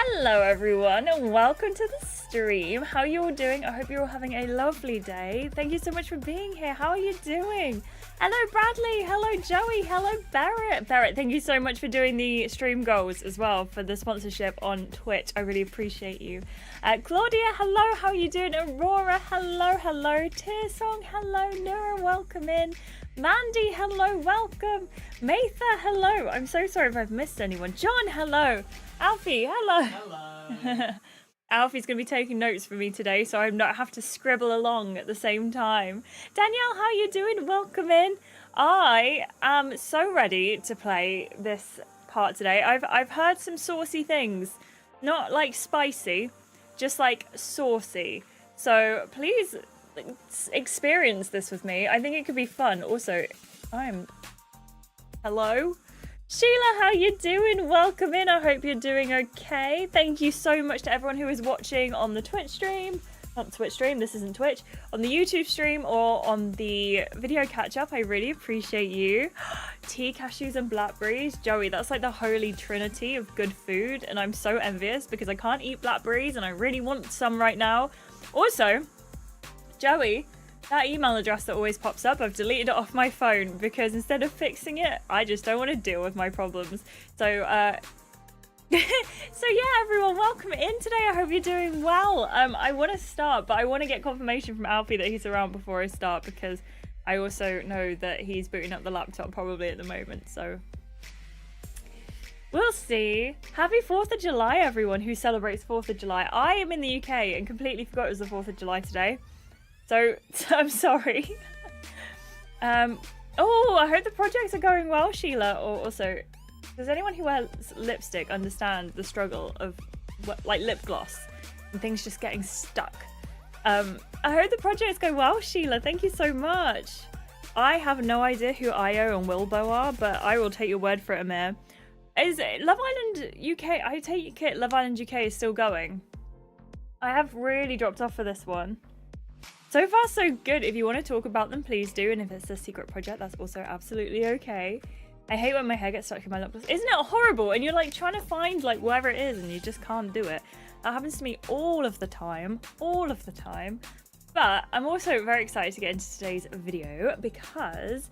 Hello everyone and welcome to the stream. How are you all doing? I hope you're all having a lovely day. Thank you so much for being here. How are you doing? Hello Bradley, hello Joey, hello Barrett. Barrett, thank you so much for doing the stream goals as well for the sponsorship on Twitch. I really appreciate you. Claudia, hello, how are you doing? Aurora, hello, hello. Tearsong, hello. Nura, welcome in. Mandy, hello, welcome. Matha, hello. I'm so sorry if I've missed anyone. John, hello. Alfie, hello. Hello. Alfie's going to be taking notes for me today, so I don't have to scribble along at the same time. Danielle, how are you doing? Welcome in. I am so ready to play this part today. I've heard some saucy things. Not like spicy, just like saucy. So please experience this with me. I think it could be fun. Also, hello? Sheila, how you doing? Welcome in. I hope you're doing okay. Thank you so much to everyone who is watching on the Twitch stream. Not Twitch stream, this isn't Twitch. On the YouTube stream or on the video catch-up. I really appreciate you. Tea, cashews, and blackberries. Joey, that's like the holy trinity of good food. And I'm so envious because I can't eat blackberries and I really want some right now. Also, Joey, that email address that always pops up, I've deleted it off my phone because instead of fixing it, I just don't want to deal with my problems. So, so yeah, everyone, welcome in today. I hope you're doing well. I want to start, but I want to get confirmation from Alfie that he's around before I start because I also know that he's booting up the laptop probably at the moment, so we'll see. Happy 4th of July, everyone who celebrates 4th of July. I am in the UK and completely forgot it was the 4th of July today. So I'm sorry. Oh, I hope the projects are going well, Sheila. Or also, does anyone who wears lipstick understand the struggle of like lip gloss and things just getting stuck? I hope the projects go well, Sheila. Thank you so much. I have no idea who Io and Wilbo are, but I will take your word for it, Amir. Is Love Island UK? I take it Love Island UK is still going. I have really dropped off for this one. So far, so good. If you want to talk about them, please do. And if it's a secret project, that's also absolutely okay. I hate when my hair gets stuck in my lip gloss. Isn't it horrible? And you're like trying to find like wherever it is and you just can't do it. That happens to me all of the time. All of the time. But I'm also very excited to get into today's video because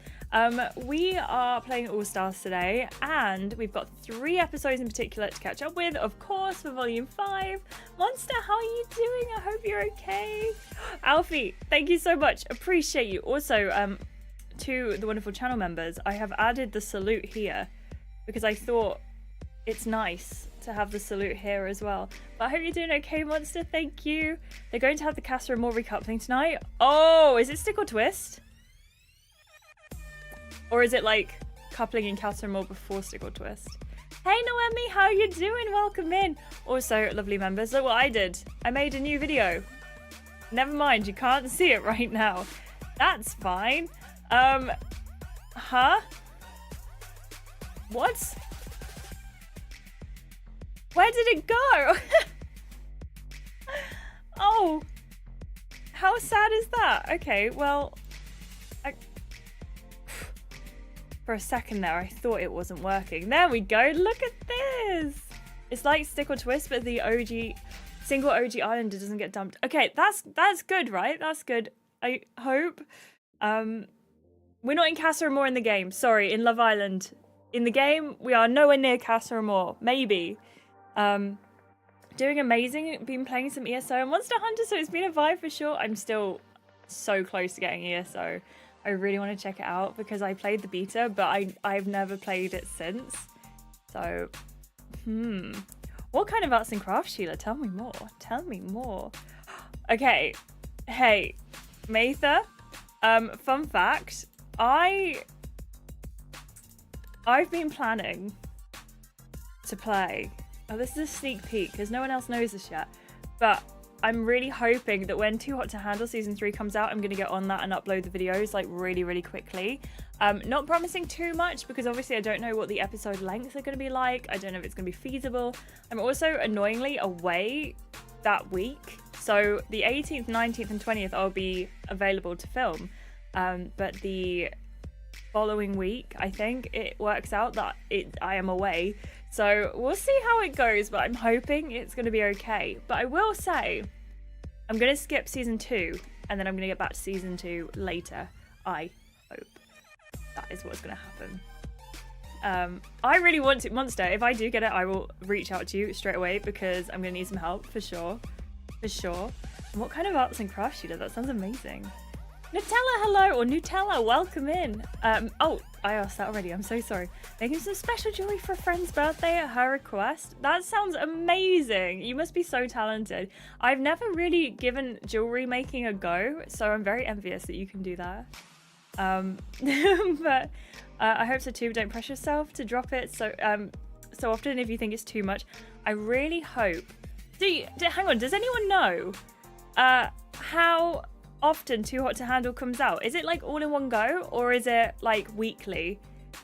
we are playing All Stars today and we've got 3 episodes in particular to catch up with, of course, for Volume 5. Monster, how are you doing? I hope you're okay. Alfie, thank you so much. Appreciate you. Also, to the wonderful channel members, I have added the salute here because I thought it's nice to have the salute here as well. But I hope you're doing okay, Monster. Thank you. They're going to have the Casa Amor recoupling tonight. Oh, is it stick or twist? Or is it like coupling in Casa Amor before stick or twist? Hey Noemi, how you doing? Welcome in. Also, lovely members, look what I did. I made a new video. Never mind, you can't see it right now. That's fine. Huh? What? Where did it go? Oh, how sad is that? Okay, well, for a second there, I thought it wasn't working. There we go. Look at this. It's like stick or twist, but the single OG Islander doesn't get dumped. Okay, that's good, right? That's good. I hope. We're not in Casa Amor in the game. Sorry, in Love Island. In the game, we are nowhere near Casa Amor. Maybe. Doing amazing. Been playing some ESO and Monster Hunter, so it's been a vibe for sure. I'm still so close to getting ESO. I really want to check it out because I played the beta, but I've never played it since. So, what kind of arts and crafts, Sheila? Tell me more. Tell me more. Okay. Hey, Matha. Fun fact. I've been planning to play. Oh, this is a sneak peek because no one else knows this yet. But I'm really hoping that when Too Hot to Handle Season 3 comes out, I'm going to get on that and upload the videos like really, really quickly. Not promising too much because obviously I don't know what the episode lengths are going to be like. I don't know if it's going to be feasible. I'm also annoyingly away that week. So the 18th, 19th and 20th I'll be available to film. But the following week, I think it works out that I am away. So we'll see how it goes, but I'm hoping it's going to be okay. But I will say, I'm going to skip season 2, and then I'm going to get back to season 2 later. I hope that is what's going to happen. I really want to, Monster, if I do get it, I will reach out to you straight away because I'm going to need some help for sure. For sure. And what kind of arts and crafts you do? That sounds amazing. Nutella, hello, or Nutella, welcome in. Oh, I asked that already, I'm so sorry. Making some special jewelry for a friend's birthday at her request. That sounds amazing. You must be so talented. I've never really given jewelry making a go, so I'm very envious that you can do that. But I hope so too. Don't pressure yourself to drop it so often if you think it's too much. I really hope. Hang on, does anyone know how often Too Hot to Handle comes out? Is it like all in one go, or is it like weekly?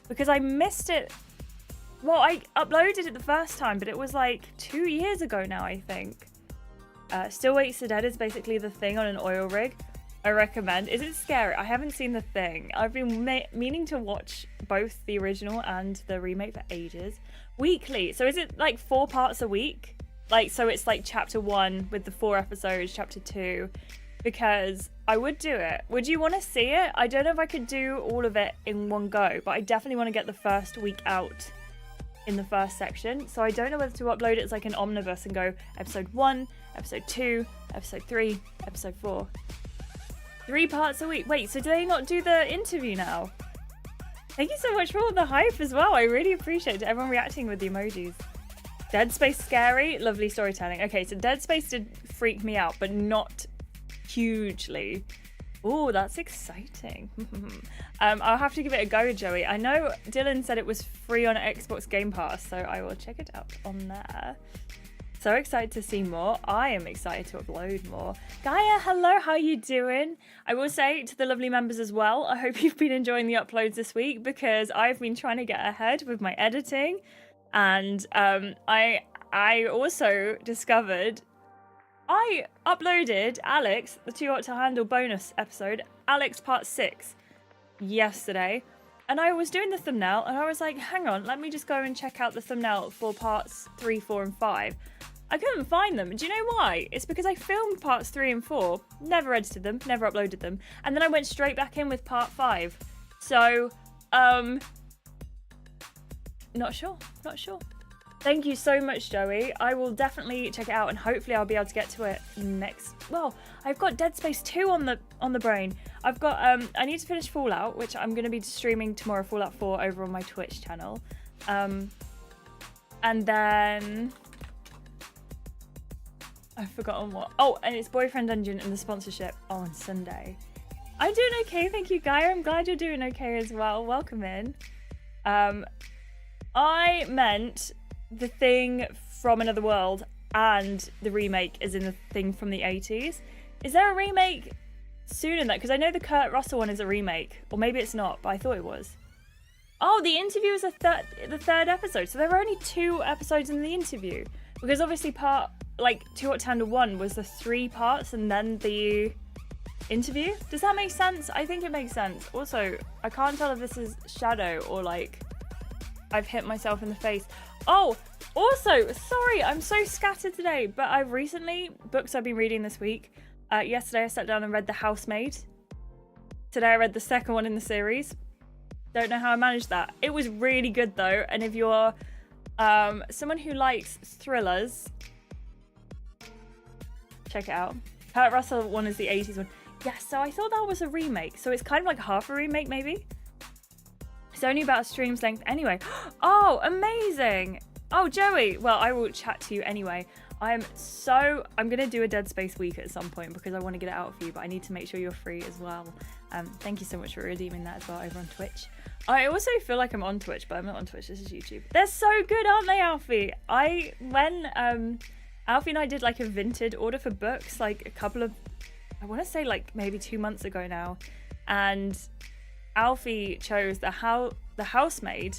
Because I missed it. Well, I uploaded it the first time, but it was like 2 years ago now, I think. Still Wakes the Dead is basically the thing on an oil rig. I recommend. Is it scary? I haven't seen the thing. I've been meaning to watch both the original and the remake for ages. Weekly. So is it like 4 parts a week? Like, so it's like chapter 1 with the 4 episodes, chapter 2. Because I would do it. Would you want to see it? I don't know if I could do all of it in one go, but I definitely want to get the first week out in the first section. So I don't know whether to upload it as like an omnibus and go episode 1, episode 2, episode 3, episode 4. 3 parts a week. Wait, so do they not do the interview now? Thank you so much for all the hype as well. I really appreciate it. Everyone reacting with the emojis. Dead Space scary, lovely storytelling. Okay, so Dead Space did freak me out, but not hugely. Oh, that's exciting. I'll have to give it a go, Joey. I know Dylan said it was free on Xbox Game Pass, so I will check it out on there. So excited to see more. I am excited to upload more. Gaia, hello, how you doing? I will say to the lovely members as well, I hope you've been enjoying the uploads this week because I've been trying to get ahead with my editing, and I also discovered I uploaded Alex, the Too Hot to Handle bonus episode, Alex part 6, yesterday. And I was doing the thumbnail and I was like, hang on, let me just go and check out the thumbnail for parts 3, 4 and 5. I couldn't find them. Do you know why? It's because I filmed parts 3 and 4, never edited them, never uploaded them. And then I went straight back in with part 5. So, not sure. Thank you so much, Joey. I will definitely check it out and hopefully I'll be able to get to it next. Well, I've got Dead Space 2 on the brain. I've got I need to finish Fallout, which I'm going to be streaming tomorrow, Fallout 4 over on my Twitch channel. And then I've forgotten what. Oh, and it's Boyfriend Dungeon and the sponsorship on Sunday. I'm doing okay, thank you, Gaia. I'm glad you're doing okay as well. Welcome in. I meant the Thing from Another World and the remake is in the Thing from the 80s. Is there a remake soon in that? Because I know the Kurt Russell one is a remake, or maybe it's not, but I thought it was. Oh, the interview is the third episode, so there were only 2 episodes in the interview. Because obviously part, like, Too Hot to Handle 1 was the 3 parts and then the interview. Does that make sense? I think it makes sense. Also, I can't tell if this is shadow or, like, I've hit myself in the face. Oh, also, sorry, I'm so scattered today, but I've recently, books I've been reading this week. Yesterday I sat down and read The Housemaid. Today I read the second one in the series. Don't know how I managed that. It was really good though, and if you're someone who likes thrillers, check it out. Kurt Russell one is the 80s one. Yes, so I thought that was a remake, so it's kind of like half a remake maybe. It's only about a stream's length anyway. Oh, amazing. Oh, Joey. Well, I will chat to you anyway. I'm going to do a Dead Space week at some point because I want to get it out for you, but I need to make sure you're free as well. Thank you so much for redeeming that as well over on Twitch. I also feel like I'm on Twitch, but I'm not on Twitch. This is YouTube. They're so good, aren't they, Alfie? When Alfie and I did like a vintage order for books, like a couple of, I want to say like maybe 2 months ago now, and Alfie chose the Housemaid,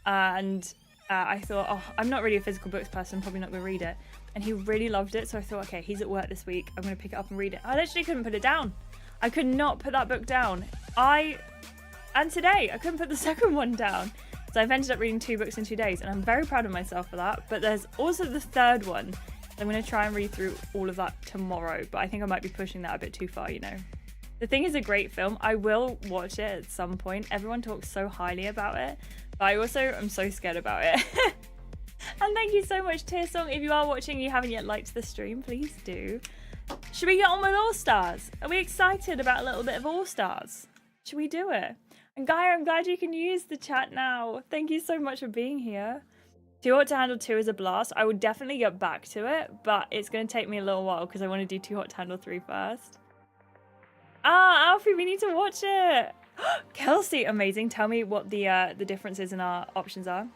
and I thought, oh, I'm not really a physical books person, probably not going to read it, and he really loved it, so I thought, okay, he's at work this week, I'm going to pick it up and read it. I literally couldn't put it down. I could not put that book down. And today I couldn't put the second one down. So I've ended up reading 2 books in 2 days, and I'm very proud of myself for that. But there's also the third one. I'm going to try and read through all of that tomorrow, but I think I might be pushing that a bit too far, you know. The Thing is a great film. I will watch it at some point. Everyone talks so highly about it, but I also am so scared about it. And thank you so much, Tearsong. If you are watching and you haven't yet liked the stream, please do. Should we get on with All Stars? Are we excited about a little bit of All Stars? Should we do it? And Gaia, I'm glad you can use the chat now. Thank you so much for being here. Too Hot to Handle 2 is a blast. I would definitely get back to it, but it's going to take me a little while because I want to do Too Hot to Handle 3 first. Ah, Alfie, we need to watch it. Kelsey, amazing. Tell me what the differences in our options are.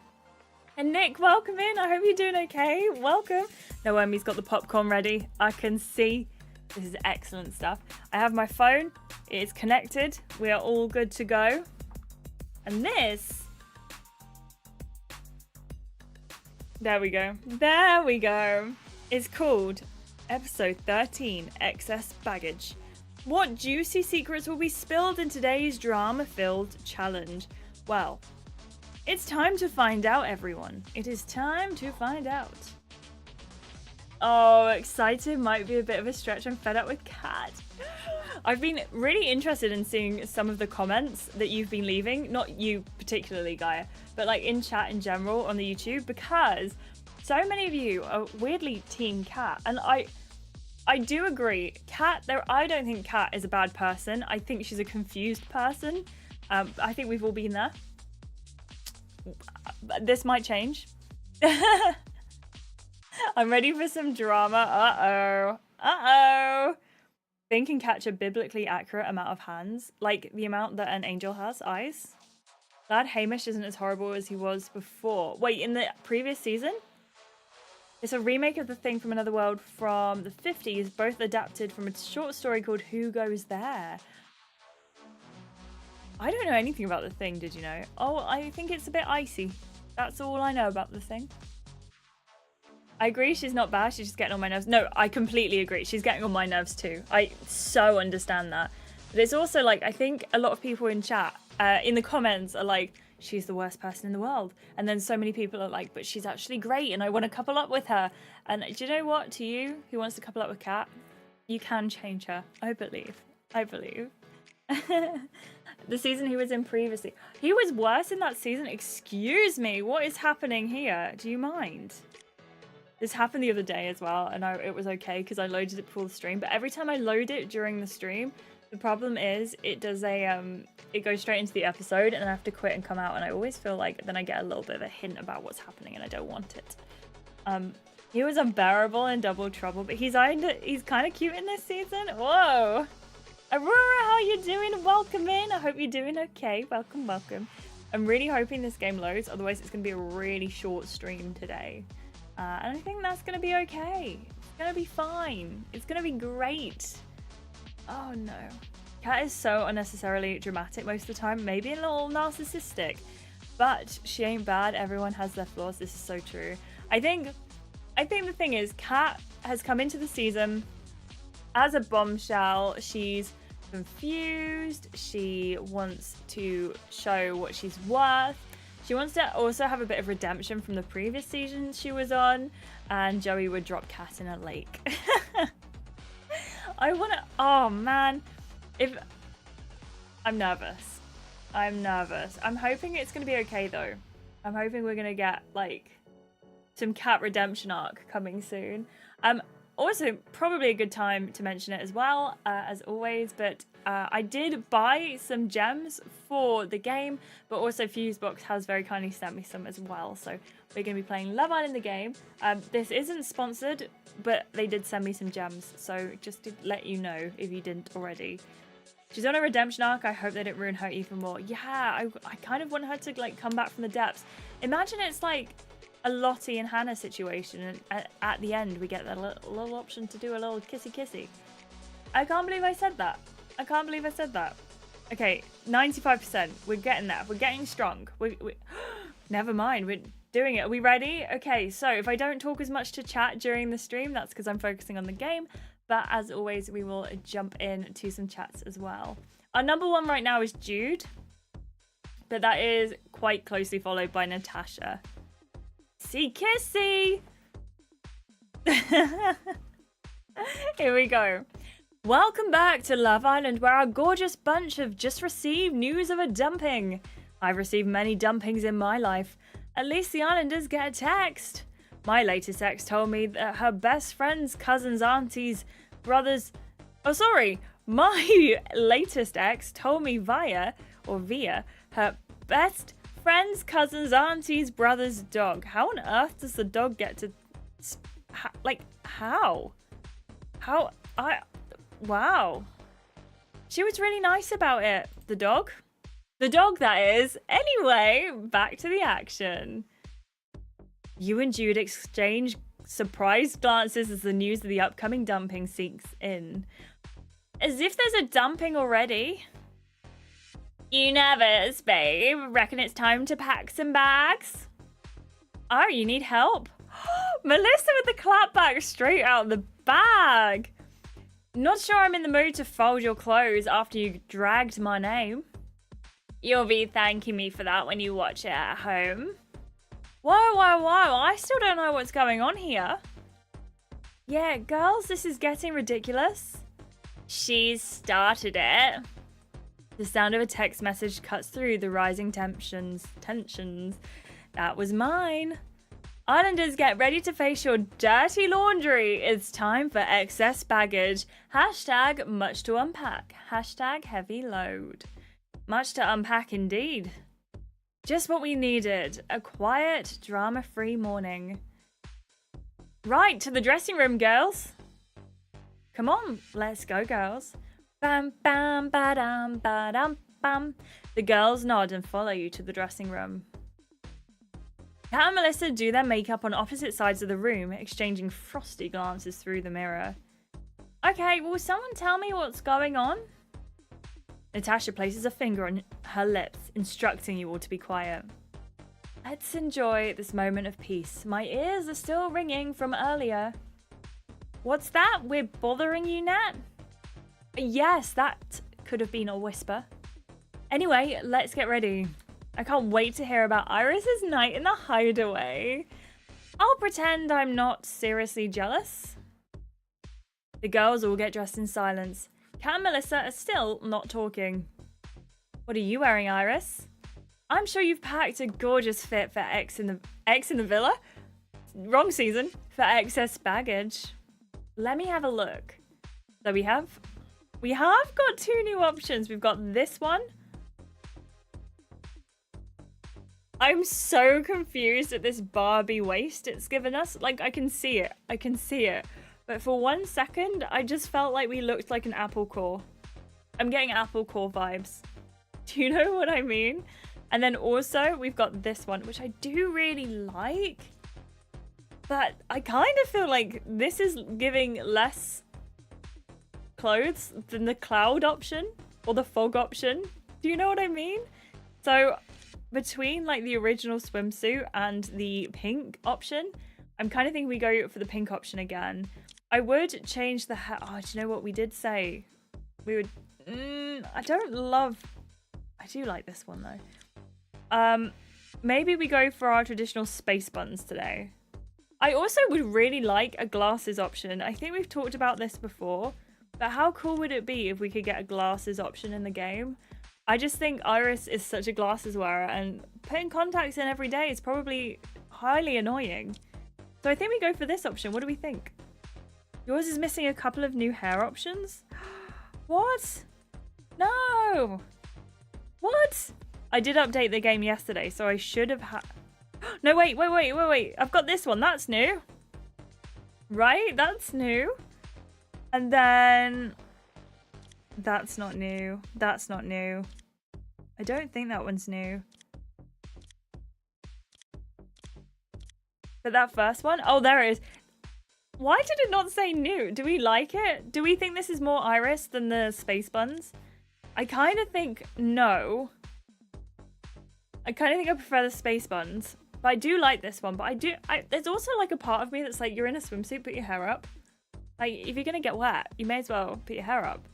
And Nick, welcome in. I hope you're doing okay. Welcome. Naomi's got the popcorn ready. I can see. This is excellent stuff. I have my phone. It is connected. We are all good to go. And this... There we go. There we go. It's called Episode 13, Excess Baggage. What juicy secrets will be spilled in today's drama-filled challenge? Well, it's time to find out, everyone. It is time to find out. Oh, excited might be a bit of a stretch. I'm fed up with Kat. I've been really interested in seeing some of the comments that you've been leaving. Not you particularly, Gaia, but like in chat in general on the YouTube, because so many of you are weirdly team Kat. And I do agree. Kat, I don't think Kat is a bad person. I think she's a confused person. I think we've all been there. This might change. I'm ready for some drama. Uh-oh. Uh-oh. Finn can catch a biblically accurate amount of hands, like the amount that an angel has eyes. Glad Hamish isn't as horrible as he was before. Wait, in the previous season? It's a remake of The Thing from Another World from the 50s, both adapted from a short story called Who Goes There? I don't know anything about The Thing, did you know? Oh, I think it's a bit icy. That's all I know about The Thing. I agree she's not bad, she's just getting on my nerves. No, I completely agree. She's getting on my nerves too. I so understand that. But it's also like, I think a lot of people in chat, in the comments are like, she's the worst person in the world. And then so many people are like, but she's actually great and I want to couple up with her. And do you know what? To you, who wants to couple up with Kat, you can change her. I believe. I believe. The season he was in previously. He was worse in that season? Excuse me, what is happening here? Do you mind? This happened the other day as well, and it was okay because I loaded it before the stream. But every time I load it during the stream, the problem is it does it goes straight into the episode, and then I have to quit and come out. And I always feel like then I get a little bit of a hint about what's happening, and I don't want it. He was unbearable in Double Trouble, but he's kind of cute in this season. Whoa, Aurora, how you doing? Welcome in. I hope you're doing okay. Welcome, welcome. I'm really hoping this game loads, otherwise it's going to be a really short stream today. And I think that's going to be okay. It's going to be fine. It's going to be great. Oh no. Kat is so unnecessarily dramatic most of the time. Maybe a little narcissistic. But she ain't bad. Everyone has their flaws. This is so true. I think the thing is, Kat has come into the season as a bombshell. She's confused. She wants to show what she's worth. She wants to also have a bit of redemption from the previous season she was on, and Joey would drop Kat in a lake. Oh man, I'm nervous. I'm hoping it's going to be okay though. I'm hoping we're going to get like some Kat redemption arc coming soon. Also, probably a good time to mention it as well, as always, but I did buy some gems for the game, but also Fusebox has very kindly sent me some as well, so we're going to be playing Love Island the game. This isn't sponsored, but they did send me some gems, so just to let you know if you didn't already. She's on a redemption arc. I hope they don't ruin her even more. Yeah, I kind of want her to like come back from the depths. Imagine it's like a Lottie and Hannah situation, and at the end we get that little option to do a little kissy. I can't believe I said that. Okay, 95%. We're getting there. We're getting strong. We never mind. We're doing it. Are we ready? Okay, so if I don't talk as much to chat during the stream, that's because I'm focusing on the game. But as always, we will jump in to some chats as well. Our number one right now is Jude. but that is quite closely followed by Natasha. See kissy! Here we go. Welcome back to Love Island, where our gorgeous bunch have just received news of a dumping. I've received many dumpings in my life. At least the Islanders get a text. My latest ex told me that her best friend's cousin's auntie's brother's... Oh, sorry. My latest ex told me via her best friend's cousin's auntie's brother's dog. How on earth does the dog get to... Like, how? Wow. She was really nice about it. The dog? The dog, that is. Anyway, back to the action. You and Jude exchange surprised glances as the news of the upcoming dumping sinks in. As if there's a dumping already. You nervous, babe? Reckon it's time to pack some bags? Oh, you need help? Melissa with the clapback straight out the bag. Not sure I'm in the mood to fold your clothes after you dragged my name. You'll be thanking me for that when you watch it at home. Whoa. I still don't know what's going on here. Yeah, girls, this is getting ridiculous. She's started it. The sound of a text message cuts through the rising tensions. That was mine. Islanders, get ready to face your dirty laundry. It's time for excess baggage. Hashtag much to unpack. Hashtag heavy load. Much to unpack indeed. Just what we needed. A quiet, drama-free morning. Right, to the dressing room, girls. Come on, let's go, girls. Bam, bam, ba-dum, ba-dum, bam. The girls nod and follow you to the dressing room. Kat and Melissa do their makeup on opposite sides of the room, exchanging frosty glances through the mirror. Okay, will someone tell me what's going on? Natasha places a finger on her lips, instructing you all to be quiet. Let's enjoy this moment of peace. My ears are still ringing from earlier. What's that? We're bothering you, Nat? Yes, that could have been a whisper. Anyway, let's get ready. I can't wait to hear about Iris's night in the hideaway. I'll pretend I'm not seriously jealous. The girls all get dressed in silence. Kat and Melissa are still not talking. What are you wearing, Iris? I'm sure you've packed a gorgeous fit for X in the Villa. Wrong season. For excess baggage. Let me have a look. So we have got two new options. We've got this one. I'm so confused at this Barbie waist it's given us. Like, I can see it. But for 1 second, I just felt like we looked like an apple core. I'm getting apple core vibes. Do you know what I mean? And then also, we've got this one, which I do really like. But I kind of feel like this is giving less clothes than the cloud option or the fog option. Do you know what I mean? So between like the original swimsuit and the pink option, I'm kind of thinking we go for the pink option again. I would change the hat. Oh, do you know what we did say? We would... I do like this one though. Maybe we go for our traditional space buttons today. I also would really like a glasses option. I think we've talked about this before, but how cool would it be if we could get a glasses option in the game? I just think Iris is such a glasses wearer, and putting contacts in every day is probably highly annoying. So I think we go for this option. What do we think? Yours is missing a couple of new hair options? What? No! What? I did update the game yesterday, so I should have had... No, wait. I've got this one. That's new. Right? That's new. And then... That's not new. That's not new. I don't think that one's new. But that first one? Oh, there it is. Why did it not say new? Do we like it? Do we think this is more Iris than the space buns? I kind of think no. I kind of think I prefer the space buns. But I do like this one. But there's also like a part of me that's like, you're in a swimsuit, put your hair up. Like, if you're going to get wet, you may as well put your hair up.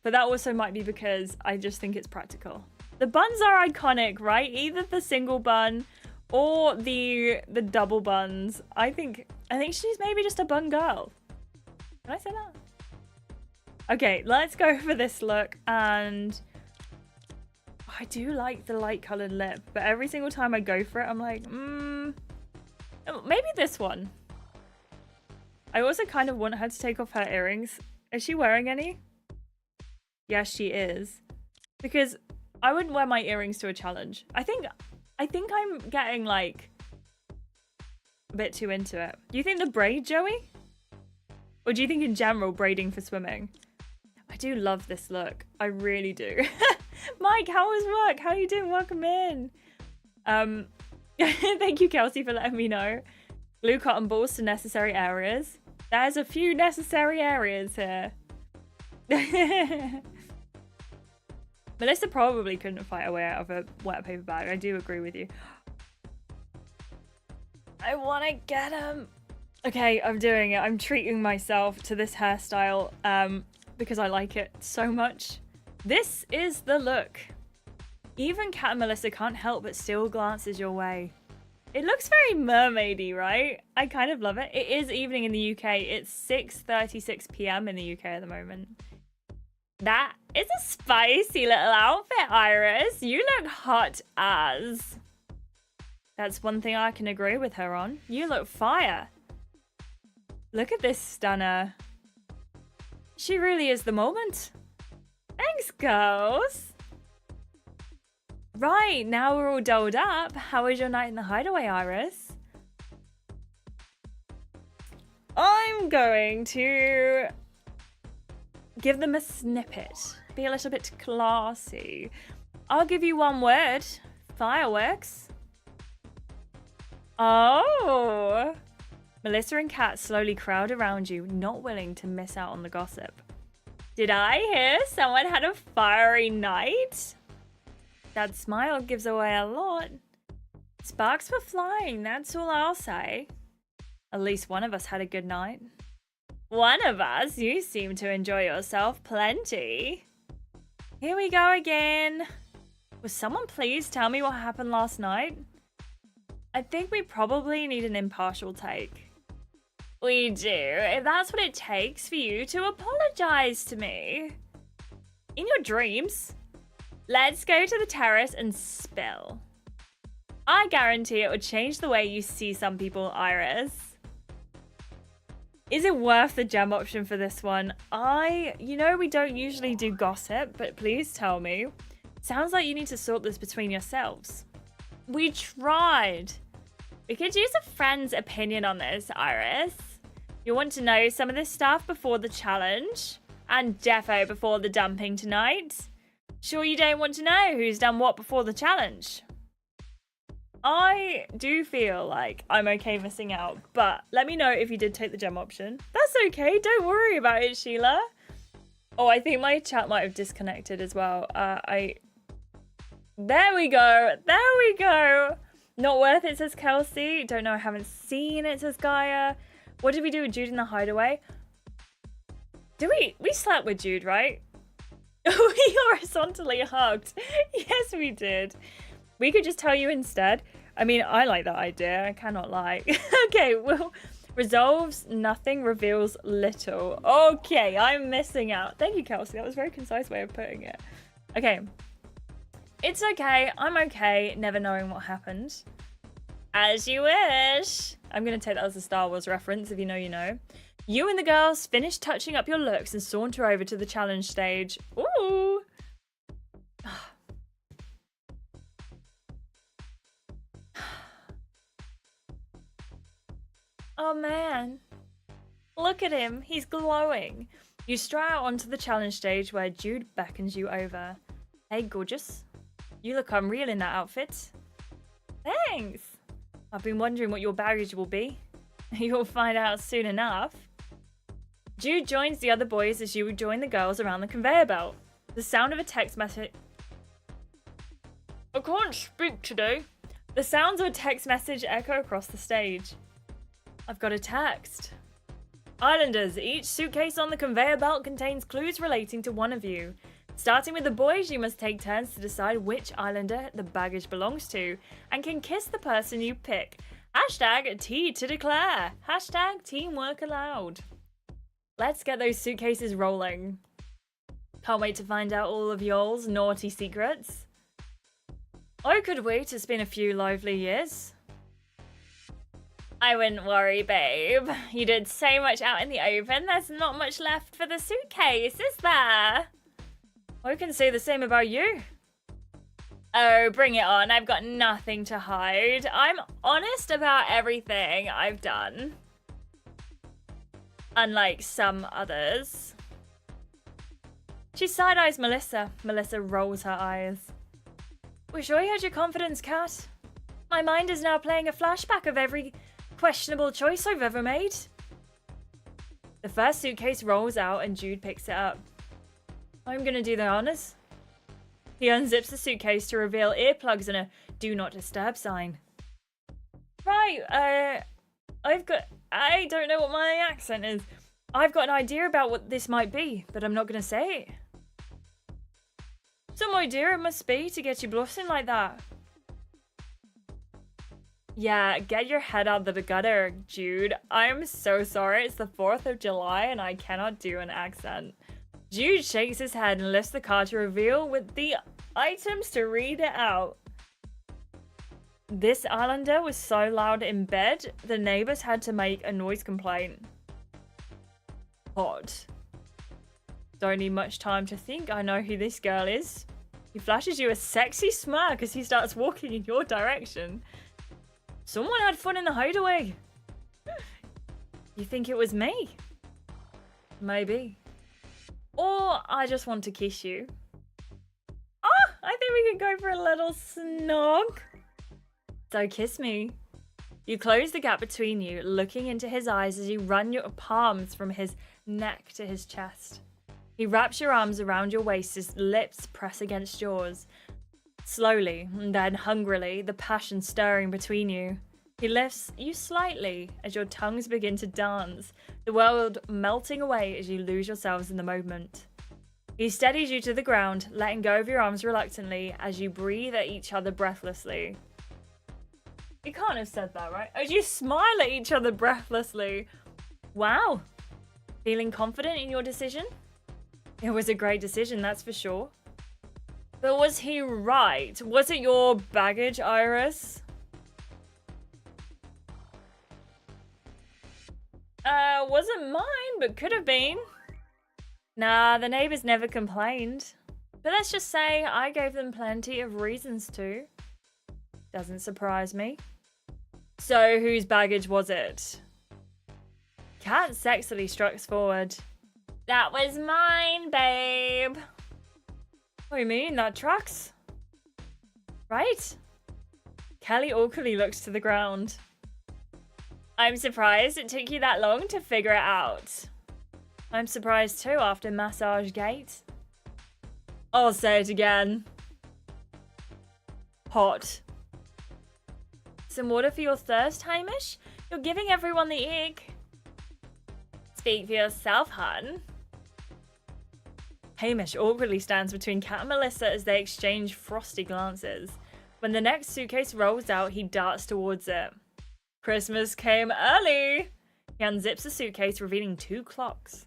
But that also might be because I just think it's practical. The buns are iconic, right? Either the single bun or the double buns. I think she's maybe just a bun girl. Can I say that? Okay, let's go for this look. And I do like the light colored lip, but every single time I go for it, I'm like, maybe this one. I also kind of want her to take off her earrings. Is she wearing any? Yes, she is. Because I wouldn't wear my earrings to a challenge. I think I'm getting like a bit too into it. Do you think the braid, Joey? Or do you think in general braiding for swimming? I do love this look. I really do. Mike, how was work? How you doing? Welcome in. Thank you, Kelsey, for letting me know. Glue cotton balls to necessary areas. There's a few necessary areas here. Melissa probably couldn't fight her way out of a wet paper bag. I do agree with you. I want to get him. Okay, I'm doing it. I'm treating myself to this hairstyle because I like it so much. This is the look. Even Kat and Melissa can't help but still glances your way. It looks very mermaidy, right? I kind of love it. It is evening in the UK. It's 6:36 p.m. in the UK at the moment. That is a spicy little outfit, Iris. You look hot as. That's one thing I can agree with her on. You look fire. Look at this stunner. She really is the moment. Thanks, girls. Right, now we're all dolled up. How was your night in the hideaway, Iris? I'm going to give them a snippet. Be a little bit classy. I'll give you one word. Fireworks. Oh. Melissa and Kat slowly crowd around you, not willing to miss out on the gossip. Did I hear someone had a fiery night? That smile gives away a lot. Sparks were flying, that's all I'll say. At least one of us had a good night. One of us? You seem to enjoy yourself plenty. Here we go again. Will someone please tell me what happened last night? I think we probably need an impartial take. We do, if that's what it takes for you to apologize to me. In your dreams. Let's go to the terrace and spill. I guarantee it would change the way you see some people, Iris. Is it worth the gem option for this one? You know we don't usually do gossip, but please tell me. Sounds like you need to sort this between yourselves. We tried. We could use a friend's opinion on this, Iris. You want to know some of this stuff before the challenge? And defo before the dumping tonight? Sure you don't want to know who's done what before the challenge? I do feel like I'm okay missing out, but let me know if you did take the gem option. That's okay, don't worry about it, Sheila. Oh, I think my chat might have disconnected as well. There we go, there we go. Not worth it, says Kelsey. Don't know, I haven't seen it, says Gaia. What did we do with Jude in the hideaway? We slept with Jude, right? We horizontally hugged. Yes, we did. We could just tell you instead. I mean, I like that idea. I cannot lie. Okay, well, resolves nothing, reveals little. Okay, I'm missing out. Thank you, Kelsey. That was a very concise way of putting it. Okay. It's okay. I'm okay never knowing what happened. As you wish. I'm going to take that as a Star Wars reference. If you know, you know. You and the girls finish touching up your looks and saunter over to the challenge stage. Ooh. Oh man. Look at him. He's glowing. You stride out onto the challenge stage where Jude beckons you over. Hey, gorgeous. You look unreal in that outfit. Thanks. I've been wondering what your baggage will be. You'll find out soon enough. Jude joins the other boys as you join the girls around the conveyor belt. The sound of a text message... I can't speak today. The sounds of a text message echo across the stage. I've got a text. Islanders, each suitcase on the conveyor belt contains clues relating to one of you. Starting with the boys, you must take turns to decide which islander the baggage belongs to and can kiss the person you pick. Hashtag T to declare. Hashtag teamwork allowed. Let's get those suitcases rolling. Can't wait to find out all of y'all's naughty secrets. I could wait. It's been a few lively years. I wouldn't worry, babe. You did so much out in the open, there's not much left for the suitcase, is there? I can say the same about you. Oh, bring it on. I've got nothing to hide. I'm honest about everything I've done. Unlike some others. She side-eyes Melissa. Melissa rolls her eyes. We sure you had your confidence, Kat. My mind is now playing a flashback of every questionable choice I've ever made. The first suitcase rolls out and Jude picks it up. I'm gonna do the honors. He unzips the suitcase to reveal earplugs and a do not disturb sign. Right, I don't know what my accent is. I've got an idea about what this might be, but I'm not gonna say it. Some idea it must be to get you blushing like that. Yeah, get your head out of the gutter, Jude. I'm so sorry. It's the 4th of July and I cannot do an accent. Jude shakes his head and lifts the card to reveal with the items to read it out. This islander was so loud in bed, the neighbors had to make a noise complaint. Hot. Don't need much time to think. I know who this girl is. He flashes you a sexy smirk as he starts walking in your direction. Someone had fun in the hideaway. You think it was me? Maybe. Or I just want to kiss you. Oh, I think we could go for a little snog. So kiss me. You close the gap between you, looking into his eyes as you run your palms from his neck to his chest. He wraps your arms around your waist, his lips press against yours. Slowly, and then hungrily, the passion stirring between you. He lifts you slightly as your tongues begin to dance, the world melting away as you lose yourselves in the moment. He steadies you to the ground, letting go of your arms reluctantly as you breathe at each other breathlessly. You can't have said that, right? As you smile at each other breathlessly. Wow. Feeling confident in your decision? It was a great decision, that's for sure. But was he right? Was it your baggage, Iris? Wasn't mine, but could have been. Nah, the neighbors never complained. But let's just say I gave them plenty of reasons to. Doesn't surprise me. So, whose baggage was it? Kat sexily struts forward. That was mine, babe. What do you mean? That tracks? Right? Kelly awkwardly looks to the ground. I'm surprised it took you that long to figure it out. I'm surprised too after Massage Gate. I'll say it again. Hot. Some water for your thirst, Hamish? You're giving everyone the ick. Speak for yourself, hun. Hamish awkwardly stands between Kat and Melissa as they exchange frosty glances. When the next suitcase rolls out, he darts towards it. Christmas came early! He unzips the suitcase, revealing 2 clocks.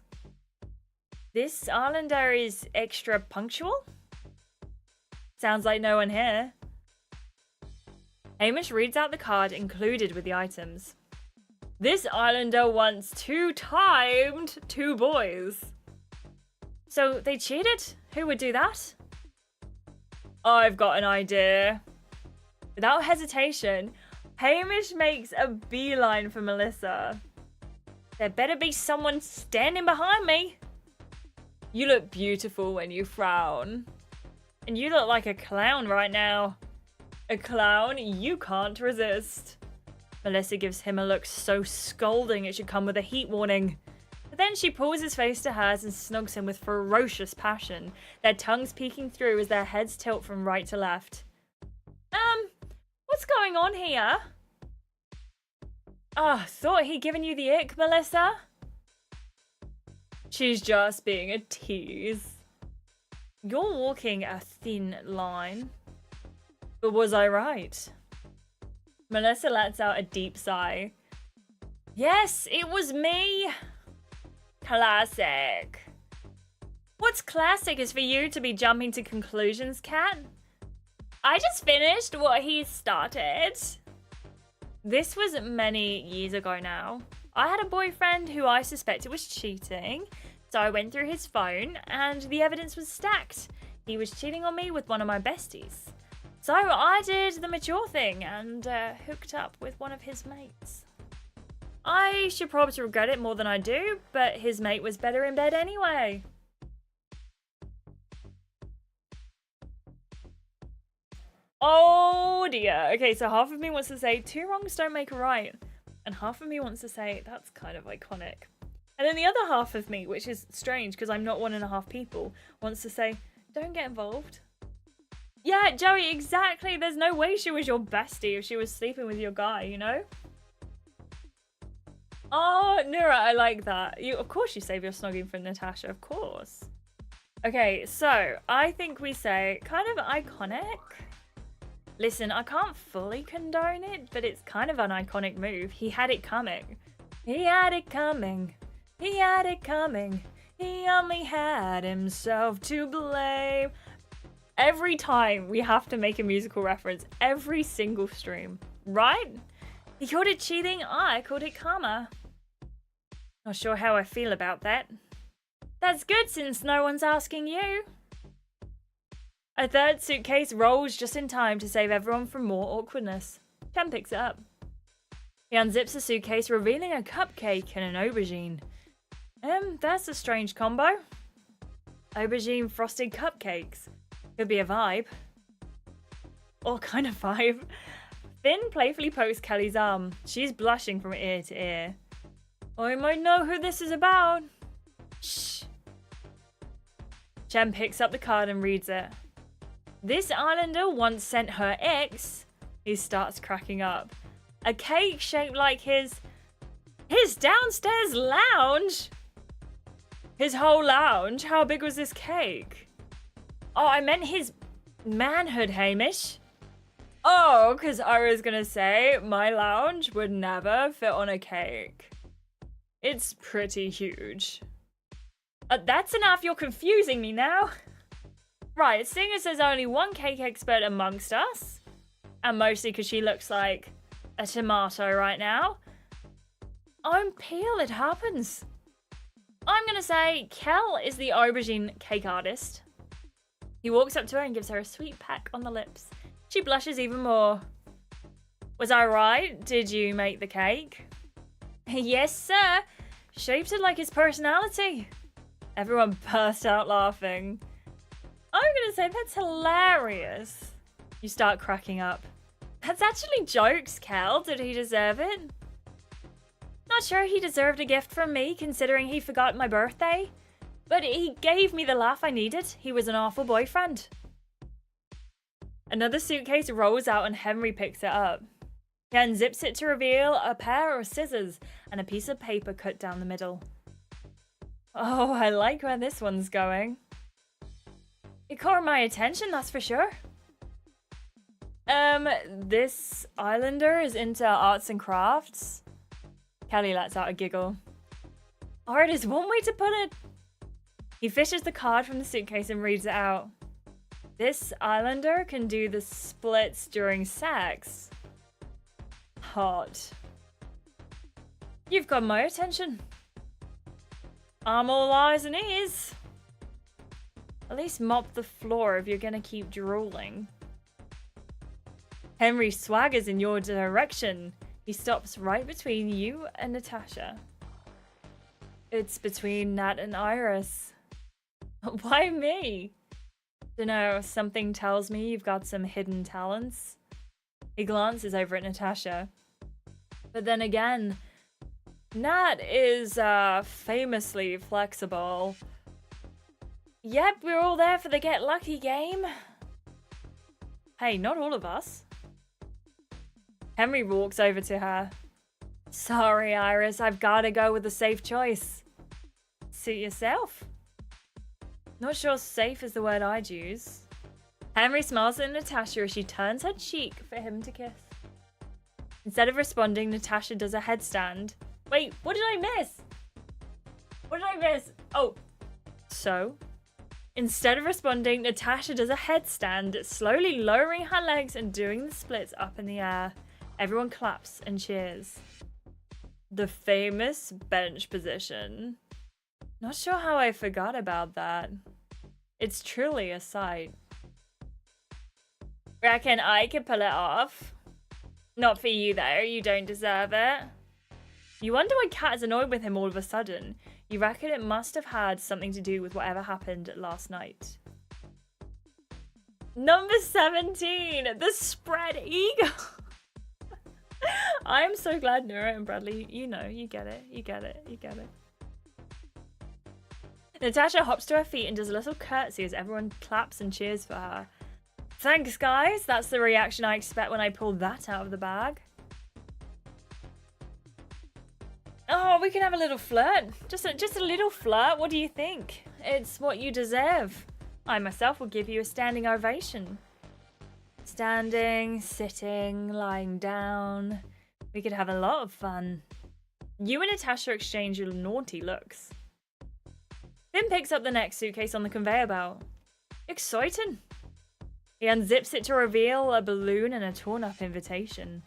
This islander is extra punctual? Sounds like no one here. Hamish reads out the card included with the items. This islander wants 2-timed 2 boys. So they cheated? Who would do that? I've got an idea. Without hesitation, Hamish makes a beeline for Melissa. There better be someone standing behind me. You look beautiful when you frown. And you look like a clown right now. A clown you can't resist. Melissa gives him a look so scolding it should come with a heat warning. But then she pulls his face to hers and snugs him with ferocious passion, their tongues peeking through as their heads tilt from right to left. What's going on here? Thought he'd given you the ick, Melissa? She's just being a tease. You're walking a thin line. But was I right? Melissa lets out a deep sigh. Yes, it was me. Classic. What's classic is for you to be jumping to conclusions, Kat. I just finished what he started. This was many years ago now. I had a boyfriend who I suspected was cheating, so I went through his phone and the evidence was stacked. He was cheating on me with one of my besties. So I did the mature thing and hooked up with one of his mates. I should probably regret it more than I do, but his mate was better in bed anyway. Oh dear. Okay, so half of me wants to say 2 wrongs don't make a right. And half of me wants to say that's kind of iconic. And then the other half of me, which is strange because I'm not 1.5 people, wants to say don't get involved. Yeah, Joey, exactly. There's no way she was your bestie if she was sleeping with your guy, you know? Oh, Nura, I like that. Of course you save your snogging for Natasha, of course. Okay, so I think we say kind of iconic. Listen, I can't fully condone it, but it's kind of an iconic move. He had it coming. He had it coming. He had it coming. He only had himself to blame. Every time we have to make a musical reference, every single stream, right? He called it cheating, I called it karma. Not sure how I feel about that. That's good since no one's asking you. A third suitcase rolls just in time to save everyone from more awkwardness. Ken picks it up. He unzips the suitcase, revealing a cupcake and an aubergine. That's a strange combo. Aubergine frosted cupcakes. Could be a vibe. Or kind of vibe. Finn playfully pokes Kelly's arm. She's blushing from ear to ear. I might know who this is about. Shh. Jen picks up the card and reads it. This islander once sent her ex. He starts cracking up. A cake shaped like his downstairs lounge. His whole lounge? How big was this cake? Oh, I meant his manhood, Hamish. Oh, because I was going to say my lounge would never fit on a cake. It's pretty huge. That's enough, you're confusing me now. Right, seeing as there's only one cake expert amongst us, and mostly because she looks like a tomato right now, I'm Peel, it happens. I'm going to say Kel is the aubergine cake artist. He walks up to her and gives her a sweet peck on the lips. She blushes even more. Was I right? Did you make the cake? Yes, sir. Shaped it like his personality. Everyone burst out laughing. I'm gonna say that's hilarious. You start cracking up. That's actually jokes, Kel. Did he deserve it? Not sure he deserved a gift from me, considering he forgot my birthday. But he gave me the laugh I needed. He was an awful boyfriend. Another suitcase rolls out and Henry picks it up. He unzips it to reveal a pair of scissors and a piece of paper cut down the middle. Oh, I like where this one's going. It caught my attention, that's for sure. This islander is into arts and crafts. Kelly lets out a giggle. Art is one way to put it. He fishes the card from the suitcase and reads it out. This islander can do the splits during sex. Hot. You've got my attention. I'm all eyes and ears. At least mop the floor if you're gonna keep drooling. Henry swaggers in your direction. He stops right between you and Natasha. It's between Nat and Iris. Why me? Dunno, something tells me you've got some hidden talents. He glances over at Natasha. But then again, Nat is famously flexible. Yep, we're all there for the get lucky game. Hey, not all of us. Henry walks over to her. Sorry, Iris, I've gotta go with the safe choice. Suit yourself. Not sure safe is the word I'd use. Henry smiles at Natasha as she turns her cheek for him to kiss. Instead of responding, Natasha does a headstand. Wait, what did I miss? What did I miss? Oh. So, instead of responding, Natasha does a headstand, slowly lowering her legs and doing the splits up in the air. Everyone claps and cheers. The famous bench position. Not sure how I forgot about that. It's truly a sight. Reckon I could pull it off? Not for you though, you don't deserve it. You wonder why Kat is annoyed with him all of a sudden. You reckon it must have had something to do with whatever happened last night. Number 17, the spread eagle. I am so glad Nura and Bradley, you know, you get it, you get it, you get it. Natasha hops to her feet and does a little curtsy as everyone claps and cheers for her. Thanks, guys. That's the reaction I expect when I pull that out of the bag. Oh, we can have a little flirt. Just a little flirt. What do you think? It's what you deserve. I myself will give you a standing ovation. Standing, sitting, lying down. We could have a lot of fun. You and Natasha exchange your naughty looks. Finn picks up the next suitcase on the conveyor belt. Exciting. He unzips it to reveal a balloon and a torn-up invitation.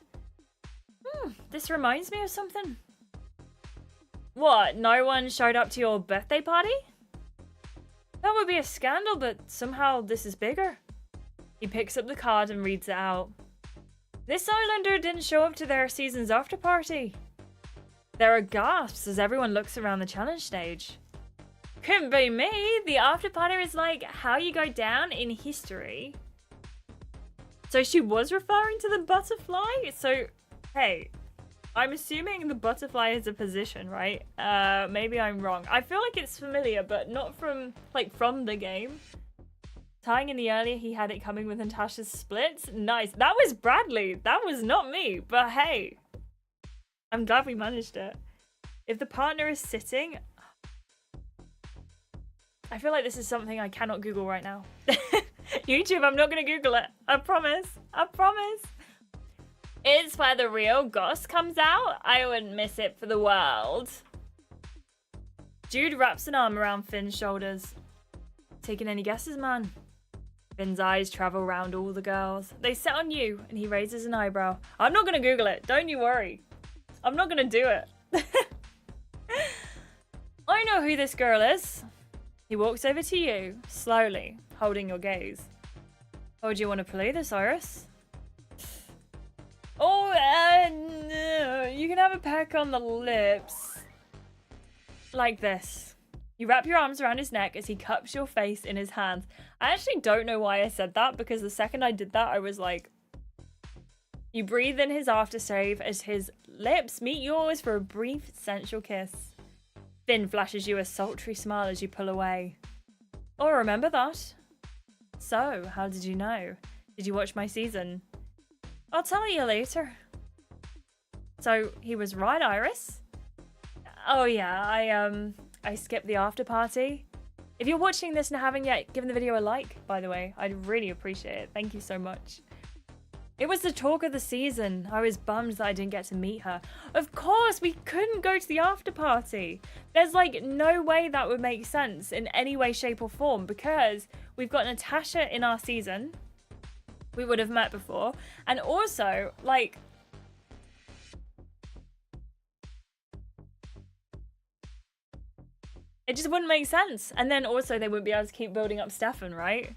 This reminds me of something. What, no one showed up to your birthday party? That would be a scandal, but somehow this is bigger. He picks up the card and reads it out. This islander didn't show up to their season's after party. There are gasps as everyone looks around the challenge stage. Couldn't be me. The after party is like how you go down in history. So she was referring to the butterfly? So, hey, I'm assuming the butterfly is a position, right? Maybe I'm wrong. I feel like it's familiar, but not from the game. Tying in the earlier, he had it coming with Natasha's splits. Nice. That was Bradley. That was not me. But hey, I'm glad we managed it. If the partner is sitting... I feel like this is something I cannot Google right now. YouTube, I'm not going to Google it. I promise. I promise. It's where the real goss comes out. I wouldn't miss it for the world. Jude wraps an arm around Finn's shoulders. Taking any guesses, man? Finn's eyes travel around all the girls. They set on you, and he raises an eyebrow. I'm not going to Google it. Don't you worry. I'm not going to do it. I know who this girl is. He walks over to you, slowly, holding your gaze. How would you want to play this, Iris? Oh, no. You can have a peck on the lips. Like this. You wrap your arms around his neck as he cups your face in his hands. I actually don't know why I said that, because the second I did that, I was like... You breathe in his aftershave as his lips meet yours for a brief, sensual kiss. Finn flashes you a sultry smile as you pull away. Oh, remember that? So, how did you know? Did you watch my season? I'll tell you later. So, he was right, Iris? Oh yeah, I skipped the after party. If you're watching this and haven't yet given the video a like, by the way, I'd really appreciate it. Thank you so much. It was the talk of the season. I was bummed that I didn't get to meet her. Of course, we couldn't go to the after party. There's like no way that would make sense in any way, shape or form, because we've got Natasha in our season. We would have met before. And also, like... It just wouldn't make sense. And then also they wouldn't be able to keep building up Stefan, right?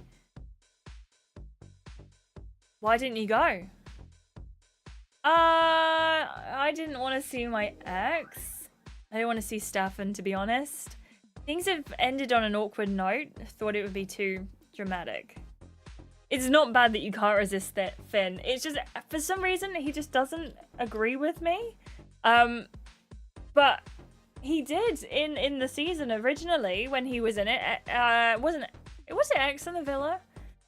Why didn't you go? I didn't want to see my ex. I didn't want to see Stefan, to be honest. Things have ended on an awkward note. Thought it would be too dramatic. It's not bad that you can't resist that, Finn. It's just, for some reason, he just doesn't agree with me. But he did in the season originally when he was in it. It wasn't X in the Villa?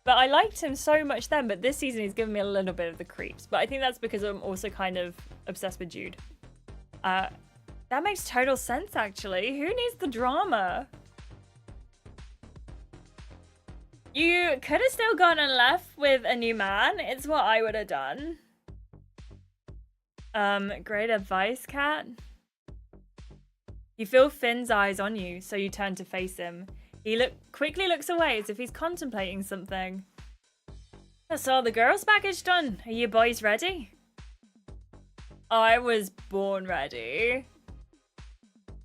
But I liked him so much then, but this season he's given me a little bit of the creeps. But I think that's because I'm also kind of obsessed with Jude. That makes total sense, actually. Who needs the drama? You could have still gone and left with a new man. It's what I would have done. Great advice, Cat. You feel Finn's eyes on you, so you turn to face him. He quickly looks away as if he's contemplating something. That's all the girls' package done. Are you boys ready? I was born ready.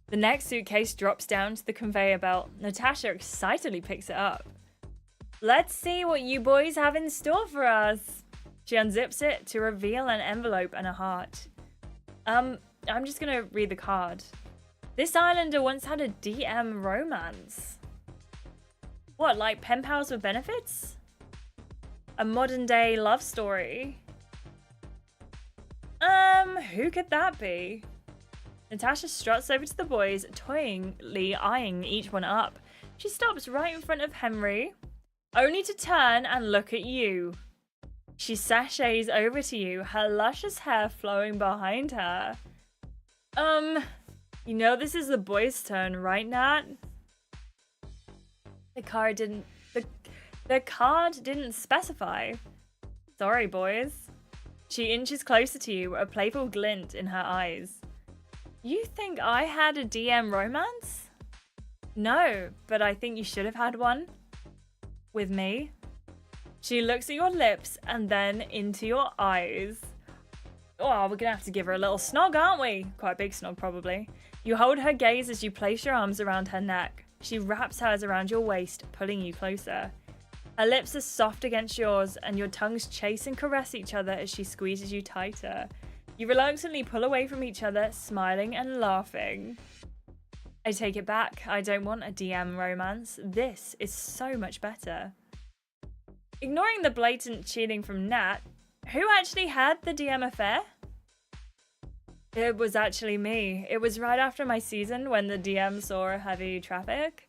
The next suitcase drops down to the conveyor belt. Natasha excitedly picks it up. Let's see what you boys have in store for us. She unzips it to reveal an envelope and a heart. I'm just gonna read the card. This islander once had a DM romance. What, like pen pals with benefits? A modern day love story. Who could that be? Natasha struts over to the boys, toyingly eyeing each one up. She stops right in front of Henry, only to turn and look at you. She sashays over to you, her luscious hair flowing behind her. You know this is the boys' turn, right, Nat? The card didn't specify. Sorry, boys. She inches closer to you, a playful glint in her eyes. You think I had a DM romance? No, but I think you should have had one. With me. She looks at your lips and then into your eyes. Oh, we're gonna have to give her a little snog, aren't we? Quite a big snog, probably. You hold her gaze as you place your arms around her neck. She wraps hers around your waist, pulling you closer. Her lips are soft against yours, and your tongues chase and caress each other as she squeezes you tighter. You reluctantly pull away from each other, smiling and laughing. I take it back. I don't want a DM romance. This is so much better. Ignoring the blatant cheating from Nat, who actually had the DM affair? It was actually me. It was right after my season when the DM saw heavy traffic.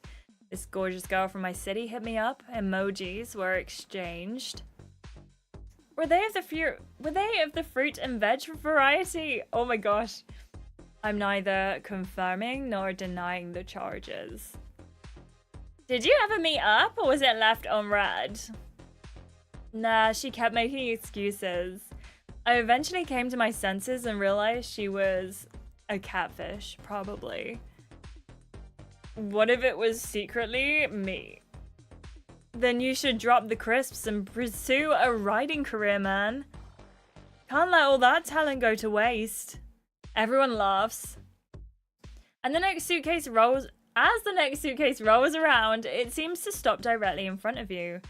This gorgeous girl from my city hit me up. Emojis were exchanged. Were they of the fruit and veg variety? Oh my gosh. I'm neither confirming nor denying the charges. Did you ever meet up, or was it left unread? Nah, she kept making excuses. I eventually came to my senses and realized she was a catfish, probably. What if it was secretly me? Then you should drop the crisps and pursue a writing career, man. Can't let all that talent go to waste. Everyone laughs. And the next suitcase rolls. As the next suitcase rolls around, it seems to stop directly in front of you.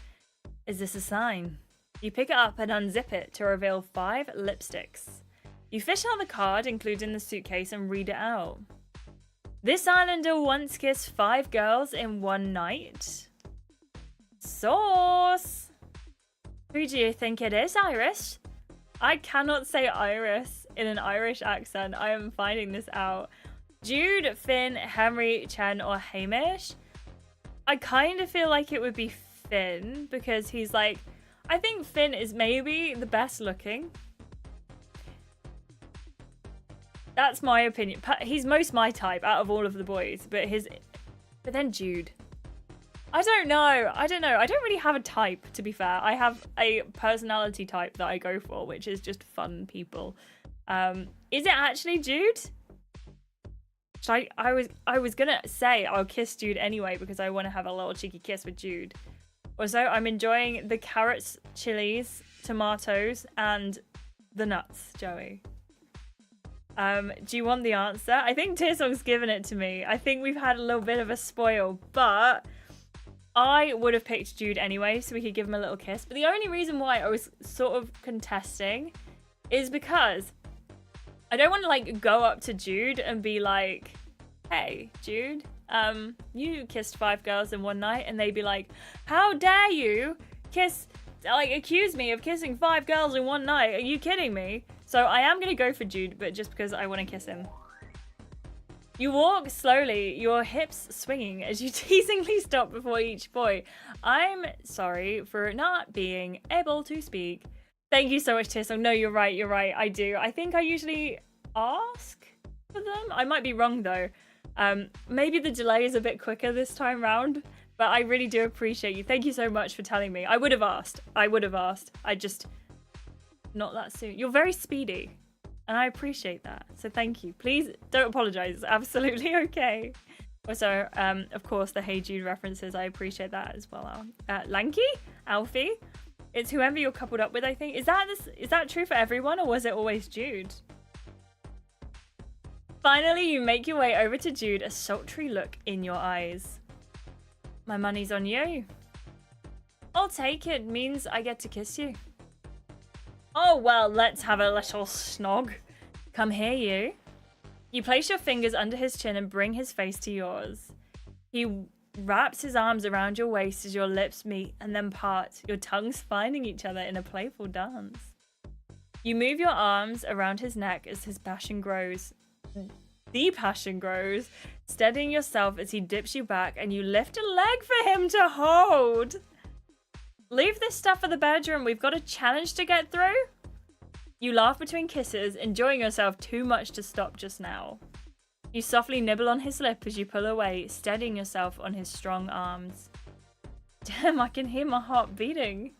Is this a sign? You pick it up and unzip it to reveal 5 lipsticks. You fish out the card, including the suitcase, and read it out. This islander once kissed 5 girls in one night. Sauce! Who do you think it is, Iris? I cannot say Iris in an Irish accent. I am finding this out. Jude, Finn, Henry, Chen, or Hamish? I kind of feel like it would be Finn because he's like... I think Finn is maybe the best looking. That's my opinion. He's most my type out of all of the boys, but then Jude. I don't know. I don't really have a type, to be fair. I have a personality type that I go for, which is just fun people. Is it actually Jude? I was gonna say I'll kiss Jude anyway because I want to have a little cheeky kiss with Jude. Also, I'm enjoying the carrots, chilies, tomatoes, and the nuts, Joey. Do you want the answer? I think Tirsong's given it to me. I think we've had a little bit of a spoil, but I would have picked Jude anyway, so we could give him a little kiss. But the only reason why I was sort of contesting is because I don't want to like go up to Jude and be like, hey, Jude, you kissed 5 girls in one night, and they'd be like, how dare you accuse me of kissing 5 girls in one night? Are you kidding me? So I am going to go for Jude, but just because I want to kiss him. You walk slowly, your hips swinging as you teasingly stop before each boy. I'm sorry for not being able to speak. Thank you so much, Tissel. No, you're right, I do. I think I usually ask for them. I might be wrong, though. Maybe the delay is a bit quicker this time round, But I really do appreciate you. Thank you so much for telling me. I would have asked. I just... Not that soon. You're very speedy. And I appreciate that. So thank you. Please don't apologize. It's absolutely okay. Also, of course, the Hey Jude references. I appreciate that as well. Lanky? Alfie? It's whoever you're coupled up with, I think. Is that true for everyone, or was it always Jude? Finally, you make your way over to Jude, a sultry look in your eyes. My money's on you. I'll take it. Means I get to kiss you. Oh, well, let's have a little snog. Come here, you. You place your fingers under his chin and bring his face to yours. He wraps his arms around your waist as your lips meet and then part, your tongues finding each other in a playful dance. You move your arms around his neck as his passion grows. The passion grows, steadying yourself as he dips you back and you lift a leg for him to hold. Leave this stuff for the bedroom. We've got a challenge to get through. You laugh between kisses, enjoying yourself too much to stop just now. You softly nibble on his lip as you pull away, steadying yourself on his strong arms. Damn, I can hear my heart beating.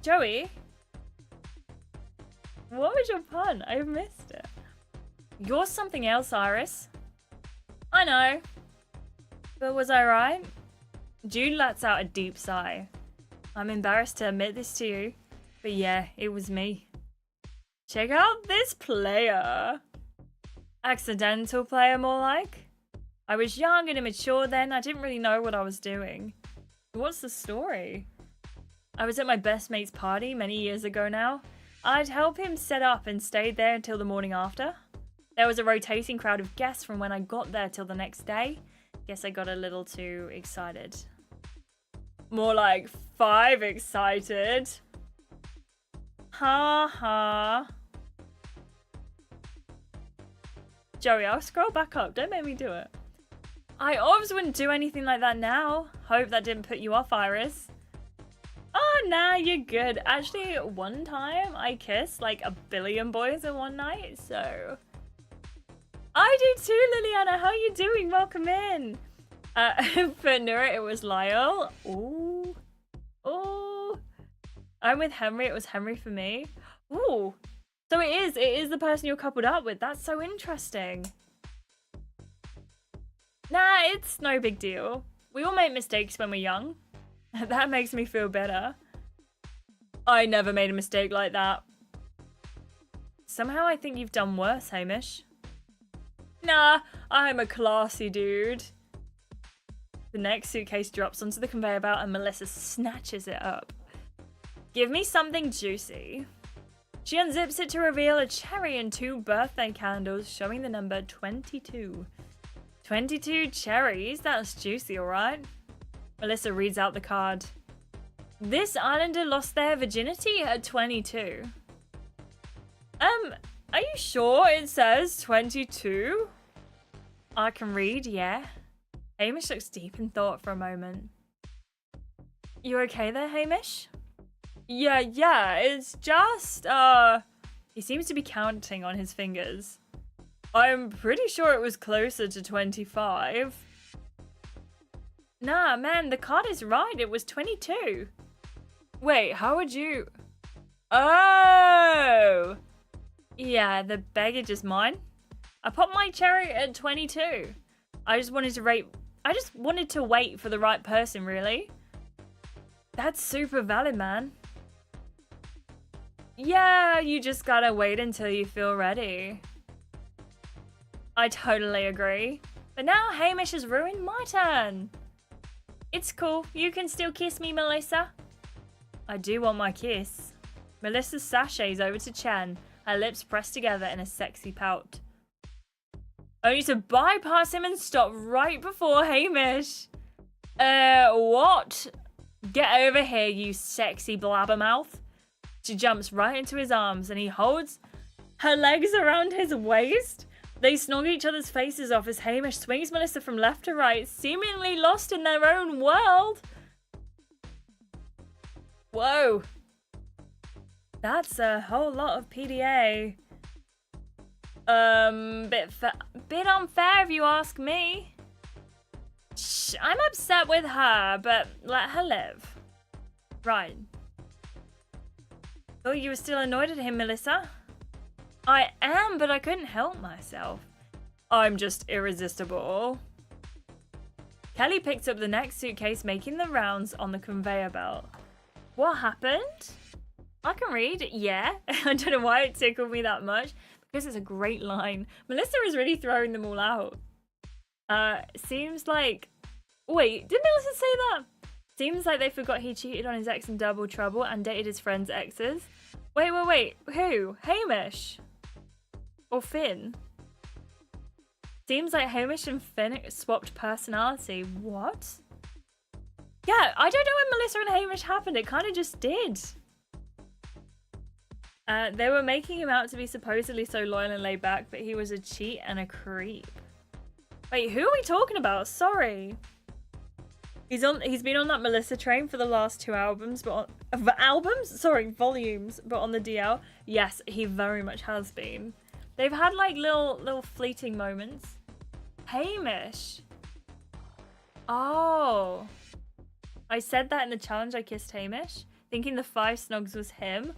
Joey? What was your pun? I missed it. You're something else, Iris. I know. But was I right? Jude lets out a deep sigh. I'm embarrassed to admit this to you, but yeah, it was me. Check out this player. Accidental player, more like. I was young and immature then. I didn't really know what I was doing. What's the story? I was at my best mate's party many years ago now. I'd help him set up and stayed there until the morning after. There was a rotating crowd of guests from when I got there till the next day. Guess I got a little too excited. More like 5 excited. Ha ha. Joey, I'll scroll back up. Don't make me do it. I obviously wouldn't do anything like that now. Hope that didn't put you off, Iris. Oh, nah, you're good. Actually, one time I kissed like 1 billion boys in one night, so... I do too, Liliana. How are you doing? Welcome in. For Nura, it was Lyle. Ooh. Ooh. I'm with Henry. It was Henry for me. Ooh. So it is the person you're coupled up with. That's so interesting. Nah, it's no big deal. We all make mistakes when we're young. That makes me feel better. I never made a mistake like that. Somehow I think you've done worse, Hamish. Nah, I'm a classy dude. The next suitcase drops onto the conveyor belt and Melissa snatches it up. Give me something juicy. She unzips it to reveal a cherry and 2 birthday candles showing the number 22. 22 cherries? That's juicy, alright? Melissa reads out the card. This islander lost their virginity at 22. Are you sure it says 22? I can read, yeah. Hamish looks deep in thought for a moment. You okay there, Hamish? Yeah, it's just, he seems to be counting on his fingers. I'm pretty sure it was closer to 25. Nah, man, the card is right. It was 22. Wait, how would you... Oh! Yeah, the baggage is mine. I popped my cherry at 22. I just wanted to wait for the right person, really. That's super valid, man. Yeah, you just gotta wait until you feel ready. I totally agree. But now Hamish has ruined my turn. It's cool. You can still kiss me, Melissa. I do want my kiss. Melissa sachets over to Chen, her lips pressed together in a sexy pout. Only to bypass him and stop right before Hamish. What? Get over here, you sexy blabbermouth. She jumps right into his arms and he holds her legs around his waist. They snog each other's faces off as Hamish swings Melissa from left to right, seemingly lost in their own world. Whoa. That's a whole lot of PDA. Bit unfair if you ask me. Shh, I'm upset with her, but let her live. Right. Oh, you were still annoyed at him, Melissa? I am, but I couldn't help myself. I'm just irresistible. Kelly picked up the next suitcase, making the rounds on the conveyor belt. What happened? I can read, yeah. I don't know why it tickled me that much, because it's a great line. Melissa is really throwing them all out. Seems like... Wait, did Melissa say that? Seems like they forgot he cheated on his ex in Double Trouble and dated his friend's exes. Wait. Who? Hamish? Or Finn? Seems like Hamish and Finn swapped personality. What? Yeah, I don't know when Melissa and Hamish happened. It kind of just did. They were making him out to be supposedly so loyal and laid back, but he was a cheat and a creep. Wait, who are we talking about? Sorry. He's been on that Melissa train for the last 2 albums, but volumes, but on the DL, yes, he very much has been. They've had like little fleeting moments. Hamish. Oh. I said that in the challenge I kissed Hamish, thinking the 5 snogs was him.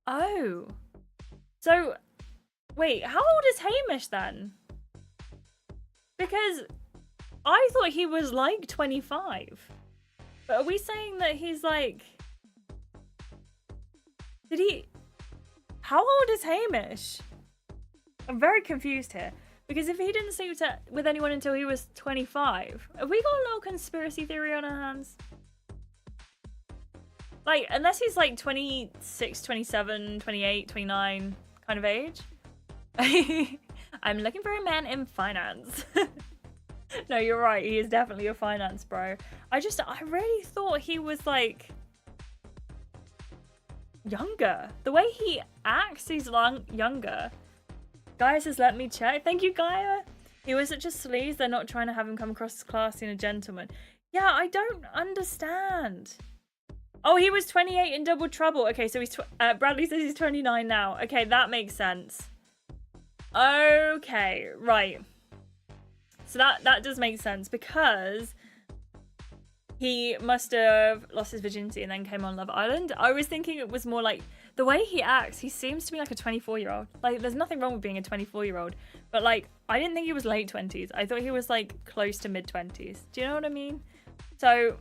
Oh. So, wait, how old is Hamish then? Because I thought he was like 25. But are we saying that he's like... How old is Hamish? I'm very confused here. Because if he didn't sleep with anyone until he was 25, have we got a little conspiracy theory on our hands? Like, unless he's like 26, 27, 28, 29 kind of age. I'm looking for a man in finance. No, you're right. He is definitely a finance bro. I really thought he was like younger. The way he acts, he's younger. Gaia says, let me check. Thank you, Gaia. He was such a sleaze. They're not trying to have him come across as classy and a gentleman. Yeah, I don't understand. Oh, he was 28 in Double Trouble. Okay, so he's Bradley says he's 29 now. Okay, that makes sense. Okay, right. So that does make sense because he must have lost his virginity and then came on Love Island. I was thinking it was more like the way he acts, he seems to be like a 24-year-old. Like, there's nothing wrong with being a 24-year-old. But, like, I didn't think he was late 20s. I thought he was, like, close to mid-20s. Do you know what I mean? So,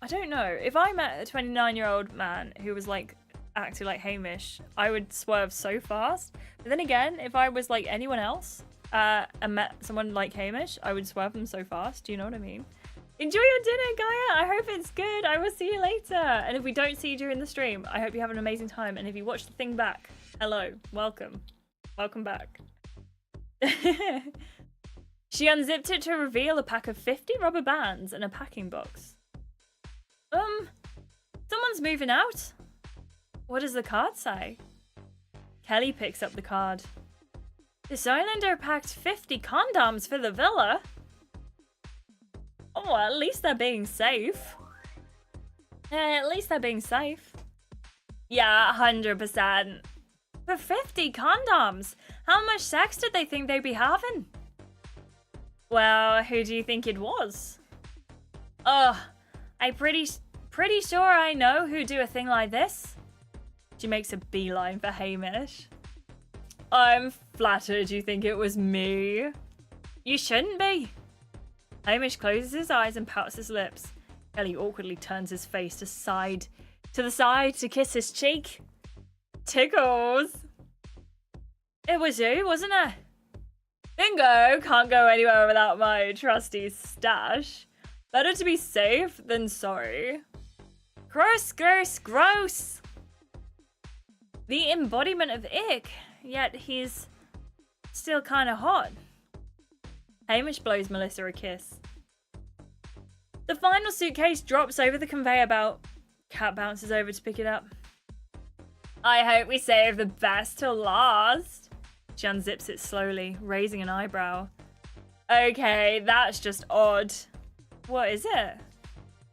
I don't know. If I met a 29-year-old man who was, like, acting like Hamish, I would swerve so fast. But then again, if I was, like, anyone else and met someone like Hamish, I would swerve them so fast. Do you know what I mean? Enjoy your dinner, Gaia. I hope it's good. I will see you later. And if we don't see you during the stream, I hope you have an amazing time. And if you watch the thing back, hello, welcome. Welcome back. She unzipped it to reveal a pack of 50 rubber bands and a packing box. Someone's moving out. What does the card say? Kelly picks up the card. This islander packed 50 condoms for the villa. Oh, at least they're being safe. At least they're being safe. Yeah, 100%. For 50 condoms, how much sex did they think they'd be having? Well, who do you think it was? Oh, I'm pretty sure I know who'd do a thing like this. She makes a beeline for Hamish. I'm flattered you think it was me. You shouldn't be. Hamish closes his eyes and pouts his lips. Kelly awkwardly turns his face to the side to kiss his cheek. Tickles. It was you, wasn't it? Bingo! Can't go anywhere without my trusty stash. Better to be safe than sorry. Gross, gross, gross! The embodiment of ick, yet he's still kind of hot. Hamish blows Melissa a kiss. The final suitcase drops over the conveyor belt. Kat bounces over to pick it up. I hope we save the best till last. She unzips it slowly, raising an eyebrow. Okay, that's just odd. What is it?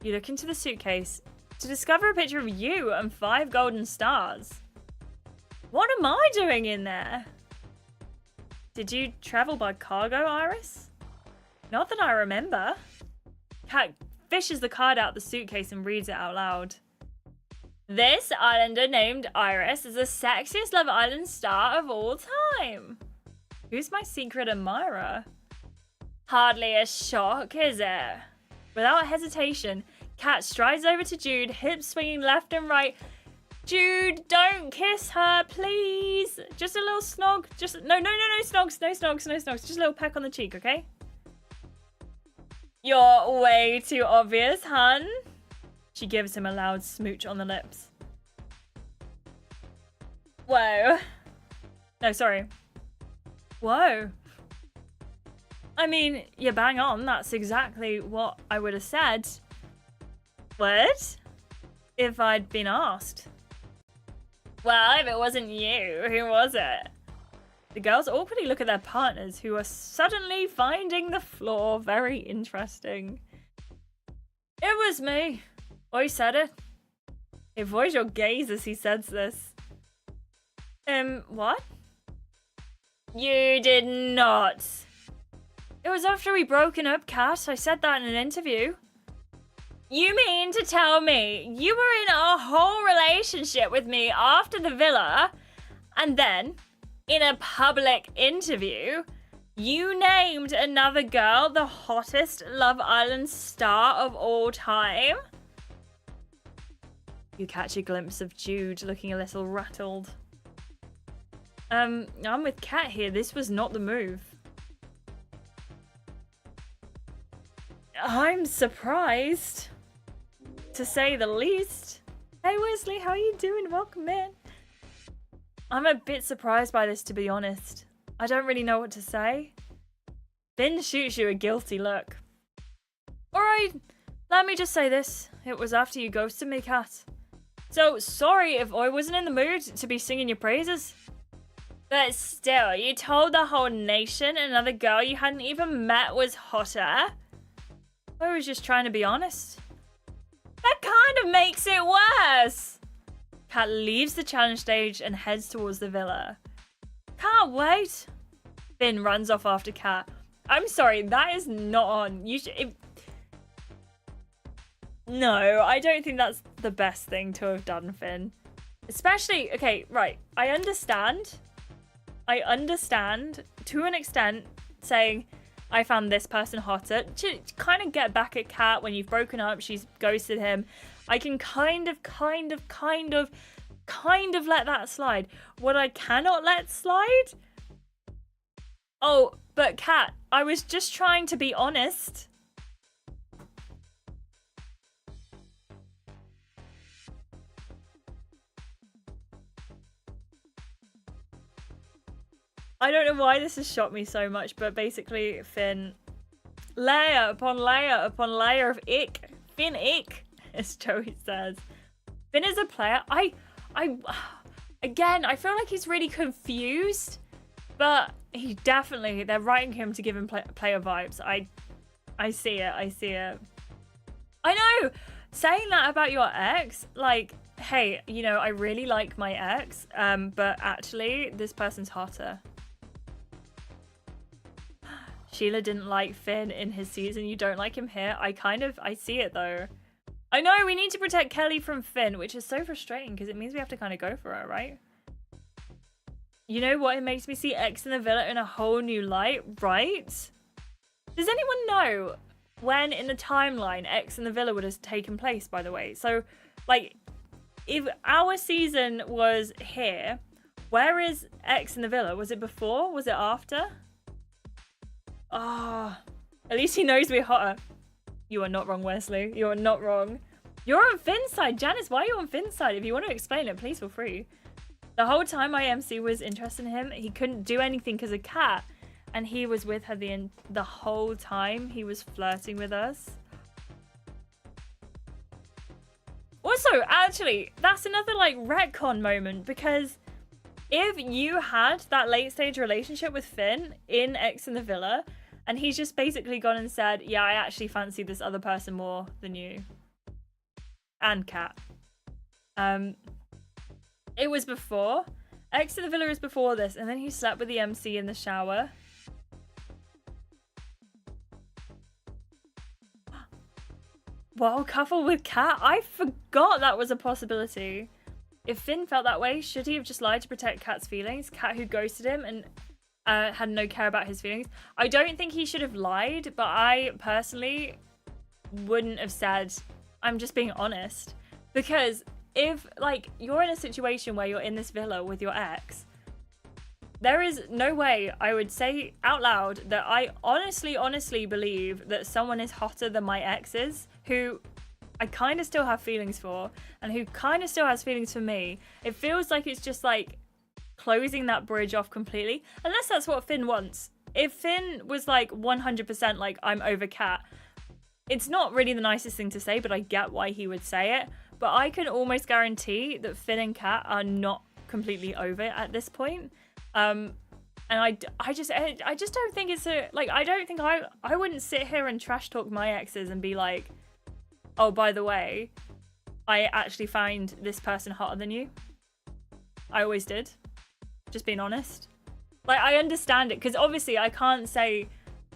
You look into the suitcase to discover a picture of you and 5 golden stars. What am I doing in there? Did you travel by cargo, Iris? Not that I remember. Kat fishes the card out the suitcase and reads it out loud. This islander named Iris is the sexiest Love Island star of all time. Who's my secret admirer? Hardly a shock, is it? Without hesitation, Kat strides over to Jude, hips swinging left and right. Jude, don't kiss her, please. Just a little snog. Just no snogs, no snogs, no snogs. Just a little peck on the cheek, okay? You're way too obvious, hun. She gives him a loud smooch on the lips. Whoa. No, sorry. Whoa. I mean, you're bang on. That's exactly what I would have said. What? If I'd been asked. Well, if it wasn't you, who was it? The girls awkwardly look at their partners, who are suddenly finding the floor very interesting. It was me. I said it. Avoid your gaze as he says this. What? You did not. It was after we broken up, Kat. I said that in an interview. You mean to tell me you were in a whole relationship with me after the villa, and then, in a public interview, you named another girl the hottest Love Island star of all time? You catch a glimpse of Jude looking a little rattled. I'm with Kat here. This was not the move. I'm surprised, to say the least. Hey Wesley, how are you doing? Welcome in. I'm a bit surprised by this, to be honest. I don't really know what to say. Finn shoots you a guilty look. Alright, let me just say this. It was after you ghosted me, Kat. So, sorry if I wasn't in the mood to be singing your praises. But still, you told the whole nation another girl you hadn't even met was hotter. I was just trying to be honest. That kind of makes it worse. Kat leaves the challenge stage and heads towards the villa. Can't wait. Finn runs off after Kat. I'm sorry, that is not on. You should... No, I don't think that's the best thing to have done, Finn. Especially, okay, right. I understand to an extent saying, I found this person hotter. To kind of get back at Kat when you've broken up, she's ghosted him. I can kind of let that slide. What I cannot let slide? Oh, but Kat, I was just trying to be honest. I don't know why this has shocked me so much, but basically, Finn, layer upon layer upon layer of ick. Finn ick, as Joey says. Finn is a player. Again, I feel like he's really confused, but he definitely, they're writing him to give him player vibes. I see it. I know, saying that about your ex, like, hey, you know, I really like my ex, but actually, this person's hotter. Sheila didn't like Finn in his season. You don't like him here. I see it though. I know we need to protect Kelly from Finn, which is so frustrating because it means we have to kind of go for her, right? You know what? It makes me see X in the villa in a whole new light, right? Does anyone know when in the timeline X in the villa would have taken place, by the way? So, like, if our season was here, where is X in the villa? Was it before? Was it after? Ah, oh, at least he knows we're hotter. You are not wrong, Wesley. You are not wrong. You're on Finn's side. Janice, why are you on Finn's side? If you want to explain it, please feel free. The whole time my MC was interested in him, he couldn't do anything because of Kat. And he was with her the whole time. He was flirting with us. Also, actually, that's another, like, retcon moment. Because if you had that late-stage relationship with Finn in X in the Villa, and he's just basically gone and said, yeah, I actually fancy this other person more than you. And Kat. It was before. X in the Villa is before this, and then he slept with the MC in the shower. Well, couple with Kat? I forgot that was a possibility. If Finn felt that way, should he have just lied to protect Kat's feelings? Kat who ghosted him and had no care about his feelings. I don't think he should have lied, but I personally wouldn't have said, I'm just being honest. Because if, like, you're in a situation where you're in this villa with your ex, there is no way I would say out loud that I honestly believe that someone is hotter than my ex is, who I kind of still have feelings for, and who kind of still has feelings for me. It feels like it's just like closing that bridge off completely, unless that's what Finn wants. If Finn was like 100% like, I'm over Kat, it's not really the nicest thing to say, but I get why he would say it. But I can almost guarantee that Finn and Kat are not completely over it at this point. And I just don't think it's a, like, I wouldn't sit here and trash talk my exes and be like, oh, by the way, I actually find this person hotter than you. I always did. Just being honest. Like, I understand it, because obviously I can't say,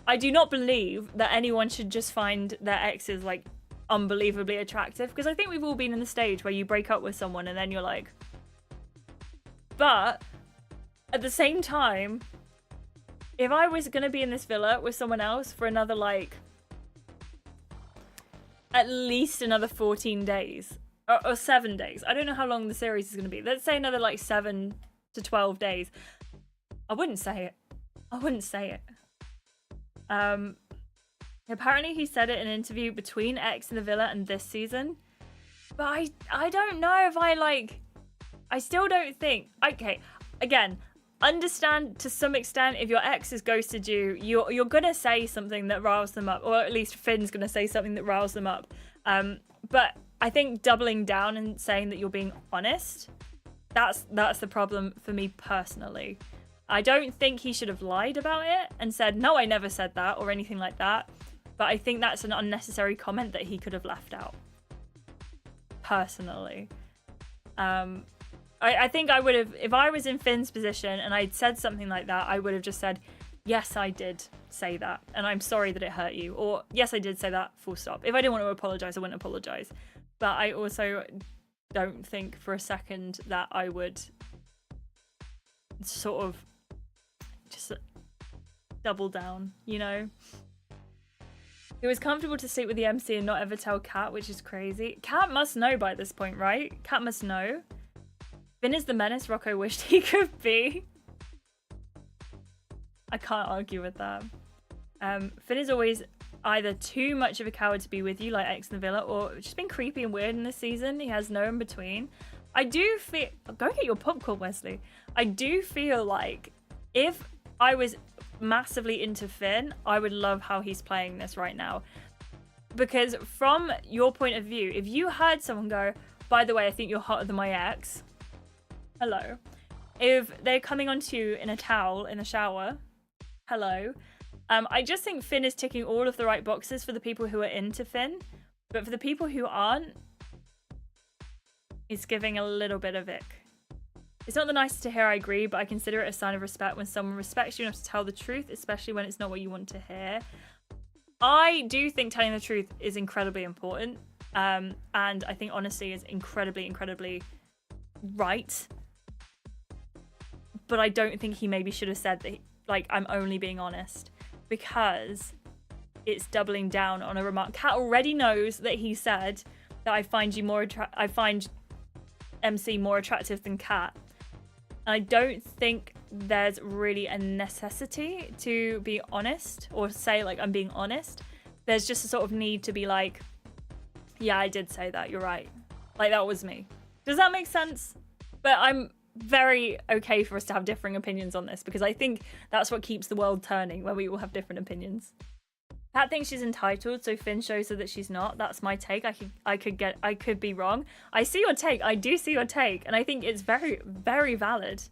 I do not believe that anyone should just find their exes like unbelievably attractive, because I think we've all been in the stage where you break up with someone and then you're like, but at the same time, if I was going to be in this villa with someone else for another, like, at least another 14 days or 7 days, I don't know how long the series is going to be. Let's say another like 7 to 12 days. I wouldn't say it. I wouldn't say it. Apparently he said it in an interview between X and the villa and this season. But I don't know if I still don't think, okay, again, understand to some extent if your ex has ghosted you, you're gonna say something that riles them up, or at least Finn's gonna say something that riles them up. But I think doubling down and saying that you're being honest, that's the problem for me personally. I don't think he should have lied about it and said, no, I never said that or anything like that. But I think that's an unnecessary comment that he could have left out. Personally. I think I would have, if I was in Finn's position and I'd said something like that, I would have just said, yes, I did say that, and I'm sorry that it hurt you. Or, yes, I did say that, full stop. If I didn't want to apologise, I wouldn't apologise. But I also don't think for a second that I would sort of just double down, you know? It was comfortable to sleep with the MC and not ever tell Kat, which is crazy. Kat must know by this point, right? Kat must know. Finn is the menace Rocco wished he could be. I can't argue with that. Finn is always either too much of a coward to be with you, like X in the villa, or just been creepy and weird in this season. He has no in between. I do feel... Go get your popcorn, Wesley. I do feel like if I was massively into Finn, I would love how he's playing this right now. Because from your point of view, if you heard someone go, by the way, I think you're hotter than my ex... Hello. If they're coming onto you in a towel in the shower, hello. I just think Finn is ticking all of the right boxes for the people who are into Finn, but for the people who aren't, it's giving a little bit of ick. It's not the nicest to hear, I agree, but I consider it a sign of respect when someone respects you enough to tell the truth, especially when it's not what you want to hear. I do think telling the truth is incredibly important, and I think honesty is incredibly right. But I don't think he maybe should have said that, like, I'm only being honest, because it's doubling down on a remark. Kat already knows that he said that I find MC more attractive than Kat. And I don't think there's really a necessity to be honest or say, like, I'm being honest. There's just a sort of need to be like, yeah, I did say that, you're right. Like, that was me. Does that make sense? But I'm very okay for us to have differing opinions on this, because I think that's what keeps the world turning, when we all have different opinions. Pat thinks she's entitled, so Finn shows her that she's not. That's my take. I could be wrong. I see your take. I do see your take, and I think it's very valid.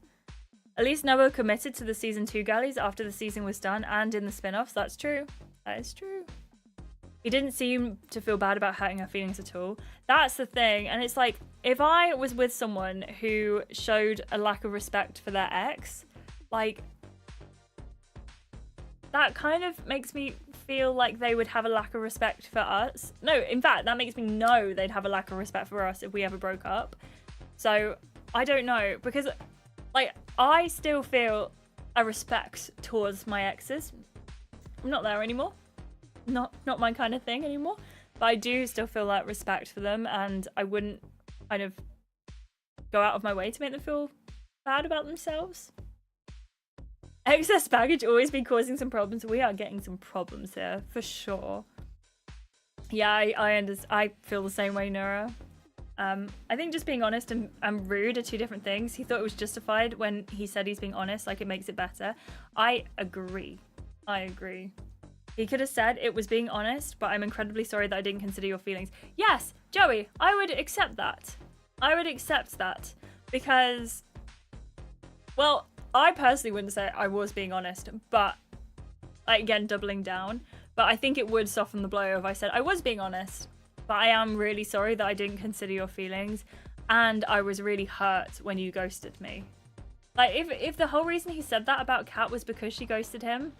At least Noah committed to the season 2 girlies after the season was done, and in the spin-offs. That's true. That is true. He didn't seem to feel bad about hurting her feelings at all. That's the thing. And it's like, if I was with someone who showed a lack of respect for their ex, like, that kind of makes me feel like they would have a lack of respect for us. No, in fact, that makes me know they'd have a lack of respect for us if we ever broke up. So I don't know, because like I still feel a respect towards my exes. I'm not there anymore. Not my kind of thing anymore. But I do still feel that respect for them, and I wouldn't kind of go out of my way to make them feel bad about themselves. Excess baggage always be causing some problems. We are getting some problems here, for sure. Yeah, I feel the same way, Nura. I think just being honest and rude are two different things. He thought it was justified when he said he's being honest, like it makes it better. I agree. He could have said it was being honest, but I'm incredibly sorry that I didn't consider your feelings. Yes, Joey, I would accept that. I would accept that because, well, I personally wouldn't say I was being honest, but again, doubling down. But I think it would soften the blow if I said I was being honest, but I am really sorry that I didn't consider your feelings, and I was really hurt when you ghosted me. Like, if the whole reason he said that about Kat was because she ghosted him,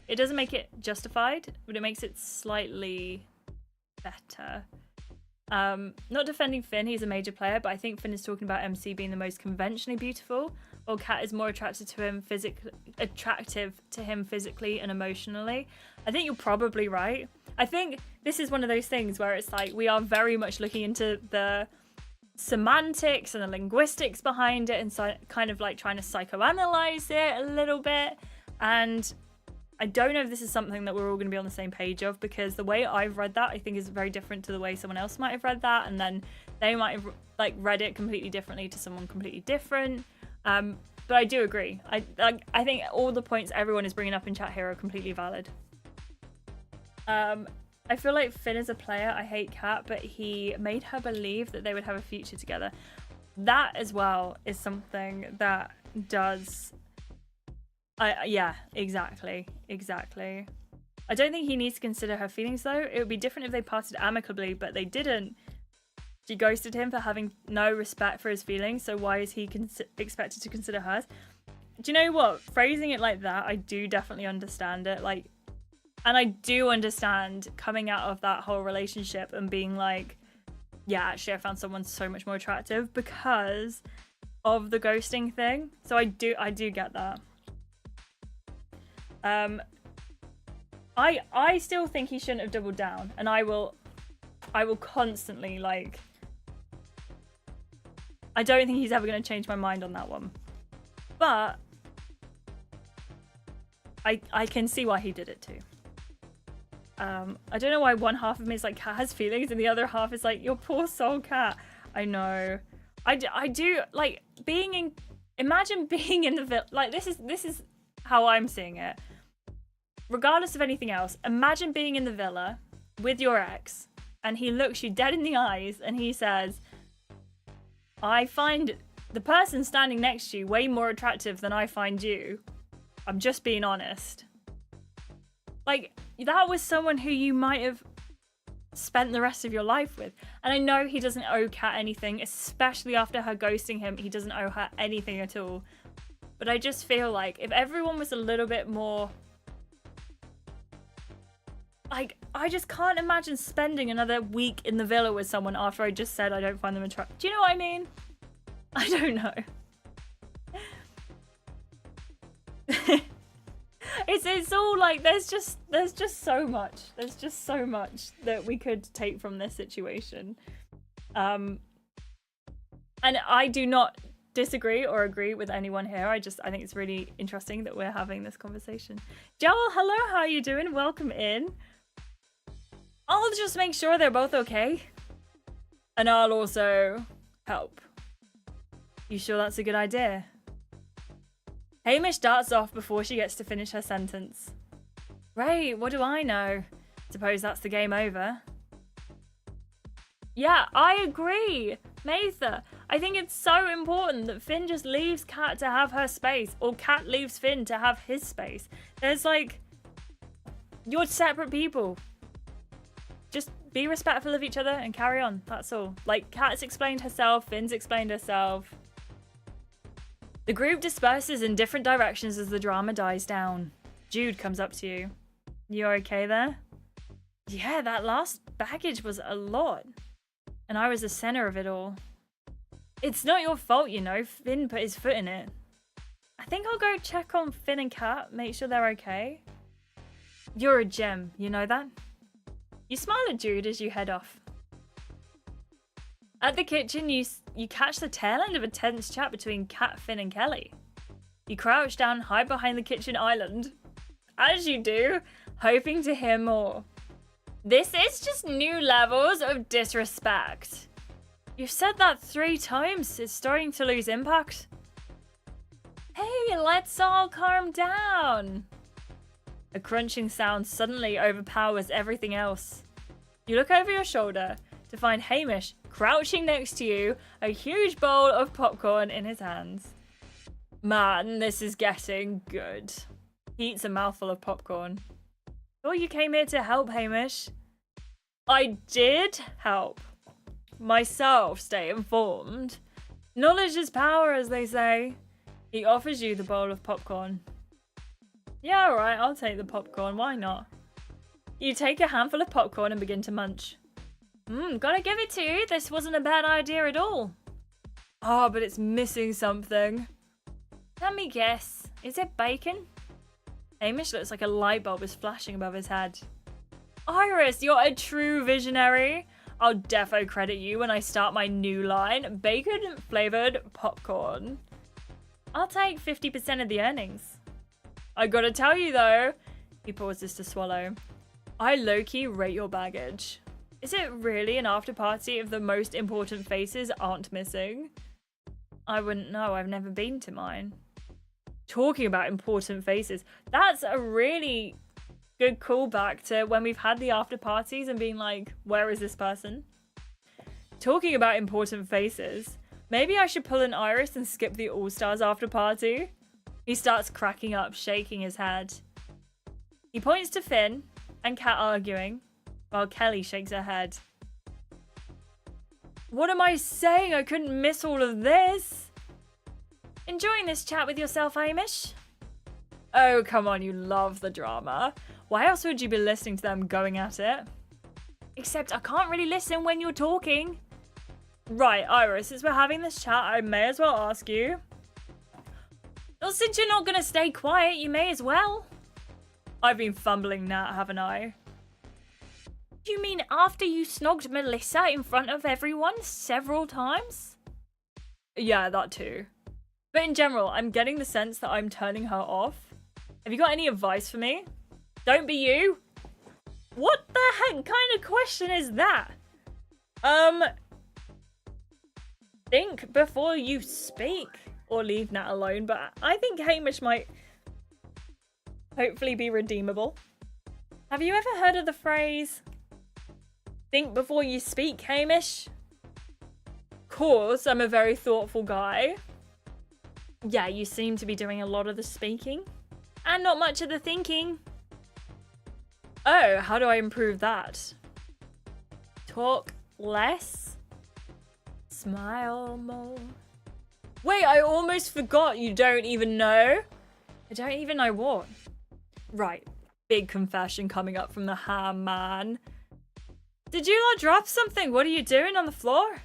it doesn't make it justified, but it makes it slightly better. Not defending Finn, he's a major player, but I think Finn is talking about MC being the most conventionally beautiful, while Kat is more attracted to him physically and emotionally. I think you're probably right. I think this is one of those things where it's like we are very much looking into the semantics and the linguistics behind it, and so kind of like trying to psychoanalyze it a little bit. And I don't know if this is something that we're all going to be on the same page of, because the way I've read that I think is very different to the way someone else might have read that, and then they might have like read it completely differently to someone completely different. But I do agree. I think all the points everyone is bringing up in chat here are completely valid. I feel like Finn is a player. I hate Kat, but he made her believe that they would have a future together. That as well is something that does... yeah, exactly. I don't think he needs to consider her feelings though. It would be different if they parted amicably, but they didn't. She ghosted him for having no respect for his feelings, so why is he expected to consider hers? Do you know what? Phrasing it like that, I do definitely understand it. Like, and I do understand coming out of that whole relationship and being like, yeah, actually I found someone so much more attractive because of the ghosting thing. So I do get that. I still think he shouldn't have doubled down, and I will constantly, like, I don't think he's ever going to change my mind on that one. But I can see why he did it too. I don't know why one half of me is like, Kat has feelings, and the other half is like, your poor soul, Kat. I know. I do, like, imagine being in the villa. Like, this is how I'm seeing it. Regardless of anything else, imagine being in the villa with your ex, and he looks you dead in the eyes and he says, I find the person standing next to you way more attractive than I find you. I'm just being honest. Like, that was someone who you might have spent the rest of your life with. And I know he doesn't owe Kat anything, especially after her ghosting him. He doesn't owe her anything at all. But I just feel like if everyone was a little bit more... Like, I just can't imagine spending another week in the villa with someone after I just said I don't find them attractive. Do you know what I mean? I don't know. It's all like, there's just so much. There's just so much that we could take from this situation. And I do not disagree or agree with anyone here. I think it's really interesting that we're having this conversation. Joel, hello, how are you doing? Welcome in. I'll just make sure they're both okay. And I'll also help. You sure that's a good idea? Hamish darts off before she gets to finish her sentence. Right, what do I know? Suppose that's the game over. Yeah, I agree. Matha, I think it's so important that Finn just leaves Kat to have her space, or Kat leaves Finn to have his space. There's like, you're separate people. Just be respectful of each other and carry on. That's all. Like, Kat's explained herself, Finn's explained herself. The group disperses in different directions as the drama dies down. Jude comes up to you. You okay there? Yeah, that last baggage was a lot. And I was the center of it all. It's not your fault, you know. Finn put his foot in it. I think I'll go check on Finn and Kat, make sure they're okay. You're a gem, you know that? You smile at Jude as you head off. At the kitchen, you catch the tail end of a tense chat between Kat, Finn and Kelly. You crouch down, hide behind the kitchen island. As you do, hoping to hear more. This is just new levels of disrespect. You've said that 3 times. It's starting to lose impact. Hey, let's all calm down. A crunching sound suddenly overpowers everything else. You look over your shoulder to find Hamish crouching next to you, a huge bowl of popcorn in his hands. Man, this is getting good. He eats a mouthful of popcorn. Thought you came here to help, Hamish. I did help. Myself stay informed. Knowledge is power, as they say. He offers you the bowl of popcorn. Yeah, alright, I'll take the popcorn. Why not? You take a handful of popcorn and begin to munch. Gotta give it to you. This wasn't a bad idea at all. Oh, but it's missing something. Let me guess. Is it bacon? Hamish looks like a light bulb is flashing above his head. Iris, you're a true visionary. I'll defo credit you when I start my new line. Bacon-flavored popcorn. I'll take 50% of the earnings. I gotta tell you though, he pauses to swallow. I low-key rate your baggage. Is it really an after party if the most important faces aren't missing? I wouldn't know, I've never been to mine. Talking about important faces, that's a really good callback to when we've had the after parties and been like, where is this person? Talking about important faces, maybe I should pull an Iris and skip the All-Stars after party. He starts cracking up, shaking his head. He points to Finn and Kat arguing, while Kelly shakes her head. What am I saying? I couldn't miss all of this. Enjoying this chat with yourself, Hamish? Oh, come on, you love the drama. Why else would you be listening to them going at it? Except I can't really listen when you're talking. Right, Iris, since we're having this chat, I may as well ask you. Well, since you're not going to stay quiet, you may as well. I've been fumbling that, haven't I? Do you mean after you snogged Melissa in front of everyone several times? Yeah, that too. But in general, I'm getting the sense that I'm turning her off. Have you got any advice for me? Don't be you. What the heck kind of question is that? Think before you speak. Or leave Nat alone, but I think Hamish might hopefully be redeemable. Have you ever heard of the phrase, think before you speak, Hamish? Of course, I'm a very thoughtful guy. Yeah, you seem to be doing a lot of the speaking. And not much of the thinking. Oh, how do I improve that? Talk less. Smile more. Wait, I almost forgot you don't even know. I don't even know what. Right, big confession coming up from the ham man. Did you not drop something? What are you doing on the floor?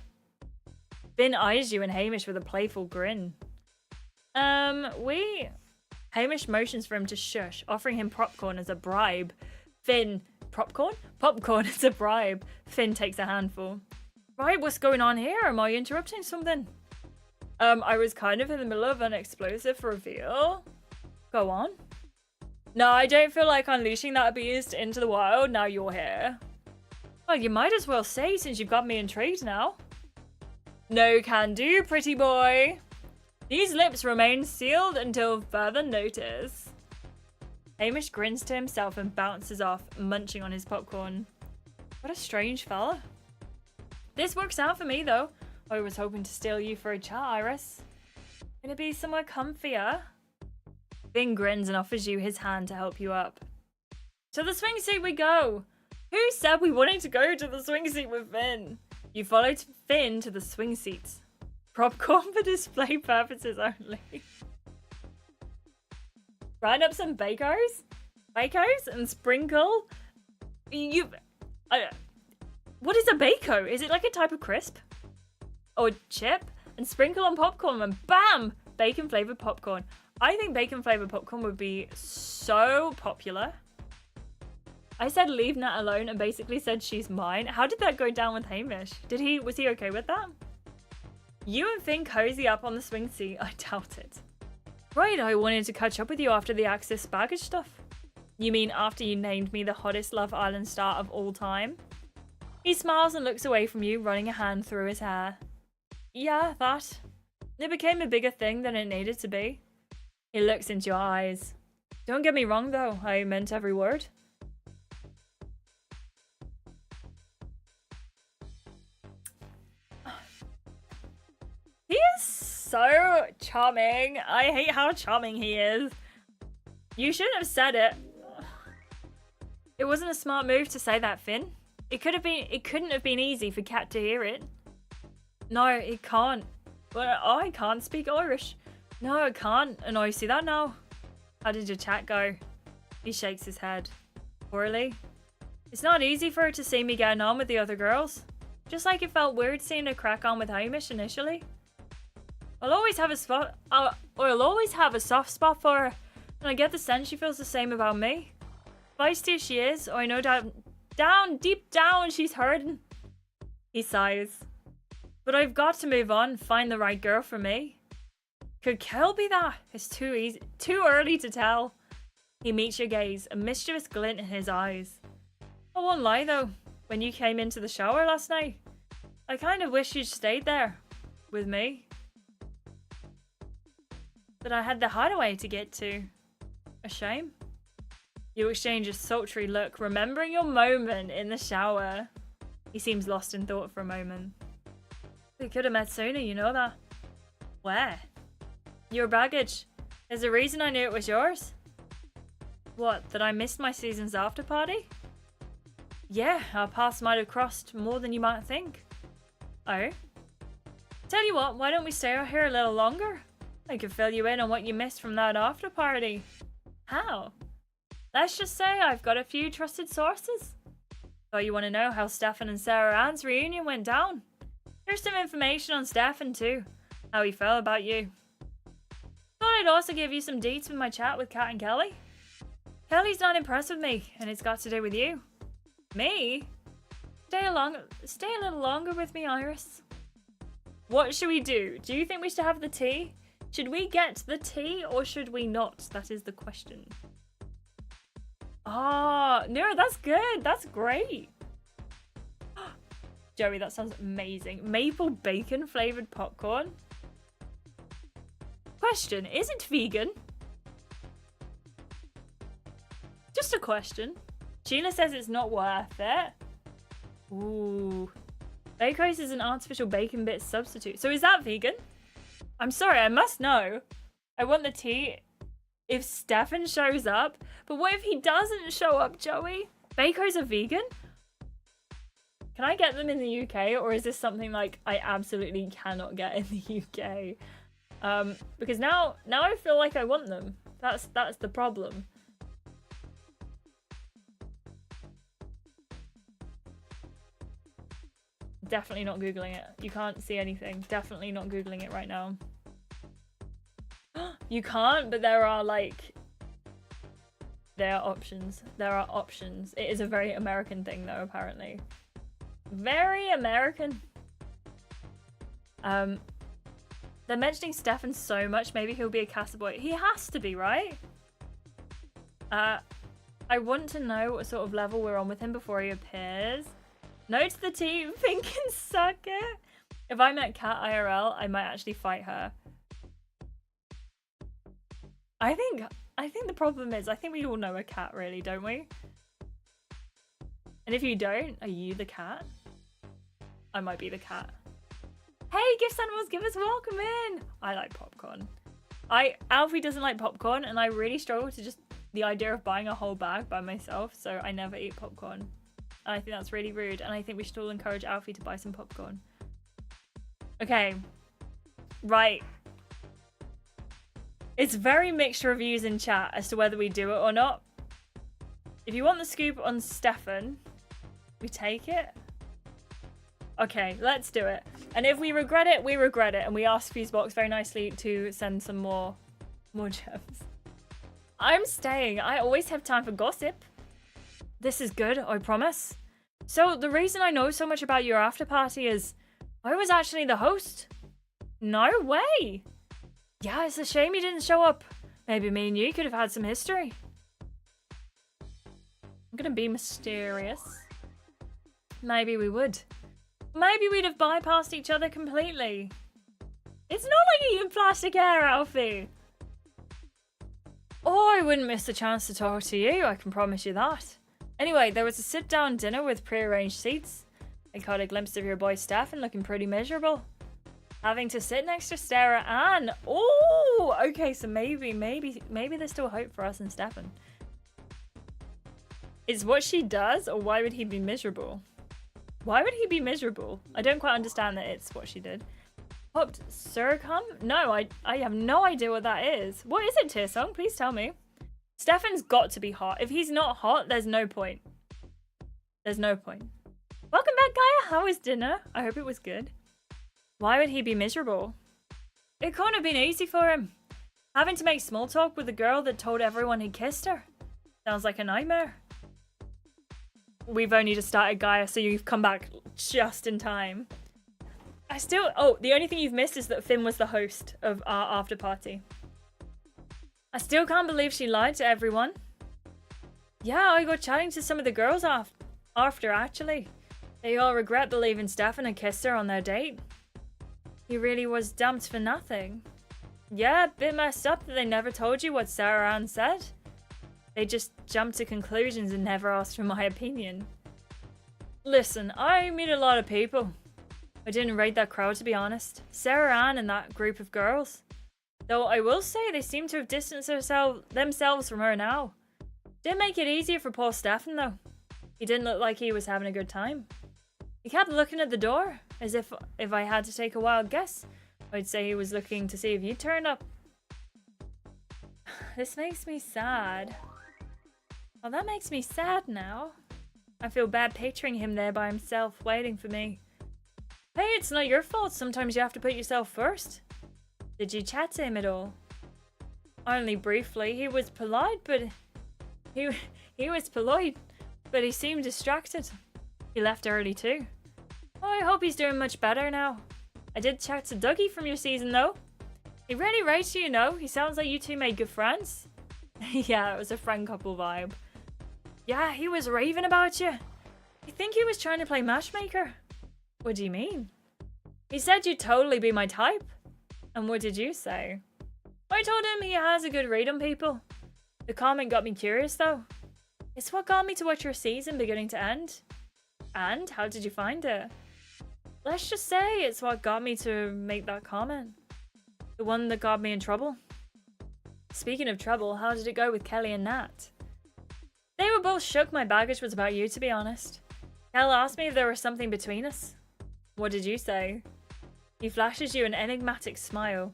Finn eyes you and Hamish with a playful grin. Hamish motions for him to shush, offering him popcorn as a bribe. Finn, popcorn? Popcorn as a bribe. Finn takes a handful. Right, what's going on here? Am I interrupting something? I was kind of in the middle of an explosive reveal. Go on. No, I don't feel like unleashing that beast into the wild now you're here. Well, you might as well say since you've got me intrigued now. No can do, pretty boy. These lips remain sealed until further notice. Hamish grins to himself and bounces off, munching on his popcorn. What a strange fella. This works out for me, though. I was hoping to steal you for a chat, Iris. Gonna be somewhere comfier? Finn grins and offers you his hand to help you up. To the swing seat we go! Who said we wanted to go to the swing seat with Finn? You followed Finn to the swing seats. Popcorn for display purposes only. Grind up some bacos? Bacos and sprinkle. What is a bacon? Is it like a type of crisp? Or chip? And sprinkle on popcorn and bam! Bacon flavored popcorn. I think bacon flavored popcorn would be so popular. I said leave Nat alone and basically said she's mine. How did that go down with Hamish? Was he okay with that? You and Finn cozy up on the swing seat. I doubt it. Right, I wanted to catch up with you after the Axis baggage stuff. You mean after you named me the hottest Love Island star of all time? He smiles and looks away from you, running a hand through his hair. Yeah, that. It became a bigger thing than it needed to be. He looks into your eyes. Don't get me wrong though, I meant every word. He is so charming. I hate how charming he is. You shouldn't have said it. It wasn't a smart move to say that, Finn. It couldn't have been easy for Kat to hear it. No, it can't. But I can't speak Irish. No, I can't. And I see that now. How did your chat go? He shakes his head. Poorly. It's not easy for her to see me getting on with the other girls. Just like it felt weird seeing her crack on with Hamish initially. I'll always have a soft spot for her. And I get the sense she feels the same about me. Feisty as she is, I know that deep down, she's hurting. He sighs. But I've got to move on, find the right girl for me. Could Kel be that? It's too early to tell. He meets your gaze, a mischievous glint in his eyes. I won't lie though, when you came into the shower last night, I kind of wish you'd stayed there, with me. But I had the hideaway to get to. A shame. You exchange a sultry look, remembering your moment in the shower. He seems lost in thought for a moment. We could have met sooner, you know that. Where? Your baggage. There's a reason I knew it was yours. What, that I missed my season's after party? Yeah, our paths might have crossed more than you might think. Oh? Tell you what, why don't we stay out here a little longer? I could fill you in on what you missed from that after party. How? Let's just say I've got a few trusted sources. Thought you want to know how Stefan and Sarah Ann's reunion went down. Here's some information on Stefan too. How he felt about you. Thought I'd also give you some deets with my chat with Kat and Kelly. Kelly's not impressed with me, and it's got to do with you. Me? Stay a little longer with me, Iris. What should we do? Do you think we should have the tea? Should we get the tea or should we not? That is the question. Ah, no, that's good. That's great. Joey, that sounds amazing. Maple bacon flavored popcorn. Question, is it vegan? Just a question. Sheila says it's not worth it. Ooh. Bakos is an artificial bacon bit substitute. So is that vegan? I'm sorry, I must know. I want the tea if Stefan shows up. But what if he doesn't show up, Joey? Bakos are vegan? Can I get them in the UK? Or is this something like I absolutely cannot get in the UK? Because now I feel like I want them. That's the problem. Definitely not Googling it. You can't see anything. Definitely not Googling it right now. You can't, but there are options. There are options. It is a very American thing though, apparently. Very American. They're mentioning Stefan so much, maybe he'll be a Cassaboy. He has to be, right? I want to know what sort of level we're on with him before he appears. No to the team, Pink can suck it. If I met Kat IRL, I might actually fight her. I think the problem is, I think we all know a cat really, don't we? And if you don't, are you the cat? I might be the cat. Hey, Gift Animals, give us welcome in. I like popcorn. Alfie doesn't like popcorn, and I really struggle to just the idea of buying a whole bag by myself, so I never eat popcorn. And I think that's really rude, and I think we should all encourage Alfie to buy some popcorn. Okay. Right. It's very mixed reviews in chat as to whether we do it or not. If you want the scoop on Stefan, we take it. Okay, let's do it. And if we regret it, we regret it. And we ask Fusebox very nicely to send some more gems. I'm staying. I always have time for gossip. This is good, I promise. So the reason I know so much about your after party is I was actually the host. No way. Yeah, it's a shame you didn't show up. Maybe me and you could have had some history. I'm gonna be mysterious. Maybe we would. Maybe we'd have bypassed each other completely. It's not like eating plastic hair, Alfie. Oh, I wouldn't miss the chance to talk to you, I can promise you that. Anyway, there was a sit-down dinner with pre-arranged seats. I caught a glimpse of your boy Stefan looking pretty miserable. Having to sit next to Sarah Ann. Oh, okay, so maybe there's still hope for us and Stefan. Is what she does, or why would he be miserable? Why would he be miserable? I don't quite understand that it's what she did. Popped Surcum? No, I have no idea what that is. What is it, Tearsong? Please tell me. Stefan's got to be hot. If he's not hot, there's no point. There's no point. Welcome back, Gaia. How was dinner? I hope it was good. Why would he be miserable? It couldn't have been easy for him. Having to make small talk with a girl that told everyone he kissed her. Sounds like a nightmare. We've only just started, Gaia, so you've come back just in time. Oh, the only thing you've missed is that Finn was the host of our after party. I still can't believe she lied to everyone. Yeah, I got chatting to some of the girls after, actually. They all regret believing Stefan had kissed her on their date. He really was dumped for nothing. Yeah, a bit messed up that they never told you what Sarah Ann said. They just jumped to conclusions and never asked for my opinion. Listen, I meet a lot of people. I didn't rate that crowd, to be honest. Sarah Ann and that group of girls. Though I will say they seem to have distanced themselves from her now. Didn't make it easier for poor Stefan, though. He didn't look like he was having a good time. He kept looking at the door, as if I had to take a wild guess, I'd say he was looking to see if you'd turn up. This makes me sad. Oh, that makes me sad now. I feel bad picturing him there by himself, waiting for me. Hey, it's not your fault. Sometimes you have to put yourself first. Did you chat to him at all? Only briefly. He was polite, but he seemed distracted. He left early too. Oh, I hope he's doing much better now. I did chat to Dougie from your season though. He really rates you, you know. He sounds like you two made good friends. Yeah, it was a friend couple vibe. Yeah, he was raving about you. I think he was trying to play matchmaker. What do you mean? He said you'd totally be my type. And what did you say? I told him he has a good read on people. The comment got me curious though. It's what got me to watch your season beginning to end. And how did you find it? Let's just say it's what got me to make that comment. The one that got me in trouble. Speaking of trouble, how did it go with Kelly and Nat? They were both shook my baggage was about you, to be honest. Kel asked me if there was something between us. What did you say? He flashes you an enigmatic smile.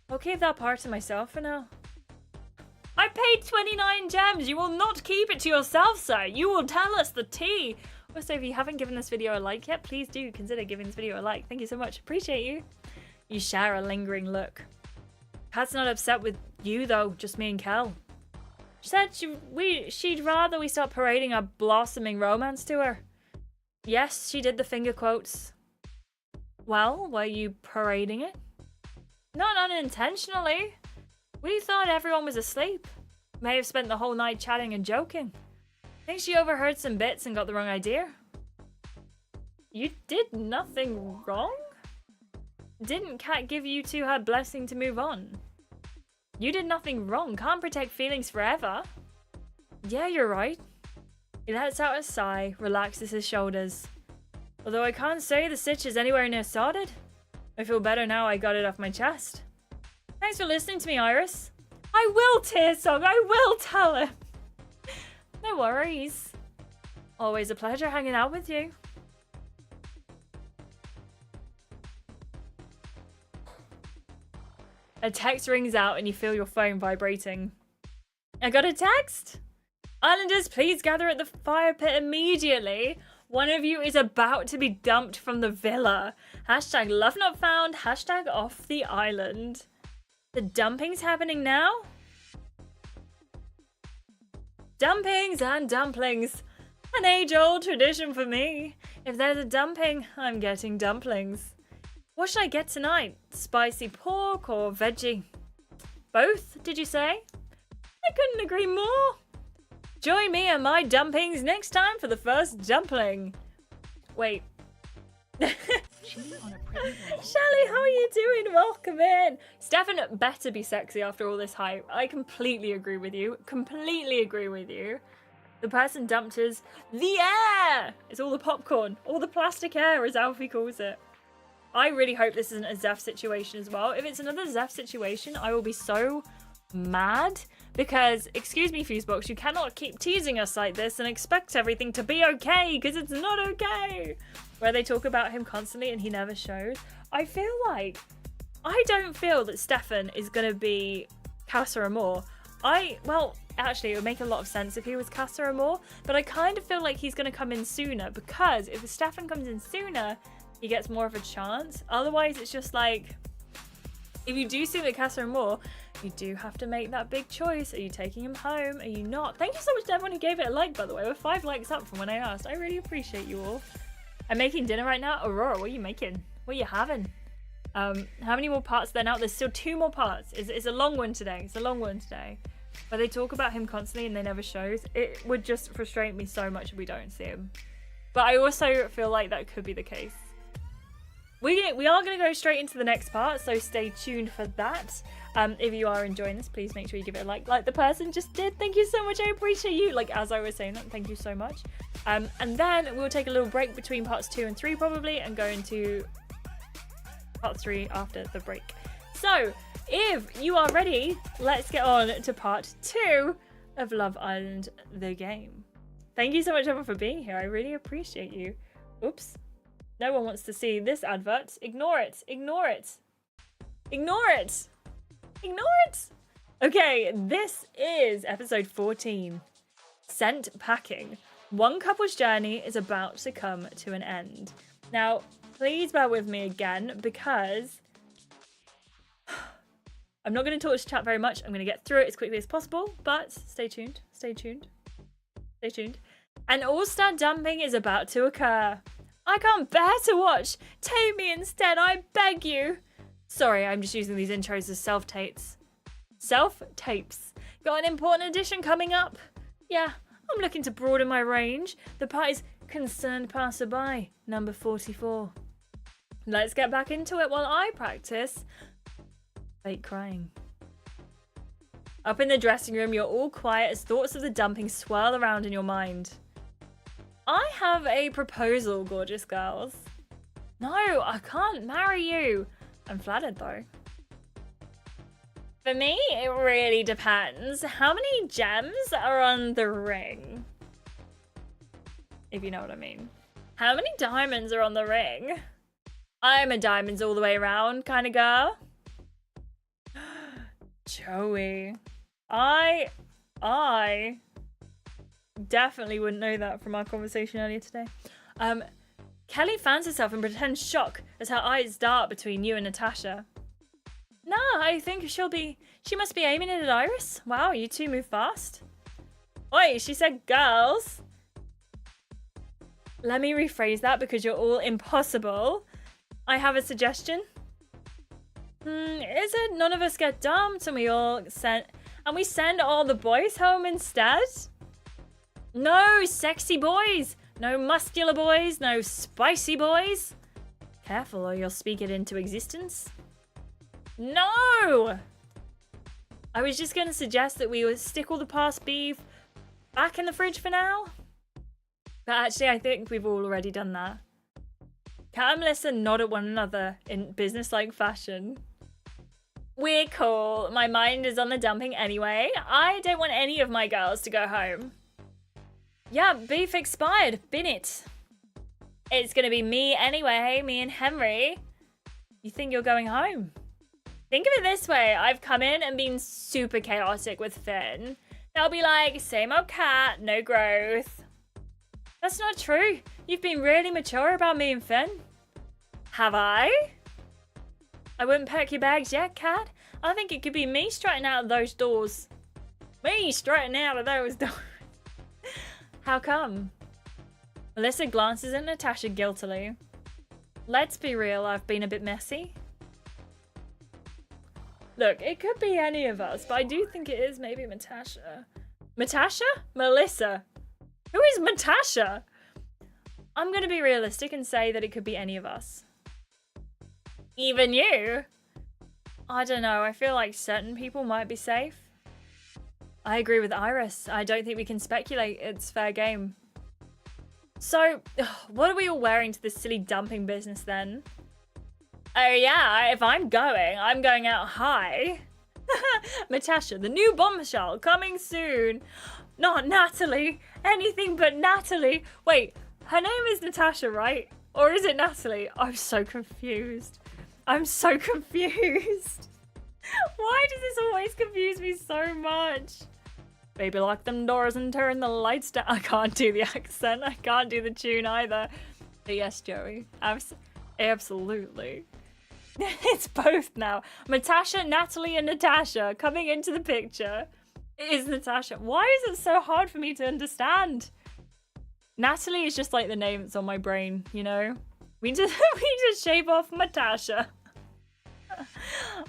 I'll keep that part to myself for now. I paid 29 gems! You will not keep it to yourself, sir! You will tell us the tea! Also, if you haven't given this video a like yet, please do consider giving this video a like. Thank you so much. Appreciate you. You share a lingering look. Kat's not upset with you, though. Just me and Kel. She said she'd rather we stop parading our blossoming romance to her. Yes, she did the finger quotes. Well, were you parading it? Not unintentionally. We thought everyone was asleep. May have spent the whole night chatting and joking. Think she overheard some bits and got the wrong idea. You did nothing wrong? Didn't Kat give you two her blessing to move on? You did nothing wrong. Can't protect feelings forever. Yeah, you're right. He lets out a sigh, relaxes his shoulders. Although I can't say the stitch is anywhere near sorted. I feel better now I got it off my chest. Thanks for listening to me, Iris. I will, Tearsong. I will tell him. No worries. Always a pleasure hanging out with you. A text rings out and you feel your phone vibrating. I got a text? Islanders, please gather at the fire pit immediately. One of you is about to be dumped from the villa. Hashtag love not found. Hashtag off the island. The dumping's happening now? Dumpings and dumplings. An age-old tradition for me. If there's a dumping, I'm getting dumplings. What should I get tonight? Spicy pork or veggie? Both, did you say? I couldn't agree more. Join me and my dumpings next time for the first dumpling. Wait. Shelly, how are you doing? Welcome in. Stefan better be sexy after all this hype. I completely agree with you. Completely agree with you. The person dumped is the air. It's all the popcorn. All the plastic air, as Alfie calls it. I really hope this isn't a Zeph situation as well. If it's another Zeph situation, I will be so mad. Because, excuse me, Fusebox, you cannot keep teasing us like this and expect everything to be okay, because it's not okay. Where they talk about him constantly and he never shows. I don't feel that Stefan is going to be Casa Amor. Well, actually, it would make a lot of sense if he was Casa Amor, but I kind of feel like he's going to come in sooner, because if Stefan comes in sooner, he gets more of a chance. Otherwise, it's just like, if you do see the Casa Amor, you do have to make that big choice. Are you taking him home? Are you not? Thank you so much to everyone who gave it a like, by the way. We're 5 likes up from when I asked. I really appreciate you all. I'm making dinner right now. Aurora, what are you making? What are you having? How many more parts are there now? There's still 2 more parts. It's a long one today. It's a long one today. But they talk about him constantly and they never shows. It would just frustrate me so much if we don't see him. But I also feel like that could be the case. We are going to go straight into the next part, so stay tuned for that. If you are enjoying this, please make sure you give it a like the person just did. Thank you so much. I appreciate you. Like, as I was saying that, thank you so much. And then we'll take a little break between parts 2 and 3 probably, and go into part 3 after the break. So, if you are ready, let's get on to part 2 of Love Island, the game. Thank you so much, everyone, for being here. I really appreciate you. Oops. No one wants to see this advert. Ignore it. Ignore it. Ignore it. Ignore it. Okay, this is episode 14. Scent packing. One couple's journey is about to come to an end. Now, please bear with me again, because I'm not going to talk to chat very much. I'm going to get through it as quickly as possible, but stay tuned. Stay tuned. Stay tuned. An all-star dumping is about to occur. I can't bear to watch. Take me instead, I beg you. Sorry, I'm just using these intros as self-tapes. Self-tapes. Got an important edition coming up. Yeah, I'm looking to broaden my range. The part is Concerned Passerby, number 44. Let's get back into it while I practice fake crying. Up in the dressing room, you're all quiet as thoughts of the dumping swirl around in your mind. I have a proposal, gorgeous girls. No, I can't marry you. I'm flattered though. For me, it really depends. How many gems are on the ring? If you know what I mean. How many diamonds are on the ring? I'm a diamonds all the way around kind of girl. Joey. I definitely wouldn't know that from our conversation earlier today. Kelly fans herself and pretends shock as her eyes dart between you and Natasha. No, I think she must be aiming it at Iris. Wow, you two move fast. Oi, she said girls. Let me rephrase that because you're all impossible. I have a suggestion. Is it none of us get dumped and we send all the boys home instead? No sexy boys, no muscular boys, no spicy boys. Careful or you'll speak it into existence. No! I was just going to suggest that we would stick all the past beef back in the fridge for now. But actually, I think we've all already done that. Kat and Melissa nod at one another in business-like fashion. We're cool. My mind is on the dumping anyway. I don't want any of my girls to go home. Yeah, beef expired. Bin it. It's gonna be me anyway, me and Henry. You think you're going home? Think of it this way. I've come in and been super chaotic with Finn. They'll be like, same old cat, no growth. That's not true. You've been really mature about me and Finn. Have I? I wouldn't pack your bags yet, cat. I think it could be me strutting out of those doors. Me strutting out of those doors. How come? Melissa glances at Natasha guiltily. Let's be real, I've been a bit messy. Look, it could be any of us, but I do think it is maybe Natasha. Natasha? Melissa. Who is Natasha? I'm gonna be realistic and say that it could be any of us. Even you? I don't know, I feel like certain people might be safe. I agree with Iris. I don't think we can speculate. It's fair game. So, what are we all wearing to this silly dumping business then? Oh yeah, if I'm going out high. Natasha, the new bombshell, coming soon. Not Natalie. Anything but Natalie. Wait, her name is Natasha, right? Or is it Natalie? I'm so confused. I'm so confused. Why does this always confuse me so much? Baby, lock them doors and turn the lights down. I can't do the accent. I can't do the tune either. But yes, Joey. Absolutely. It's both now. Natasha, Natalie, and Natasha coming into the picture. It is Natasha. Why is it so hard for me to understand? Natalie is just like the name that's on my brain, you know? We just shave off Natasha.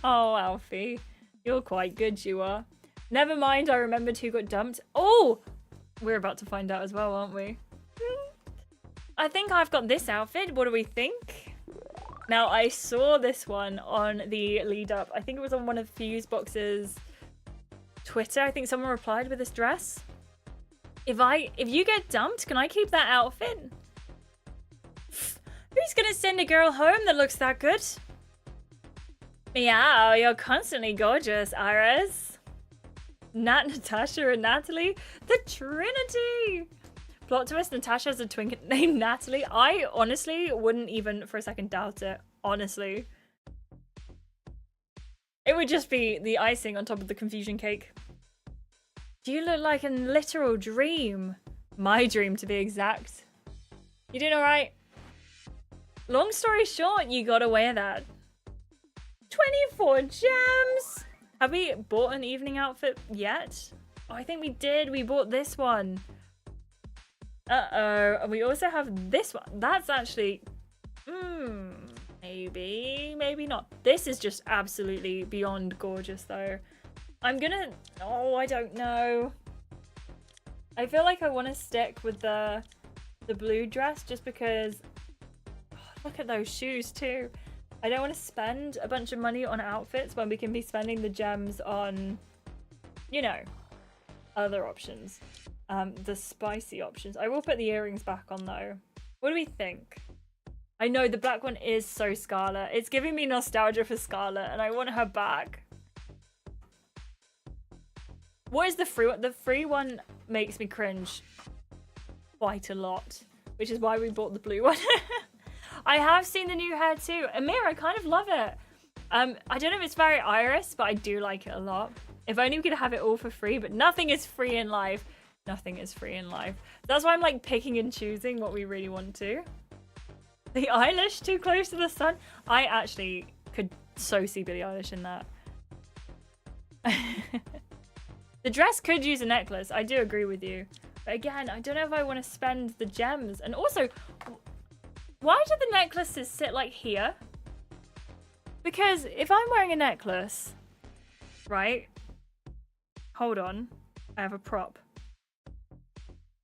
Oh, Alfie. You're quite good, you are. Never mind, I remembered who got dumped. Oh! We're about to find out as well, aren't we? I think I've got this outfit. What do we think? Now, I saw this one on the lead up. I think it was on one of Fusebox's Twitter. I think someone replied with this dress. If you get dumped, can I keep that outfit? Who's gonna send a girl home that looks that good? Meow, you're constantly gorgeous, Iris. Nat, Natasha, and Natalie. The Trinity! Plot twist, Natasha has a twin named Natalie. I honestly wouldn't even for a second doubt it. Honestly. It would just be the icing on top of the confusion cake. Do you look like a literal dream? My dream, to be exact. You doing alright? Long story short, you gotta wear that. 24 gems! Have we bought an evening outfit yet? Oh, I think we did. We bought this one. Uh-oh. And we also have this one. That's actually... maybe not. This is just absolutely beyond gorgeous, though. I'm gonna... Oh, I don't know. I feel like I want to stick with the blue dress just because... Oh, look at those shoes, too. I don't want to spend a bunch of money on outfits when we can be spending the gems on, you know, other options. The spicy options. I will put the earrings back on though. What do we think? I know the black one is so Scarlet. It's giving me nostalgia for Scarlet and I want her back. What is the free one? The free one makes me cringe quite a lot, which is why we bought the blue one. I have seen the new hair too. Amir, I kind of love it. I don't know if it's very Iris, but I do like it a lot. If only we could have it all for free, but nothing is free in life. Nothing is free in life. That's why I'm like picking and choosing what we really want to. The eyelash too close to the sun. I actually could so see Billie Eilish in that. The dress could use a necklace. I do agree with you. But again, I don't know if I want to spend the gems. And also... why do the necklaces sit like here? Because if I'm wearing a necklace, right? Hold on. I have a prop.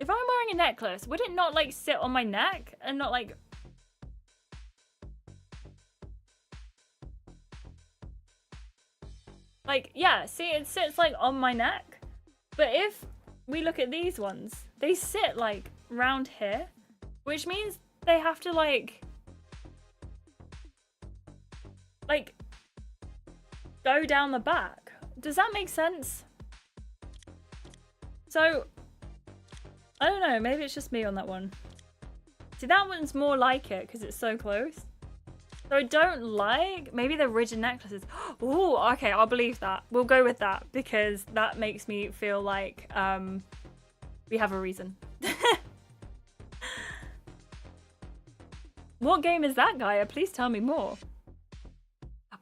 If I'm wearing a necklace, would it not like sit on my neck and not like... Like, yeah, see, it sits like on my neck. But if we look at these ones, they sit like round here, which means they have to like go down the back. Does that make sense? So, I don't know, maybe it's just me on that one. See, that one's more like it because it's so close. So I don't like, maybe the rigid necklaces. Oh, okay, I'll believe that. We'll go with that because that makes me feel like we have a reason. What game is that, Gaia? Please tell me more.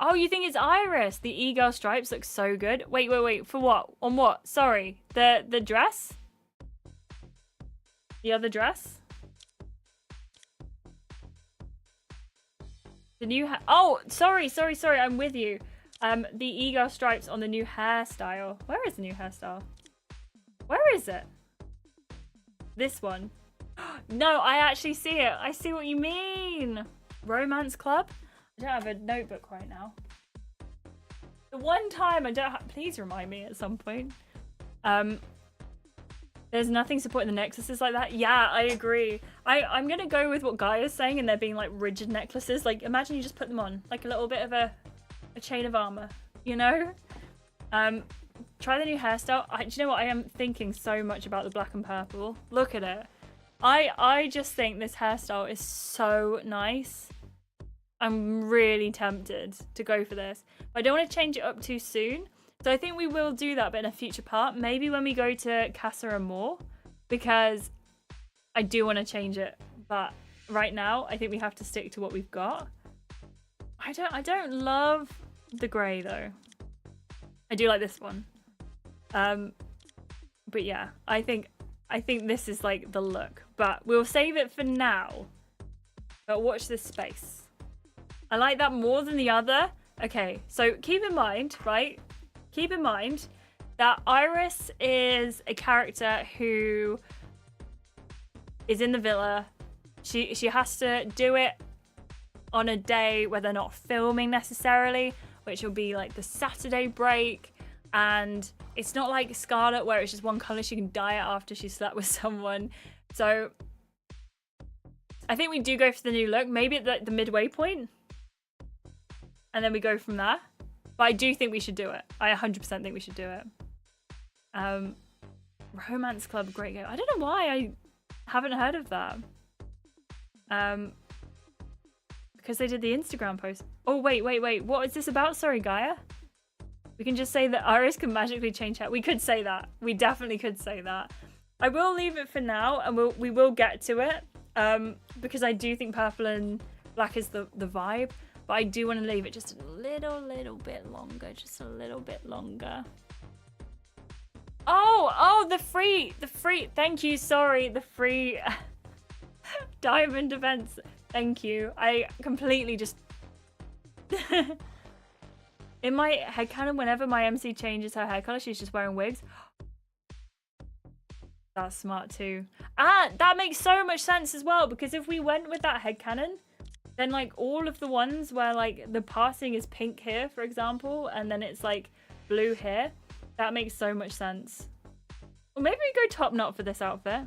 Oh, you think it's Iris? The e-girl stripes look so good. Wait. For what? On what? Sorry. The dress? The other dress? The new oh, sorry. I'm with you. The e-girl stripes on the new hairstyle. Where is the new hairstyle? Where is it? This one. No, I actually see it. I see what you mean. Romance Club? I don't have a notebook right now. The one time I don't have... Please remind me at some point. There's nothing supporting the necklaces like that. Yeah, I agree. I'm going to go with what Guy is saying and they're being like rigid necklaces. Like imagine you just put them on. Like a little bit of a chain of armor, you know? Try the new hairstyle. Do you know what? I am thinking so much about the black and purple. Look at it. I just think this hairstyle is so nice. I'm really tempted to go for this. But I don't want to change it up too soon. So I think we will do that, but in a future part. Maybe when we go to Casa Amor, because I do want to change it. But right now, I think we have to stick to what we've got. I don't love the grey though. I do like this one. But yeah, I think this is like the look. But we'll save it for now. But watch this space. I like that more than the other. Okay, so keep in mind, right? Keep in mind that Iris is a character who is in the villa. She has to do it on a day where they're not filming necessarily, which will be like the Saturday break. And it's not like Scarlet where it's just one colour she can dye it after she slept with someone. So I think we do go for the new look, maybe at the midway point. And then we go from there. But I do think we should do it. I 100% think we should do it. Romance Club, great game. I don't know why I haven't heard of that. Because they did the Instagram post. Oh, wait. What is this about? Sorry, Gaia. We can just say that Iris can magically change hair. We could say that. We definitely could say that. I will leave it for now, and we will get to it. Because I do think purple and black is the vibe. But I do want to leave it just a little bit longer. Just a little bit longer. Oh, the free, thank you, sorry, the free diamond events. Thank you. I completely just... In my headcanon, whenever my MC changes her hair color, she's just wearing wigs. That's smart too. Ah, that makes so much sense as well, because if we went with that headcanon, then like all of the ones where like the passing is pink here, for example, and then it's like blue here, that makes so much sense. Or maybe we go top knot for this outfit.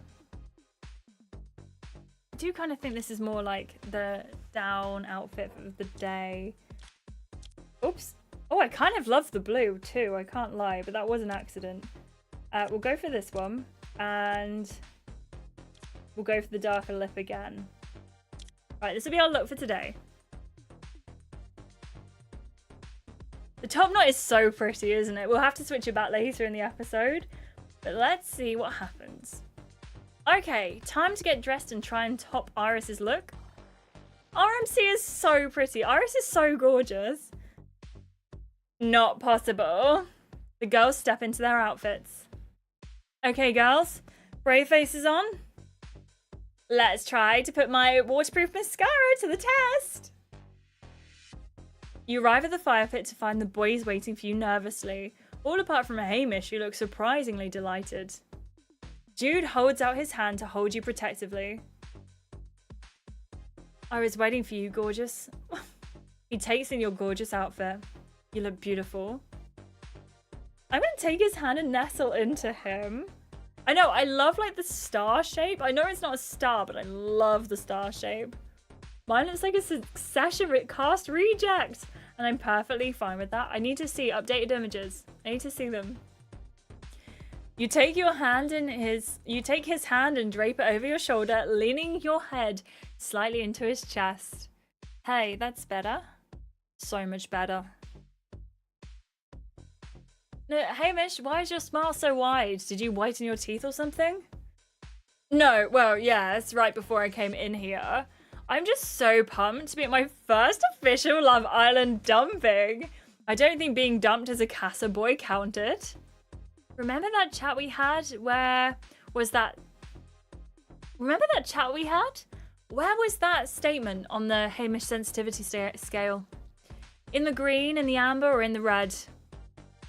I do kind of think this is more like the down outfit of the day. Oops. Oh, I kind of love the blue too, I can't lie, but that was an accident. We'll go for this one, and we'll go for the darker lip again. Right, this will be our look for today. The top knot is so pretty, isn't it? We'll have to switch it back later in the episode, but let's see what happens. Okay, time to get dressed and try and top Iris's look. RMC is so pretty. Iris is so gorgeous. Not possible. The girls step into their outfits. Okay, girls, brave faces on. Let's try to put my waterproof mascara to the test. You arrive at the fire pit to find the boys waiting for you nervously. All apart from Hamish, who looks surprisingly delighted. Jude holds out his hand to hold you protectively. I was waiting for you, gorgeous. He takes in your gorgeous outfit. You look beautiful. I'm going to take his hand and nestle into him. I know, I love like the star shape. I know it's not a star, but I love the star shape. Mine looks like a succession cast reject. And I'm perfectly fine with that. I need to see updated images. I need to see them. You take his hand and drape it over your shoulder, leaning your head slightly into his chest. Hey, that's better. So much better. No, Hamish, why is your smile so wide? Did you whiten your teeth or something? No, well, yeah, it's right before I came in here. I'm just so pumped to be at my first official Love Island dumping. I don't think being dumped as a Casa boy counted. Remember that chat we had? Where was that? Remember that chat we had? Where was that statement on the Hamish sensitivity scale? In the green, in the amber, or in the red?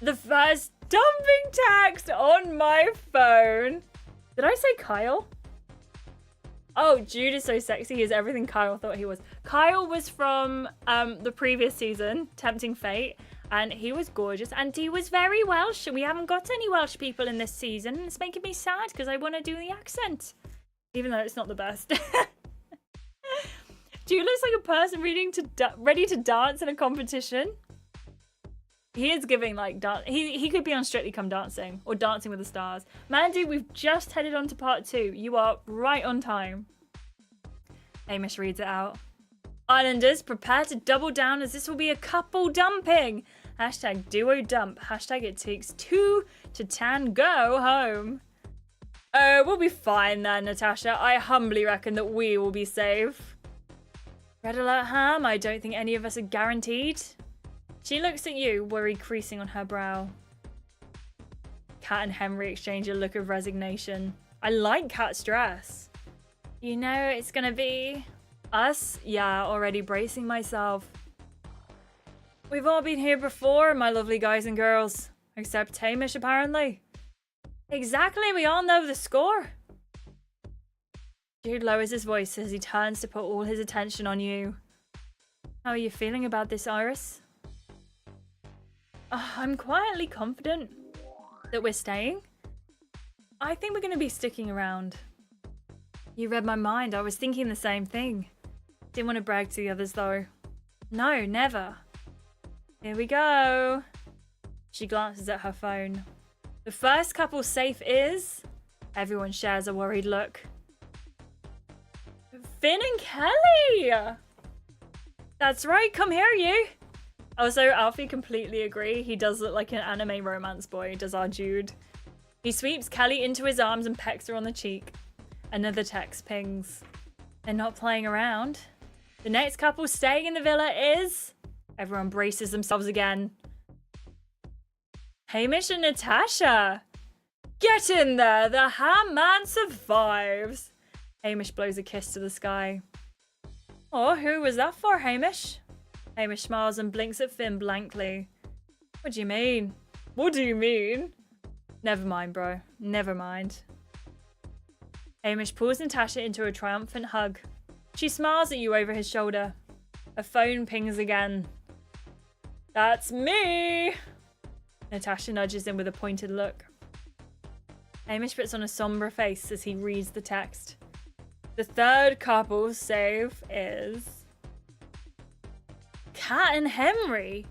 The first dumping text on my phone. Did I say Kyle? Oh, Jude is so sexy. He is everything Kyle thought he was. Kyle was from the previous season, Tempting Fate, and he was gorgeous. And he was very Welsh. We haven't got any Welsh people in this season. It's making me sad because I want to do the accent, even though it's not the best. Jude looks like a person ready to dance in a competition. He is giving like dance. He could be on Strictly Come Dancing or Dancing with the Stars. Mandy, we've just headed on to part 2. You are right on time. Hamish reads it out. Islanders, prepare to double down as this will be a couple dumping. Hashtag duo dump. Hashtag it takes 2 to tango home. Oh, we'll be fine then, Natasha. I humbly reckon that we will be safe. Red alert, Ham. I don't think any of us are guaranteed. She looks at you, worry creasing on her brow. Kat and Henry exchange a look of resignation. I like Kat's dress. You know it's gonna be us? Yeah, already bracing myself. We've all been here before, my lovely guys and girls. Except Hamish, apparently. Exactly, we all know the score. Jude lowers his voice as he turns to put all his attention on you. How are you feeling about this, Iris? I'm quietly confident that we're staying. I think we're going to be sticking around. You read my mind. I was thinking the same thing. Didn't want to brag to the others though. No, never. Here we go. She glances at her phone. The first couple safe is... Everyone shares a worried look. Finn and Kelly! That's right, come here, you. Also, Alfie completely agree. He does look like an anime romance boy, does our Jude. He sweeps Kelly into his arms and pecks her on the cheek. Another text pings. They're not playing around. The next couple staying in the villa is... Everyone braces themselves again. Hamish and Natasha. Get in there, the Ham Man survives. Hamish blows a kiss to the sky. Oh, who was that for, Hamish? Hamish smiles and blinks at Finn blankly. What do you mean? What do you mean? Never mind, bro. Never mind. Hamish pulls Natasha into a triumphant hug. She smiles at you over his shoulder. A phone pings again. That's me! Natasha nudges him with a pointed look. Hamish puts on a somber face as he reads the text. The third couple safe is... Kat and Henry.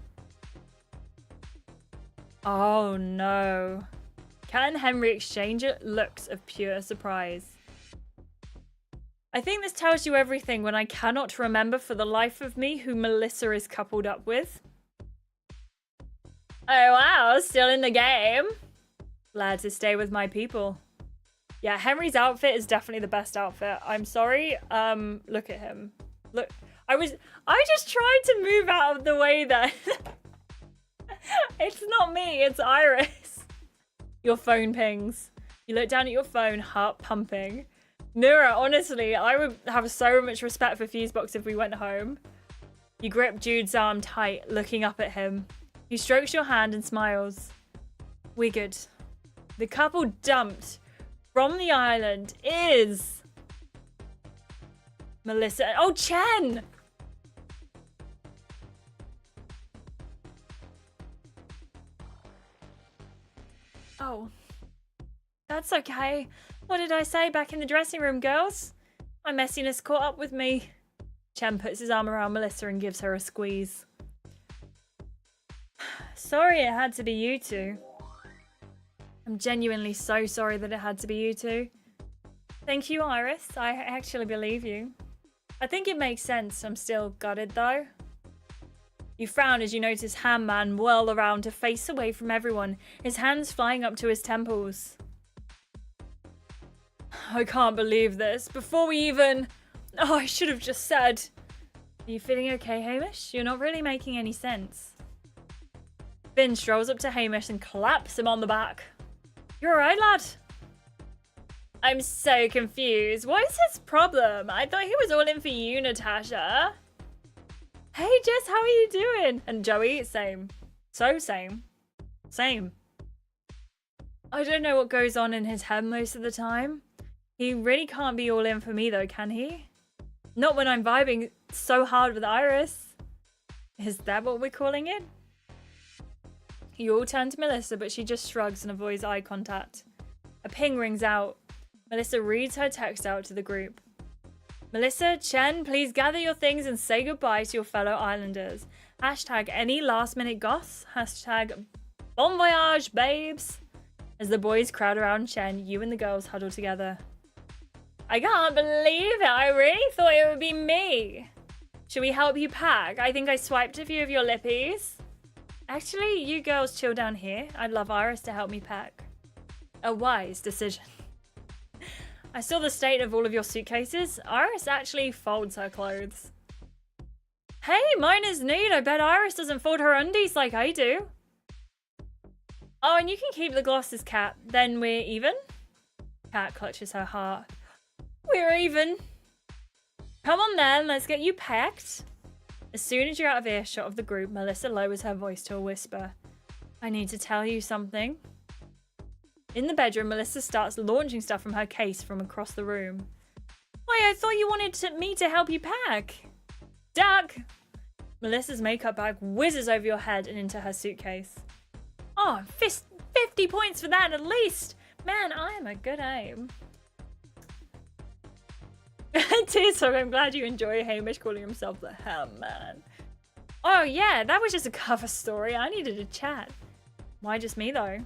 Oh no. Kat and Henry exchange looks of pure surprise. I think this tells you everything when I cannot remember for the life of me who Melissa is coupled up with. Oh wow, still in the game. Glad to stay with my people. Yeah, Henry's outfit is definitely the best outfit. I'm sorry. Look at him. Look, I just tried to move out of the way then. It's not me, it's Iris. Your phone pings. You look down at your phone, heart pumping. Nura, honestly, I would have so much respect for Fusebox if we went home. You grip Jude's arm tight, looking up at him. He strokes your hand and smiles. We're good. The couple dumped from the island is... Melissa. Oh, Chen! Oh. That's okay. What did I say back in the dressing room, girls? My messiness caught up with me. Chen puts his arm around Melissa and gives her a squeeze. Sorry it had to be you two. I'm genuinely so sorry that it had to be you two. Thank you, Iris. I actually believe you. I think it makes sense. I'm still gutted though. You frown as you notice Ham Man whirl around to face away from everyone, his hands flying up to his temples. I can't believe this. Before we even... Oh, I should have just said. Are you feeling okay, Hamish? You're not really making any sense. Finn strolls up to Hamish and claps him on the back. You're alright, lad? I'm so confused. What is his problem? I thought he was all in for you, Natasha. Hey, Jess, how are you doing? And Joey, same. So same. Same. I don't know what goes on in his head most of the time. He really can't be all in for me though, can he? Not when I'm vibing so hard with Iris. Is that what we're calling it? You all turn to Melissa, but she just shrugs and avoids eye contact. A ping rings out. Melissa reads her text out to the group. Melissa, Chen, please gather your things and say goodbye to your fellow islanders. Hashtag any last minute goss. Hashtag bon voyage, babes. As the boys crowd around Chen, you and the girls huddle together. I can't believe it. I really thought it would be me. Should we help you pack? I think I swiped a few of your lippies. Actually, you girls chill down here. I'd love Iris to help me pack. A wise decision. I saw the state of all of your suitcases. Iris actually folds her clothes. Hey, mine is neat. I bet Iris doesn't fold her undies like I do. Oh, and you can keep the glosses, Kat. Then we're even? Kat clutches her heart. We're even. Come on then, let's get you packed. As soon as you're out of earshot of the group, Melissa lowers her voice to a whisper. I need to tell you something. In the bedroom, Melissa starts launching stuff from her case from across the room. Wait, I thought you wanted me to help you pack. Duck! Melissa's makeup bag whizzes over your head and into her suitcase. Oh, 50 points for that at least. Man, I am a good aim. Tearsog, I'm glad you enjoy Hamish calling himself the Ham Man. Oh yeah, that was just a cover story. I needed a chat. Why just me though?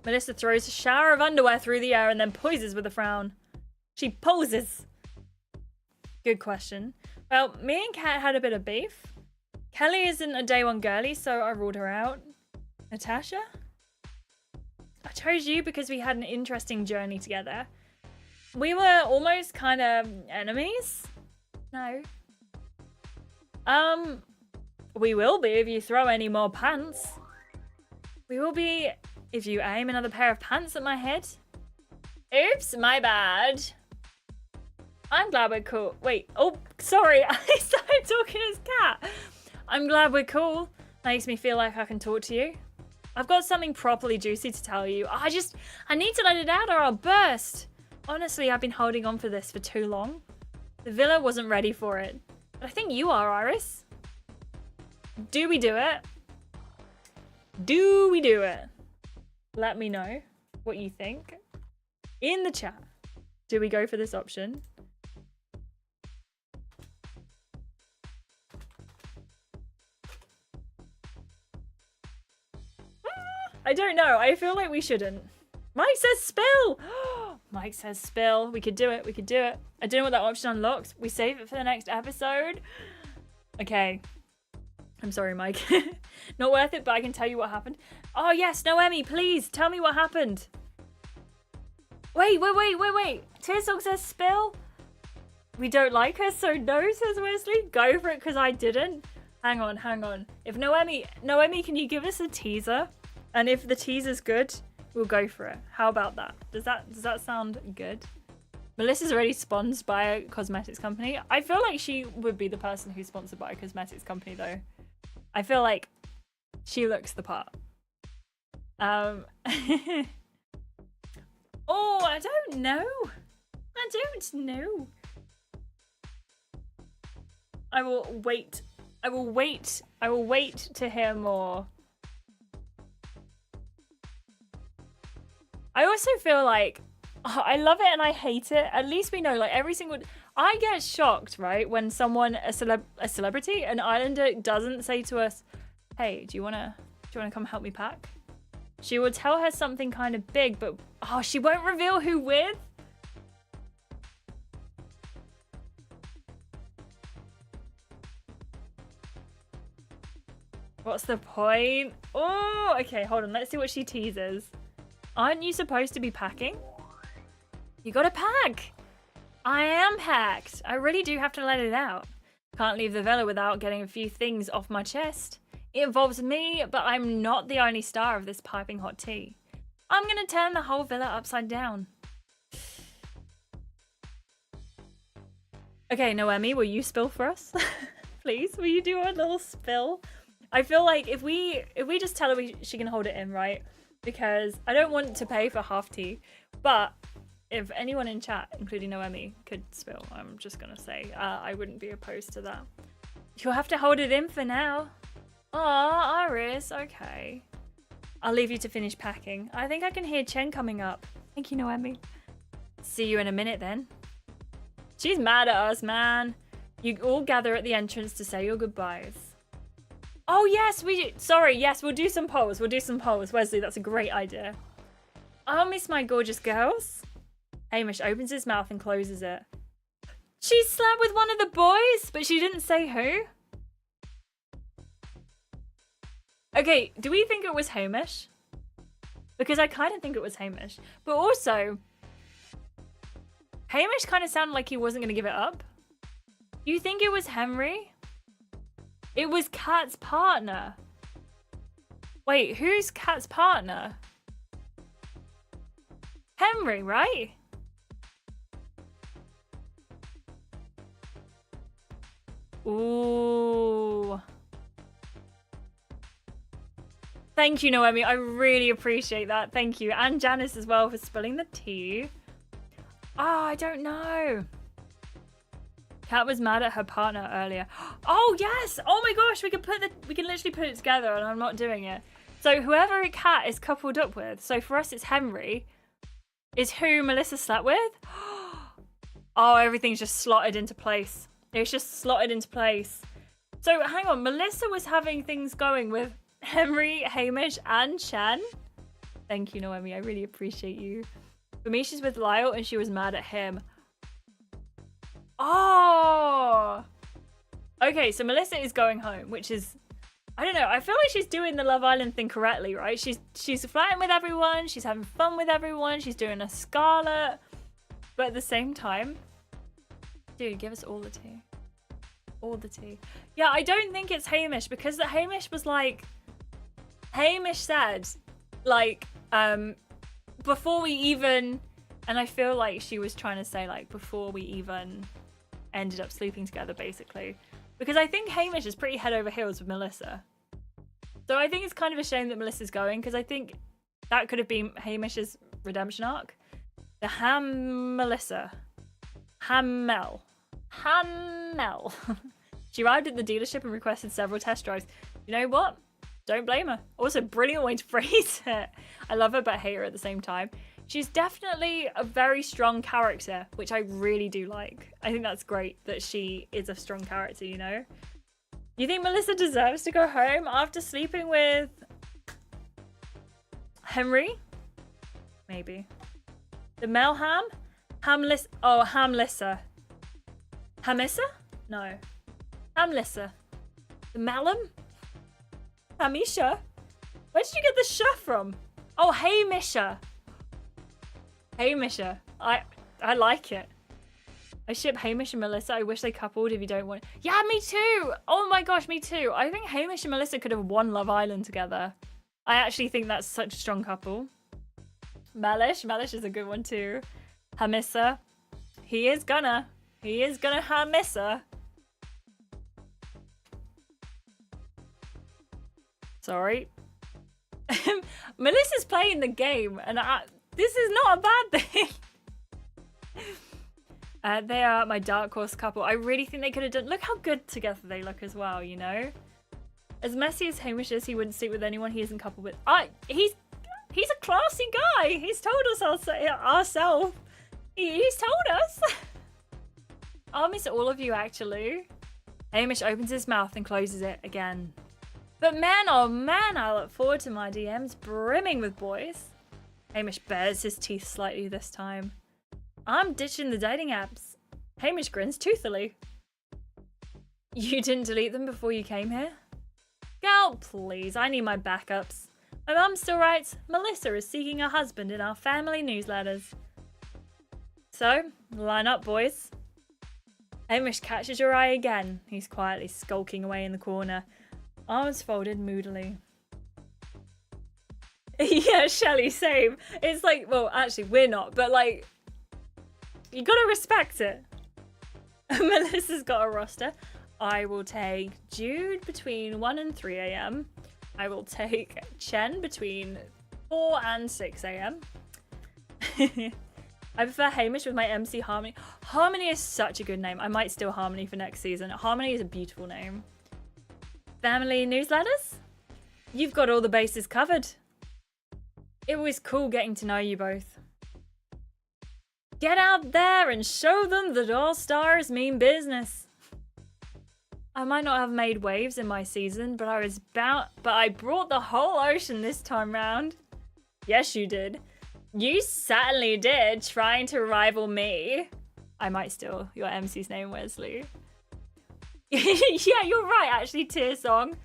Melissa throws a shower of underwear through the air and then poises with a frown. She poses. Good question. Well, me and Kat had a bit of beef. Kelly isn't a day one girly, so I ruled her out. Natasha? I chose you because we had an interesting journey together. We were almost kind of enemies? No. We will be if you throw any more pants. We will be if you aim another pair of pants at my head. Oops, my bad. I'm glad we're cool. Wait, oh, sorry. I started talking as Kat. I'm glad we're cool. Makes me feel like I can talk to you. I've got something properly juicy to tell you. I need to let it out or I'll burst. Honestly, I've been holding on for this for too long. The villa wasn't ready for it. But I think you are, Iris. Do we do it? Do we do it? Let me know what you think in the chat. Do we go for this option? I don't know. I feel like we shouldn't. Mike says spill. Mike says spill. We could do it. We could do it. I don't know what that option unlocks. We save it for the next episode. Okay. I'm sorry, Mike. Not worth it, but I can tell you what happened. Oh, yes. Noemi, please tell me what happened. Wait. Tearsog says spill. We don't like her, so no, says Wesley. Go for it, because I didn't. Hang on. If Noemi, can you give us a teaser? And if the teaser's good, we'll go for it. How about that? Does that sound good? Melissa's already sponsored by a cosmetics company. I feel like she would be the person who's sponsored by a cosmetics company, though. I feel like she looks the part. Oh, I don't know. I will wait to hear more. I also feel like I love it and I hate it. At least we know, like, every single... I get shocked, right, when someone, a celebrity, an islander, doesn't say to us, hey, do you wanna come help me pack? She will tell her something kind of big, but she won't reveal who with. What's the point? Oh, okay, hold on. Let's see what she teases. Aren't you supposed to be packing? You gotta pack. I am packed. I really do have to let it out. Can't leave the villa without getting a few things off my chest. It involves me, but I'm not the only star of this piping hot tea. I'm gonna turn the whole villa upside down. Okay, Noemi, will you spill for us? Please, will you do a little spill? I feel like if we just tell her she can hold it in, right? Because I don't want to pay for half tea, but if anyone in chat, including Noemi, could spill, I'm just gonna say I wouldn't be opposed to that. You'll have to hold it in for now. Aw, Iris, okay. I'll leave you to finish packing. I think I can hear Chen coming up. Thank you, Noemi. See you in a minute then. She's mad at us, man. You all gather at the entrance to say your goodbyes. Oh, yes, yes, we'll do some polls. We'll do some polls. Wesley, that's a great idea. I'll miss my gorgeous girls. Hamish opens his mouth and closes it. She slept with one of the boys, but she didn't say who. Okay, do we think it was Hamish? Because I kind of think it was Hamish. But also, Hamish kind of sounded like he wasn't going to give it up. You think it was Henry? It was Kat's partner. Wait, who's Kat's partner? Henry, right? Ooh. Thank you, Noemi. I really appreciate that. Thank you. And Janice as well for spilling the tea. Oh, I don't know. Kat was mad at her partner earlier. Oh, yes. Oh my gosh. We can literally put it together and I'm not doing it. So whoever Kat is coupled up with. So for us, it's Henry. Is who Melissa slept with. Oh, everything's just slotted into place. It's just slotted into place. So hang on. Melissa was having things going with Henry, Hamish, and Chen. Thank you, Noemi. I really appreciate you. For me, she's with Lyle and she was mad at him. Oh! Okay, so Melissa is going home, which is... I don't know. I feel like she's doing the Love Island thing correctly, right? She's flirting with everyone. She's having fun with everyone. She's doing a Scarlet. But at the same time... Dude, give us all the tea. All the tea. Yeah, I don't think it's Hamish because the Hamish was like... Hamish said, like, before we even... And I feel like she was trying to say, like, before we even ended up sleeping together, basically. Because I think Hamish is pretty head over heels with Melissa. So I think it's kind of a shame that Melissa's going, because I think that could have been Hamish's redemption arc. The Melissa. Hamel. She arrived at the dealership and requested several test drives. You know what? Don't blame her. Also, brilliant way to phrase it. I love her but hate her at the same time. She's definitely a very strong character, which I really do like. I think that's great that she is a strong character, you know? You think Melissa deserves to go home after sleeping with Henry? Maybe. The Melham? Hamlissa. Hamissa? No. Hamlissa. The Malum? Hamisha? Where did you get the sh from? Oh, Hamisha. Hamisha. I like it. I ship Hamish and Melissa. I wish they coupled if you don't want... Yeah, me too! Oh my gosh, me too. I think Hamish and Melissa could have won Love Island together. I actually think that's such a strong couple. Melish is a good one too. Hamissa. He is gonna Hamissa. Sorry. Melissa's playing the game and this is not a bad thing. They are my dark horse couple. I really think they could have done... Look how good together they look as well, you know? As messy as Hamish is, he wouldn't sleep with anyone he isn't coupled with. He's a classy guy. He's told us ourselves. He's told us. I'll miss all of you, actually. Hamish opens his mouth and closes it again. But man, oh man, I look forward to my DMs brimming with boys. Hamish bares his teeth slightly this time. I'm ditching the dating apps. Hamish grins toothily. You didn't delete them before you came here? Girl, please, I need my backups. My mum still writes, Melissa is seeking a husband in our family newsletters. So, line up, boys. Hamish catches your eye again. He's quietly skulking away in the corner, arms folded moodily. Yeah, Shelley, same. It's like, well, actually, we're not, but like, you gotta respect it. Melissa's got a roster. I will take Jude between 1 and 3 a.m. I will take Chen between 4 and 6 a.m. I prefer Hamish with my MC Harmony. Harmony is such a good name. I might steal Harmony for next season. Harmony is a beautiful name. Family newsletters? You've got all the bases covered. It was cool getting to know you both. Get out there and show them that all stars mean business. I might not have made waves in my season, but I brought the whole ocean this time round. Yes, you did. You certainly did, trying to rival me. I might steal your MC's name, Wesley. Yeah, you're right, actually, Tear Song.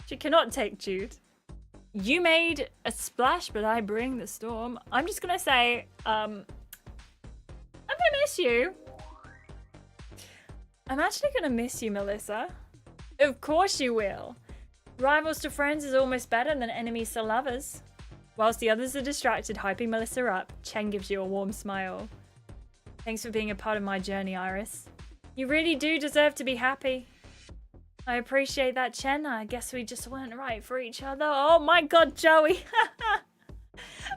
She cannot take Jude. You made a splash, but I bring the storm. I'm just gonna say, I'm gonna miss you. I'm actually gonna miss you, Melissa. Of course you will. Rivals to friends is almost better than enemies to lovers. Whilst the others are distracted hyping Melissa up, Chen gives you a warm smile. Thanks for being a part of my journey, Iris. You really do deserve to be happy. I appreciate that, Chen. I guess we just weren't right for each other. Oh my god, Joey!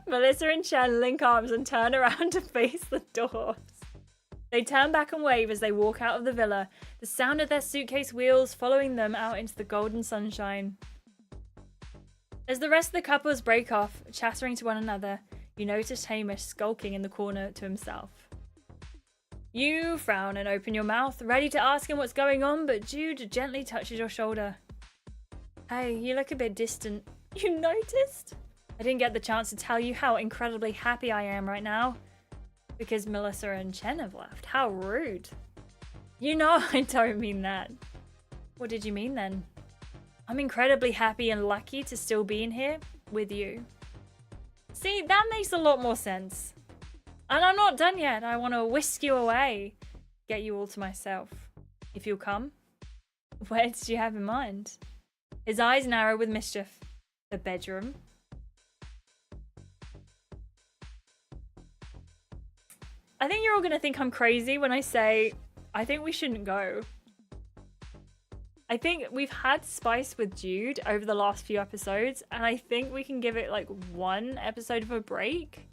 Melissa and Chen link arms and turn around to face the doors. They turn back and wave as they walk out of the villa, the sound of their suitcase wheels following them out into the golden sunshine. As the rest of the couples break off, chattering to one another, you notice Hamish skulking in the corner to himself. You frown and open your mouth, ready to ask him what's going on, but Jude gently touches your shoulder. Hey, you look a bit distant. You noticed? I didn't get the chance to tell you how incredibly happy I am right now. Because Melissa and Chen have left. How rude. You know I don't mean that. What did you mean then? I'm incredibly happy and lucky to still be in here with you. See, that makes a lot more sense. And I'm not done yet. I want to whisk you away. Get you all to myself. If you'll come. Where did you have in mind? His eyes narrow with mischief. The bedroom. I think you're all going to think I'm crazy when I say I think we shouldn't go. I think we've had spice with Jude over the last few episodes, and I think we can give it like one episode of a break.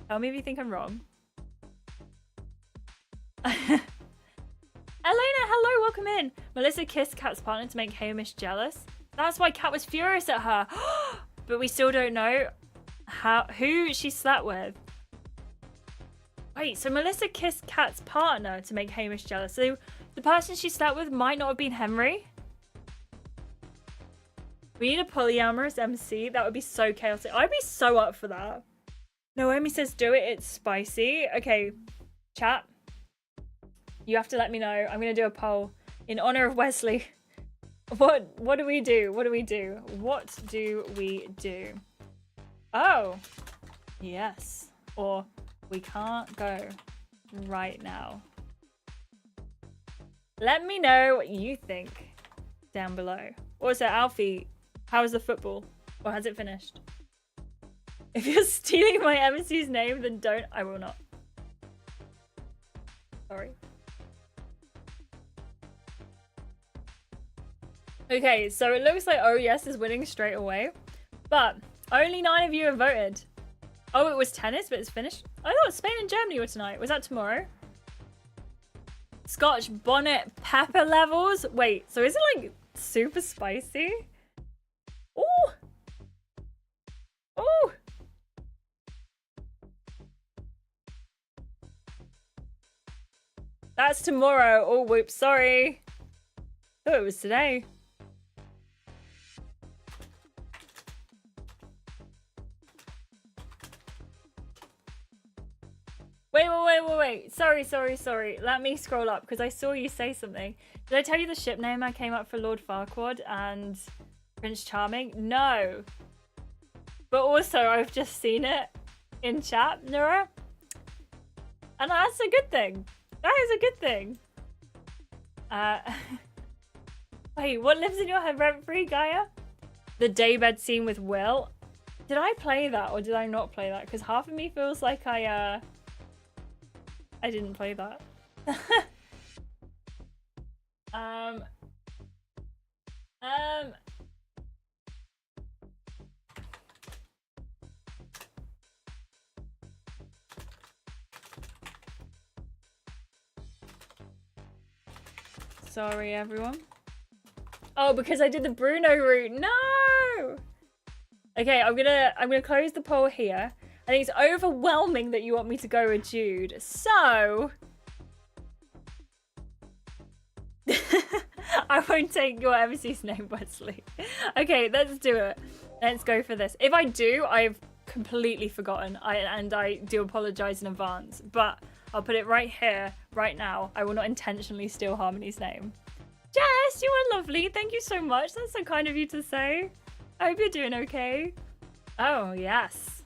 Tell me if you think I'm wrong. Elena, hello, welcome in. Melissa kissed Kat's partner to make Hamish jealous. That's why Kat was furious at her. But we still don't know who she slept with. Wait, so Melissa kissed Kat's partner to make Hamish jealous. So the person she slept with might not have been Henry. We need a polyamorous MC. That would be so chaotic. I'd be so up for that. Naomi says, do it. It's spicy. Okay, chat. You have to let me know. I'm going to do a poll in honor of Wesley. What do we do? What do we do? What do we do? Oh, yes. Or we can't go right now. Let me know what you think down below. Also, Alfie, how is the football? Or has it finished? If you're stealing my MC's name, then don't. I will not. Sorry. Okay, so it looks like Oh Yes is winning straight away. But only 9 of you have voted. Oh, it was tennis, but it's finished. I thought Spain and Germany were tonight. Was that tomorrow? Scotch bonnet pepper levels. Wait, so is it like super spicy? Ooh. Ooh. That's tomorrow. Oh, whoops, sorry. Oh, it was today. Wait. Sorry. Let me scroll up because I saw you say something. Did I tell you the ship name I came up for Lord Farquaad and Prince Charming? No. But also, I've just seen it in chat, Nura. And that's a good thing. That is a good thing. Wait, what lives in your head rent-free, Gaia? The daybed scene with Will. Did I play that or did I not play that? Because half of me feels like I didn't play that. Sorry, everyone. Oh, because I did the Bruno route. No. Okay, I'm gonna close the poll here. I think it's overwhelming that you want me to go with Jude. So I won't take your MC's name, Wesley. Okay, let's do it. Let's go for this. If I do, I've completely forgotten. And I do apologize in advance. But I'll put it right here, right now. I will not intentionally steal Harmony's name. Jess, you are lovely. Thank you so much. That's so kind of you to say. I hope you're doing okay. Oh, yes.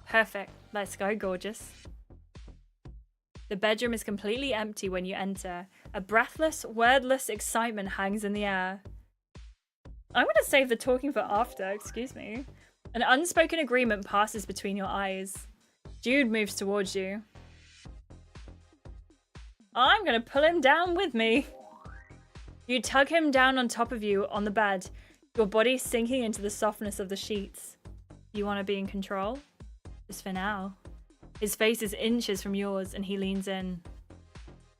Perfect. Let's go, gorgeous. The bedroom is completely empty when you enter. A breathless, wordless excitement hangs in the air. I'm going to save the talking for after, excuse me. An unspoken agreement passes between your eyes. Jude moves towards you. I'm going to pull him down with me. You tug him down on top of you on the bed, your body sinking into the softness of the sheets. You want to be in control? Just for now. His face is inches from yours and he leans in.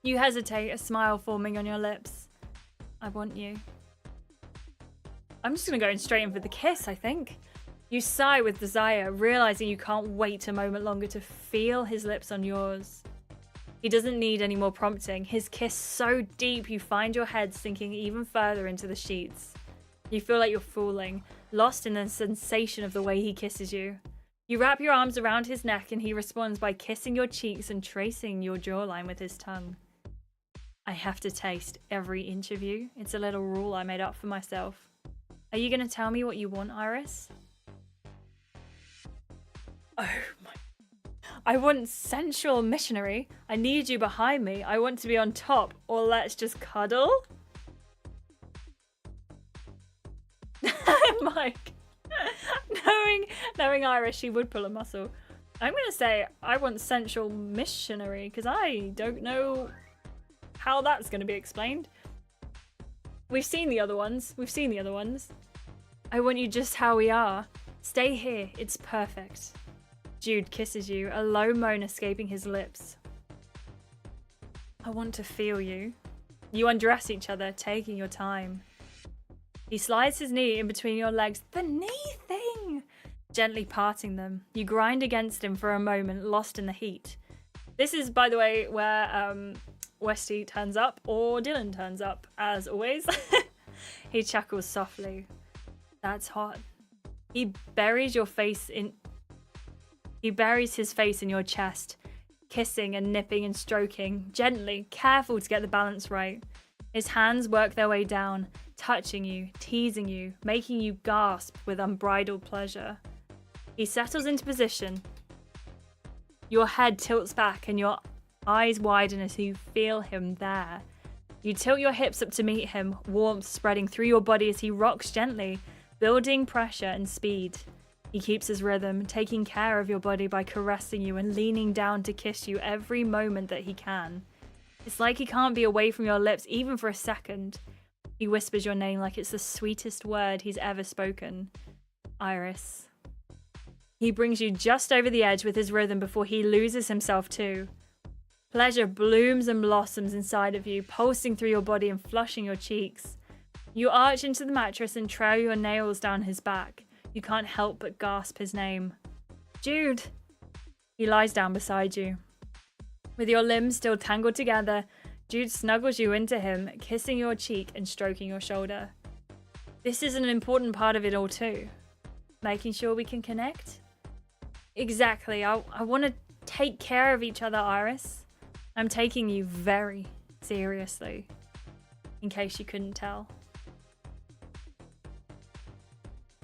You hesitate, a smile forming on your lips. I want you. I'm just going to go straight in for the kiss, I think. You sigh with desire, realizing you can't wait a moment longer to feel his lips on yours. He doesn't need any more prompting. His kiss so deep you find your head sinking even further into the sheets. You feel like you're falling, lost in the sensation of the way he kisses you. You wrap your arms around his neck and he responds by kissing your cheeks and tracing your jawline with his tongue. I have to taste every inch of you. It's a little rule I made up for myself. Are you going to tell me what you want, Iris? Oh my. I want sensual missionary. I need you behind me. I want to be on top. Or let's just cuddle. Mike. Knowing Iris, she would pull a muscle. I'm going to say I want sensual missionary because I don't know how that's going to be explained. We've seen the other ones. I want you just how we are. Stay here. It's perfect. Jude kisses you, a low moan escaping his lips. I want to feel you. You undress each other, taking your time. He slides his knee in between your legs. The knee thing! Gently parting them. You grind against him for a moment, lost in the heat. This is, by the way, where Westy turns up, or Dylan turns up, as always. He chuckles softly. That's hot. He buries his face in your chest, kissing and nipping and stroking, gently, careful to get the balance right. His hands work their way down, touching you, teasing you, making you gasp with unbridled pleasure. He settles into position. Your head tilts back and your eyes widen as you feel him there. You tilt your hips up to meet him, warmth spreading through your body as he rocks gently, building pressure and speed. He keeps his rhythm, taking care of your body by caressing you and leaning down to kiss you every moment that he can. It's like he can't be away from your lips even for a second. He whispers your name like it's the sweetest word he's ever spoken. Iris. He brings you just over the edge with his rhythm before he loses himself too. Pleasure blooms and blossoms inside of you, pulsing through your body and flushing your cheeks. You arch into the mattress and trail your nails down his back. You can't help but gasp his name. Jude! He lies down beside you. With your limbs still tangled together, Jude snuggles you into him, kissing your cheek and stroking your shoulder. This is an important part of it all too. Making sure we can connect? Exactly. I want to take care of each other, Iris. I'm taking you very seriously, in case you couldn't tell.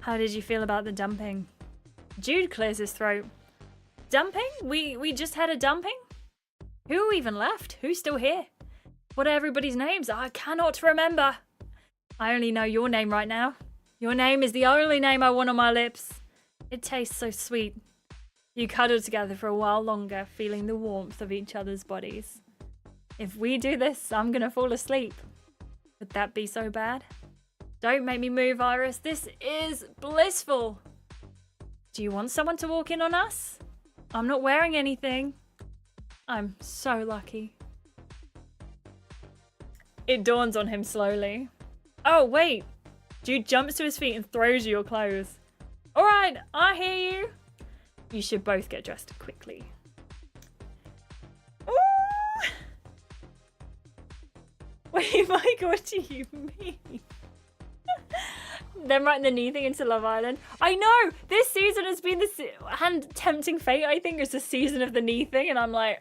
How did you feel about the dumping? Jude clears his throat. Dumping? We just had a dumping? Who even left? Who's still here? What are everybody's names? I cannot remember. I only know your name right now. Your name is the only name I want on my lips. It tastes so sweet. You cuddle together for a while longer, feeling the warmth of each other's bodies. If we do this, I'm gonna fall asleep. Would that be so bad? Don't make me move, Iris. This is blissful. Do you want someone to walk in on us? I'm not wearing anything. I'm so lucky. It dawns on him slowly. Oh, wait. Jude jumps to his feet and throws you your clothes. All right, I hear you. You should both get dressed quickly. Ooh. Wait, Mike, what do you mean? Them writing the knee thing into Love Island. I know! This season has been this... And Tempting Fate, I think, is the season of the knee thing. And I'm like...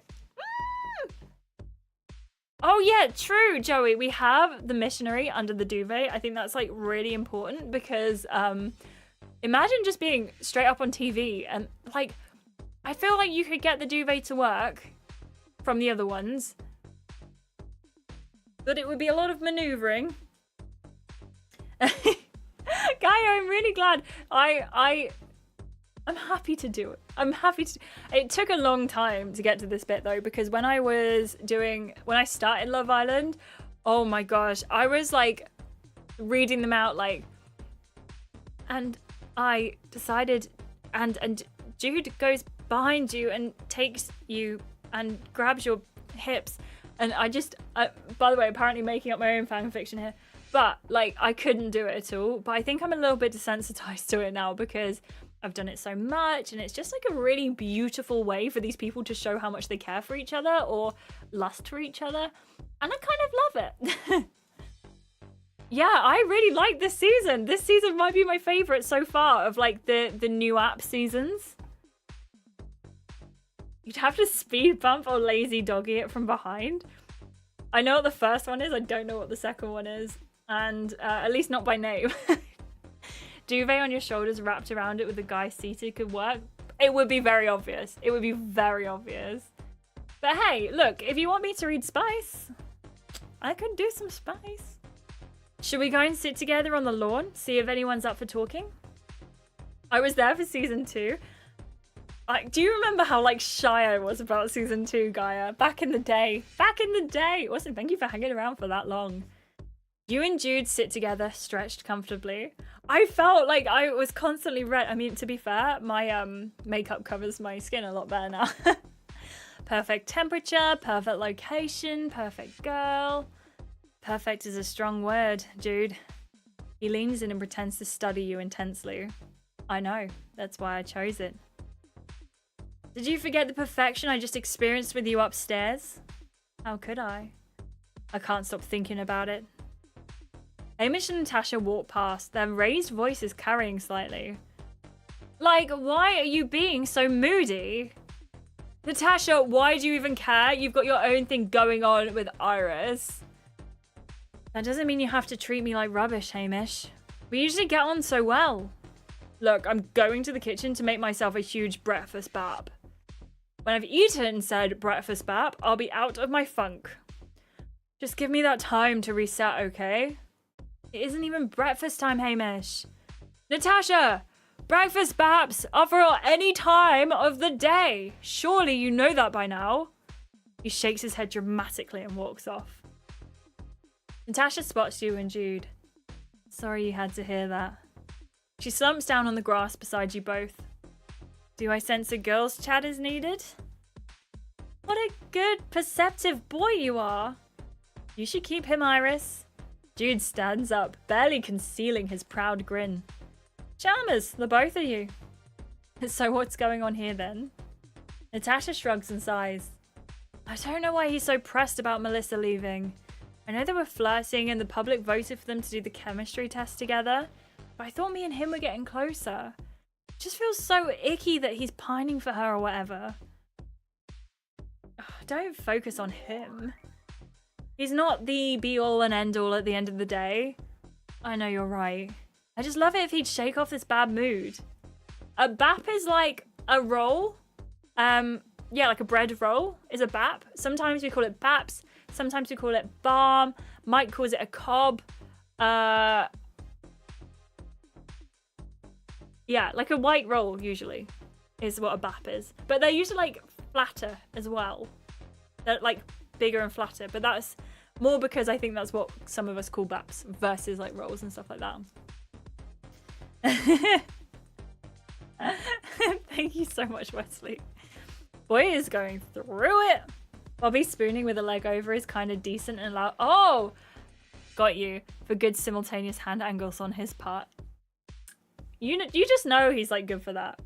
Oh, yeah, true, Joey. We have the missionary under the duvet. I think that's, like, really important because... Imagine just being straight up on TV and, like... I feel like you could get the duvet to work from the other ones. But it would be a lot of maneuvering. Gaia, I'm really glad. I'm happy to do it. I'm happy to. It took a long time to get to this bit though, because when I started Love Island, oh my gosh, I was like reading them out like, and I decided, and Jude goes behind you and takes you and grabs your hips, and I just, by the way, apparently making up my own fan fiction here. But, like, I couldn't do it at all. But I think I'm a little bit desensitized to it now because I've done it so much. And it's just, like, a really beautiful way for these people to show how much they care for each other or lust for each other. And I kind of love it. Yeah, I really like this season. This season might be my favorite so far of, like, the new app seasons. You'd have to speed bump or lazy doggy it from behind. I know what the first one is. I don't know what the second one is. And at least not by name. Duvet on your shoulders wrapped around it with a guy seated could work. It would be very obvious. It would be very obvious. But hey, look, if you want me to read Spice, I could do some Spice. Should we go and sit together on the lawn? See if anyone's up for talking? I was there for season 2. Do you remember how like shy I was about season 2, Gaia? Back in the day. Back in the day. Awesome, thank you for hanging around for that long. You and Jude sit together, stretched comfortably. I felt like I was constantly red. I mean, to be fair, my makeup covers my skin a lot better now. Perfect temperature, perfect location, perfect girl. Perfect is a strong word, Jude. He leans in and pretends to study you intensely. I know, that's why I chose it. Did you forget the perfection I just experienced with you upstairs? How could I? I can't stop thinking about it. Hamish and Natasha walk past, their raised voices carrying slightly. Like, why are you being so moody? Natasha, why do you even care? You've got your own thing going on with Iris. That doesn't mean you have to treat me like rubbish, Hamish. We usually get on so well. Look, I'm going to the kitchen to make myself a huge breakfast bap. When I've eaten said breakfast bap, I'll be out of my funk. Just give me that time to reset, okay? It isn't even breakfast time, Hamish. Natasha! Breakfast baps are for any time of the day. Surely you know that by now. He shakes his head dramatically and walks off. Natasha spots you and Jude. Sorry you had to hear that. She slumps down on the grass beside you both. Do I sense a girl's chat is needed? What a good, perceptive boy you are. You should keep him, Iris. Jude stands up, barely concealing his proud grin. Charmers, the both of you. So what's going on here then? Natasha shrugs and sighs. I don't know why he's so pressed about Melissa leaving. I know they were flirting and the public voted for them to do the chemistry test together, but I thought me and him were getting closer. It just feels so icky that he's pining for her or whatever. don't focus on him. He's not the be-all and end-all at the end of the day. I know you're right. I just love it if he'd shake off this bad mood. A bap is like a roll. Yeah, like a bread roll is a bap. Sometimes we call it baps. Sometimes we call it balm. Mike calls it a cob. Yeah, like a white roll usually is what a bap is. But they're usually like flatter as well. They're like bigger and flatter. But that's more because I think that's what some of us call baps versus like rolls and stuff like that. Thank you so much, Wesley. Boy is going through it. Bobby spooning with a leg over is kind of decent and loud. Oh, got you for good simultaneous hand angles on his part. You just know he's like good for that.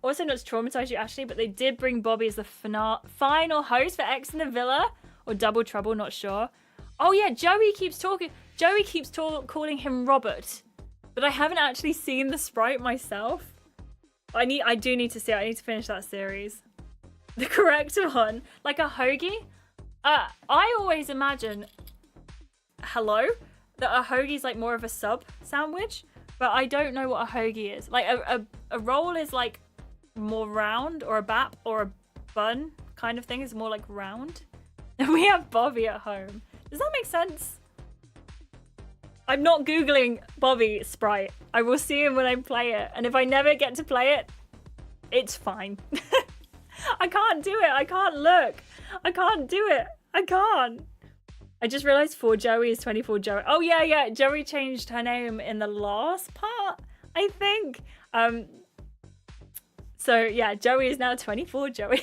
Also not to traumatize you, Ashleigh, but they did bring Bobby as the final host for X in the Villa or Double Trouble, not sure. Oh yeah, Joey keeps talking. Joey keeps calling him Robert, but I haven't actually seen the sprite myself. I do need to see it. I need to finish that series. The correct one, like a hoagie. I always imagine, hello, that a hoagie's like more of a sub sandwich, but I don't know what a hoagie is. Like a roll is like more round, or a bap or a bun kind of thing is more like round. And we have Bobby at home. Does that make sense? I'm not Googling Bobby sprite. I will see him when I play it. And if I never get to play it, it's fine. I can't do it. I can't look. I can't do it. I can't. I just realized 4 Joey is 24 Joey. Oh, yeah. Joey changed her name in the last part, I think. So, yeah, Joey is now 24 Joey.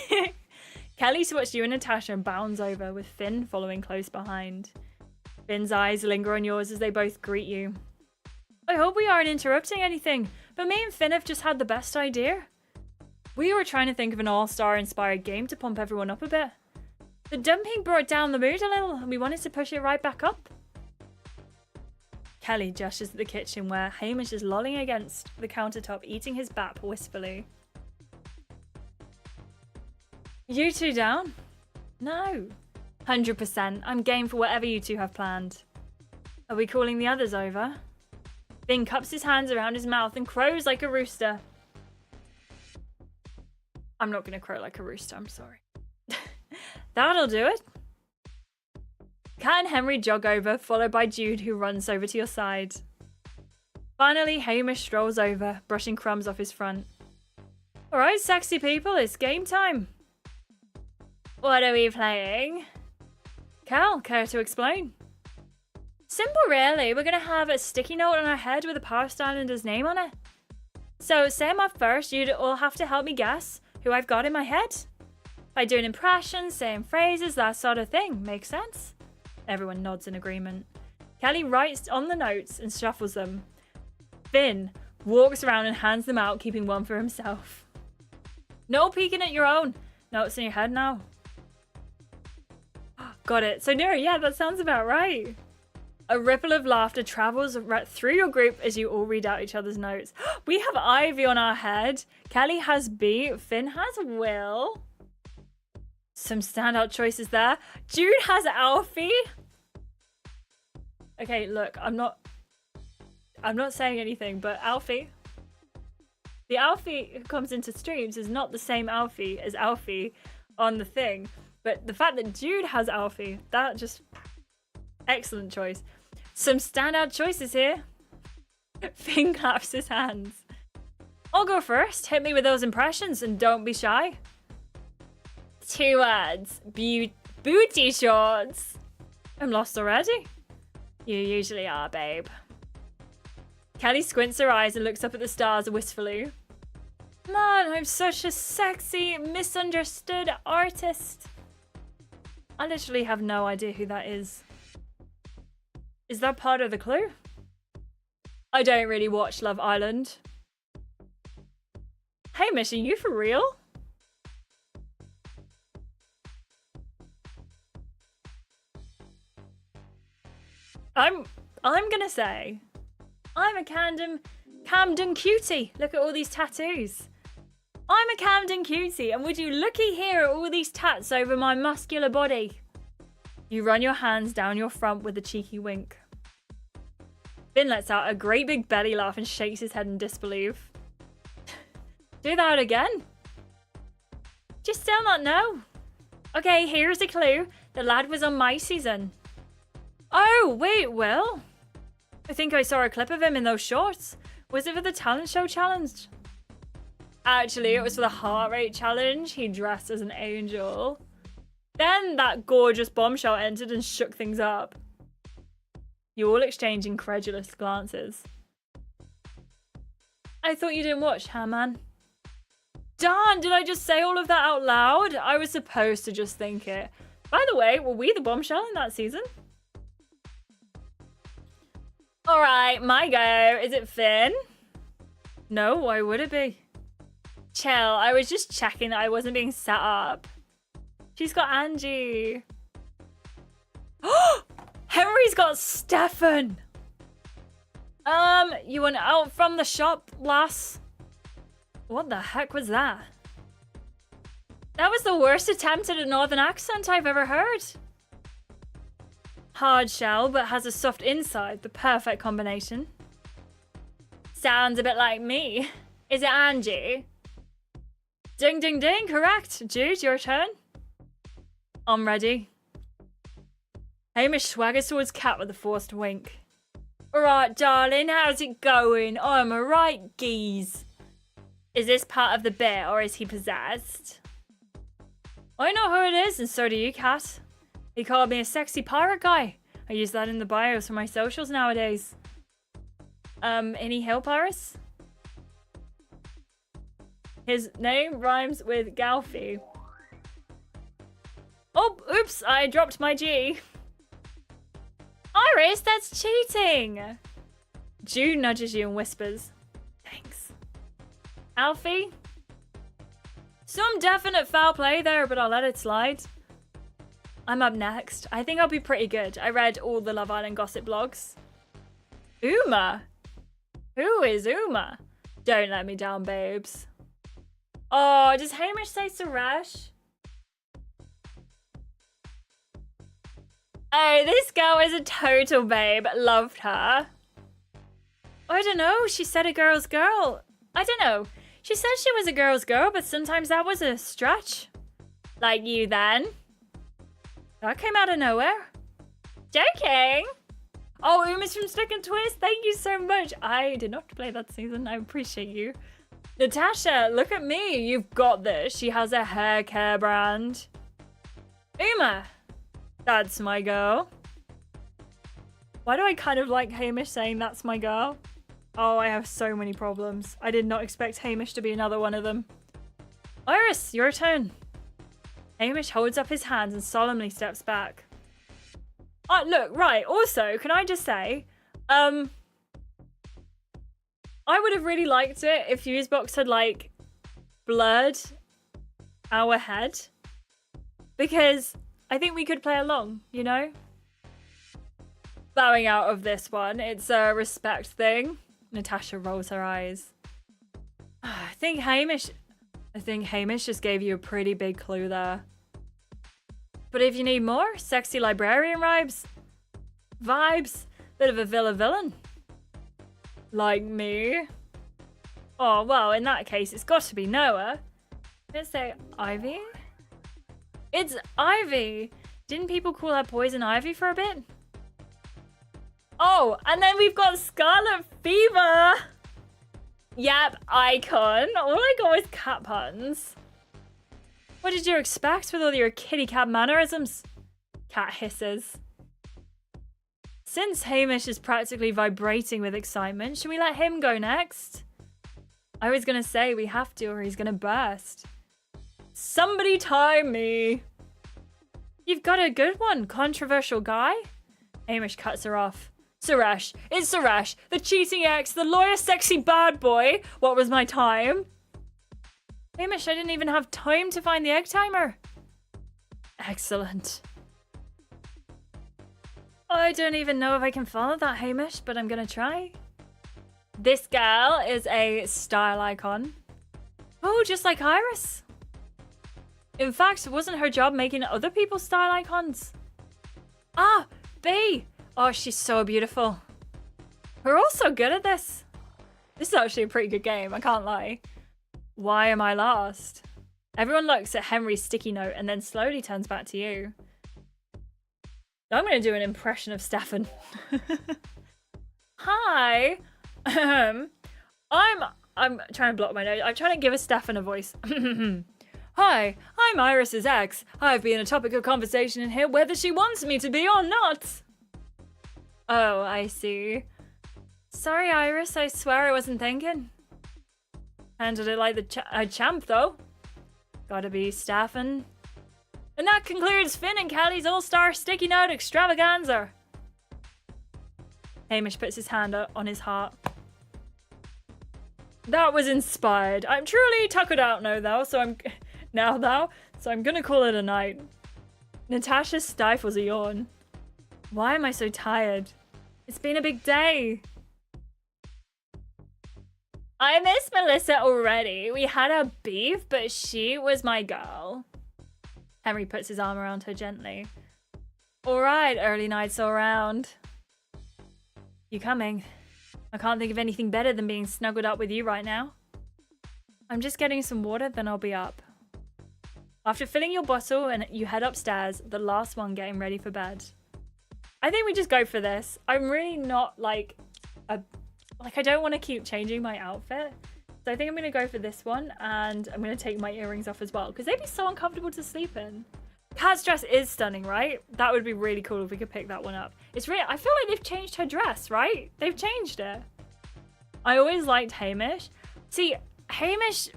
Kelly watched you and Natasha and bounds over, with Finn following close behind. Finn's eyes linger on yours as they both greet you. I hope we aren't interrupting anything, but me and Finn have just had the best idea. We were trying to think of an all-star inspired game to pump everyone up a bit. The dumping brought down the mood a little, and we wanted to push it right back up. Kelly gestures at the kitchen where Hamish is lolling against the countertop, eating his bap wistfully. You two down? No. 100%. I'm game for whatever you two have planned. Are we calling the others over? Finn cups his hands around his mouth and crows like a rooster. I'm not going to crow like a rooster, I'm sorry. That'll do it. Kat and Henry jog over, followed by Jude, who runs over to your side. Finally, Hamish strolls over, brushing crumbs off his front. Alright, sexy people, it's game time. What are we playing? Cal, care to explain? Simple, really. We're going to have a sticky note on our head with a Power Islander's name on it. So, say I'm up first, you'd all have to help me guess who I've got in my head. By doing impressions, saying phrases, that sort of thing. Makes sense? Everyone nods in agreement. Kelly writes on the notes and shuffles them. Finn walks around and hands them out, keeping one for himself. No peeking at your own. Notes in your head now. Got it. So, Nira, yeah, that sounds about right. A ripple of laughter travels through your group as you all read out each other's notes. We have Ivy on our head. Kelly has B. Finn has Will. Some standout choices there. Jude has Alfie. Okay, look, I'm not saying anything, but Alfie. The Alfie who comes into streams is not the same Alfie as Alfie on the thing. But the fact that Jude has Alfie, that just... Excellent choice. Some standout choices here. Finn claps his hands. I'll go first. Hit me with those impressions and don't be shy. 2 words. Booty shorts. I'm lost already. You usually are, babe. Kelly squints her eyes and looks up at the stars wistfully. Man, I'm such a sexy, misunderstood artist. I literally have no idea who that is. Is that part of the clue? I don't really watch Love Island. Hamish, are you for real? I'm gonna say, I'm a Camden cutie. Look at all these tattoos. I'm a Camden cutie, and would you looky here at all these tats over my muscular body? You run your hands down your front with a cheeky wink. Finn lets out a great big belly laugh and shakes his head in disbelief. Do that again? Just still not know. Okay, here's a clue. The lad was on my season. Oh, wait, Will? I think I saw a clip of him in those shorts. Was it for the talent show challenge? Actually, it was for the heart rate challenge. He dressed as an angel. Then that gorgeous bombshell entered and shook things up. You all exchange incredulous glances. I thought you didn't watch, huh, man? Darn, did I just say all of that out loud? I was supposed to just think it. By the way, were we the bombshell in that season? Alright, my go. Is it Finn? No, why would it be? Chill, I was just checking that I wasn't being set up. She's got Angie. Henry's got Stefan. You went out from the shop, lass. What the heck was that? That was the worst attempt at a northern accent I've ever heard. Hard shell, but has a soft inside. The perfect combination. Sounds a bit like me. Is it Angie? Ding, ding, ding. Correct. Jude, your turn. I'm ready. Hamish swaggers towards Kat with a forced wink. Alright, darling. How's it going? I'm alright, geez. Is this part of the bit, or is he possessed? I know who it is, and so do you, Kat. He called me a sexy pirate guy. I use that in the bios for my socials nowadays. Any hill pirates? His name rhymes with Galfy. Oh, oops, I dropped my G. Iris, that's cheating. Jude nudges you and whispers. Thanks. Alfie? Some definite foul play there, but I'll let it slide. I'm up next. I think I'll be pretty good. I read all the Love Island gossip blogs. Uma? Who is Uma? Don't let me down, babes. Oh, does Hamish say Suresh? Oh, this girl is a total babe. Loved her. I don't know. She said a girl's girl. I don't know. She said she was a girl's girl, but sometimes that was a stretch. Like you then. That came out of nowhere. Joking. Oh, Uma's from Stick and Twist. Thank you so much. I did not play that season. I appreciate you. Natasha, look at me. You've got this. She has a hair care brand. Uma. That's my girl. Why do I kind of like Hamish saying that's my girl? Oh, I have so many problems. I did not expect Hamish to be another one of them. Iris, your turn. Hamish holds up his hands and solemnly steps back. Oh, look, right. Also, can I just say, I would have really liked it if Fusebox had, like, blurred our head. Because I think we could play along, you know? Bowing out of this one. It's a respect thing. Natasha rolls her eyes. I think Hamish just gave you a pretty big clue there. But if you need more, sexy librarian vibes, bit of a villain. Like me. Oh, well, in that case, it's got to be Noah. Did it say Ivy? It's Ivy. Didn't people call her Poison Ivy for a bit? Oh, and then we've got Scarlet Fever. Yep, icon. All I got was cat puns. What did you expect with all your kitty cat mannerisms? Cat hisses. Since Hamish is practically vibrating with excitement, should we let him go next? I was gonna say we have to or he's gonna burst. Somebody time me. You've got a good one, controversial guy. Hamish cuts her off. Suresh. It's Suresh. The cheating ex, the lawyer sexy bad boy. What was my time? Hamish, I didn't even have time to find the egg timer. Excellent. I don't even know if I can follow that, Hamish, but I'm gonna try. This gal is a style icon. Oh, just like Iris. In fact, wasn't her job making other people's style icons? Ah, B. Oh, she's so beautiful. We're all so good at this. This is actually a pretty good game, I can't lie. Why am I last? Everyone looks at Henry's sticky note and then slowly turns back to you. I'm going to do an impression of Stefan. Hi. I'm trying to block my nose. I'm trying to give a Stefan a voice. Hi, I'm Iris's ex. I've been a topic of conversation in here whether she wants me to be or not. Oh, I see. Sorry, Iris. I swear I wasn't thinking. Handled it like the champ, though. Gotta be Stefan. And that concludes Finn and Kelly's all-star sticky note extravaganza. Hamish puts his hand on his heart. That was inspired. I'm truly tuckered out now, so I'm gonna call it a night. Natasha stifles a yawn. Why am I so tired? It's been a big day. I miss Melissa already. We had a beef, but she was my girl. Henry puts his arm around her gently. All right, early nights all round. You coming? I can't think of anything better than being snuggled up with you right now. I'm just getting some water, then I'll be up. After filling your bottle and you head upstairs, the last one getting ready for bed. I think we just go for this. I'm really not I don't want to keep changing my outfit. So I think I'm going to go for this one, and I'm going to take my earrings off as well because they'd be so uncomfortable to sleep in. Kat's dress is stunning, right? That would be really cool if we could pick that one up. It's really, I feel like they've changed her dress, right? They've changed it. I always liked Hamish. See, Hamish,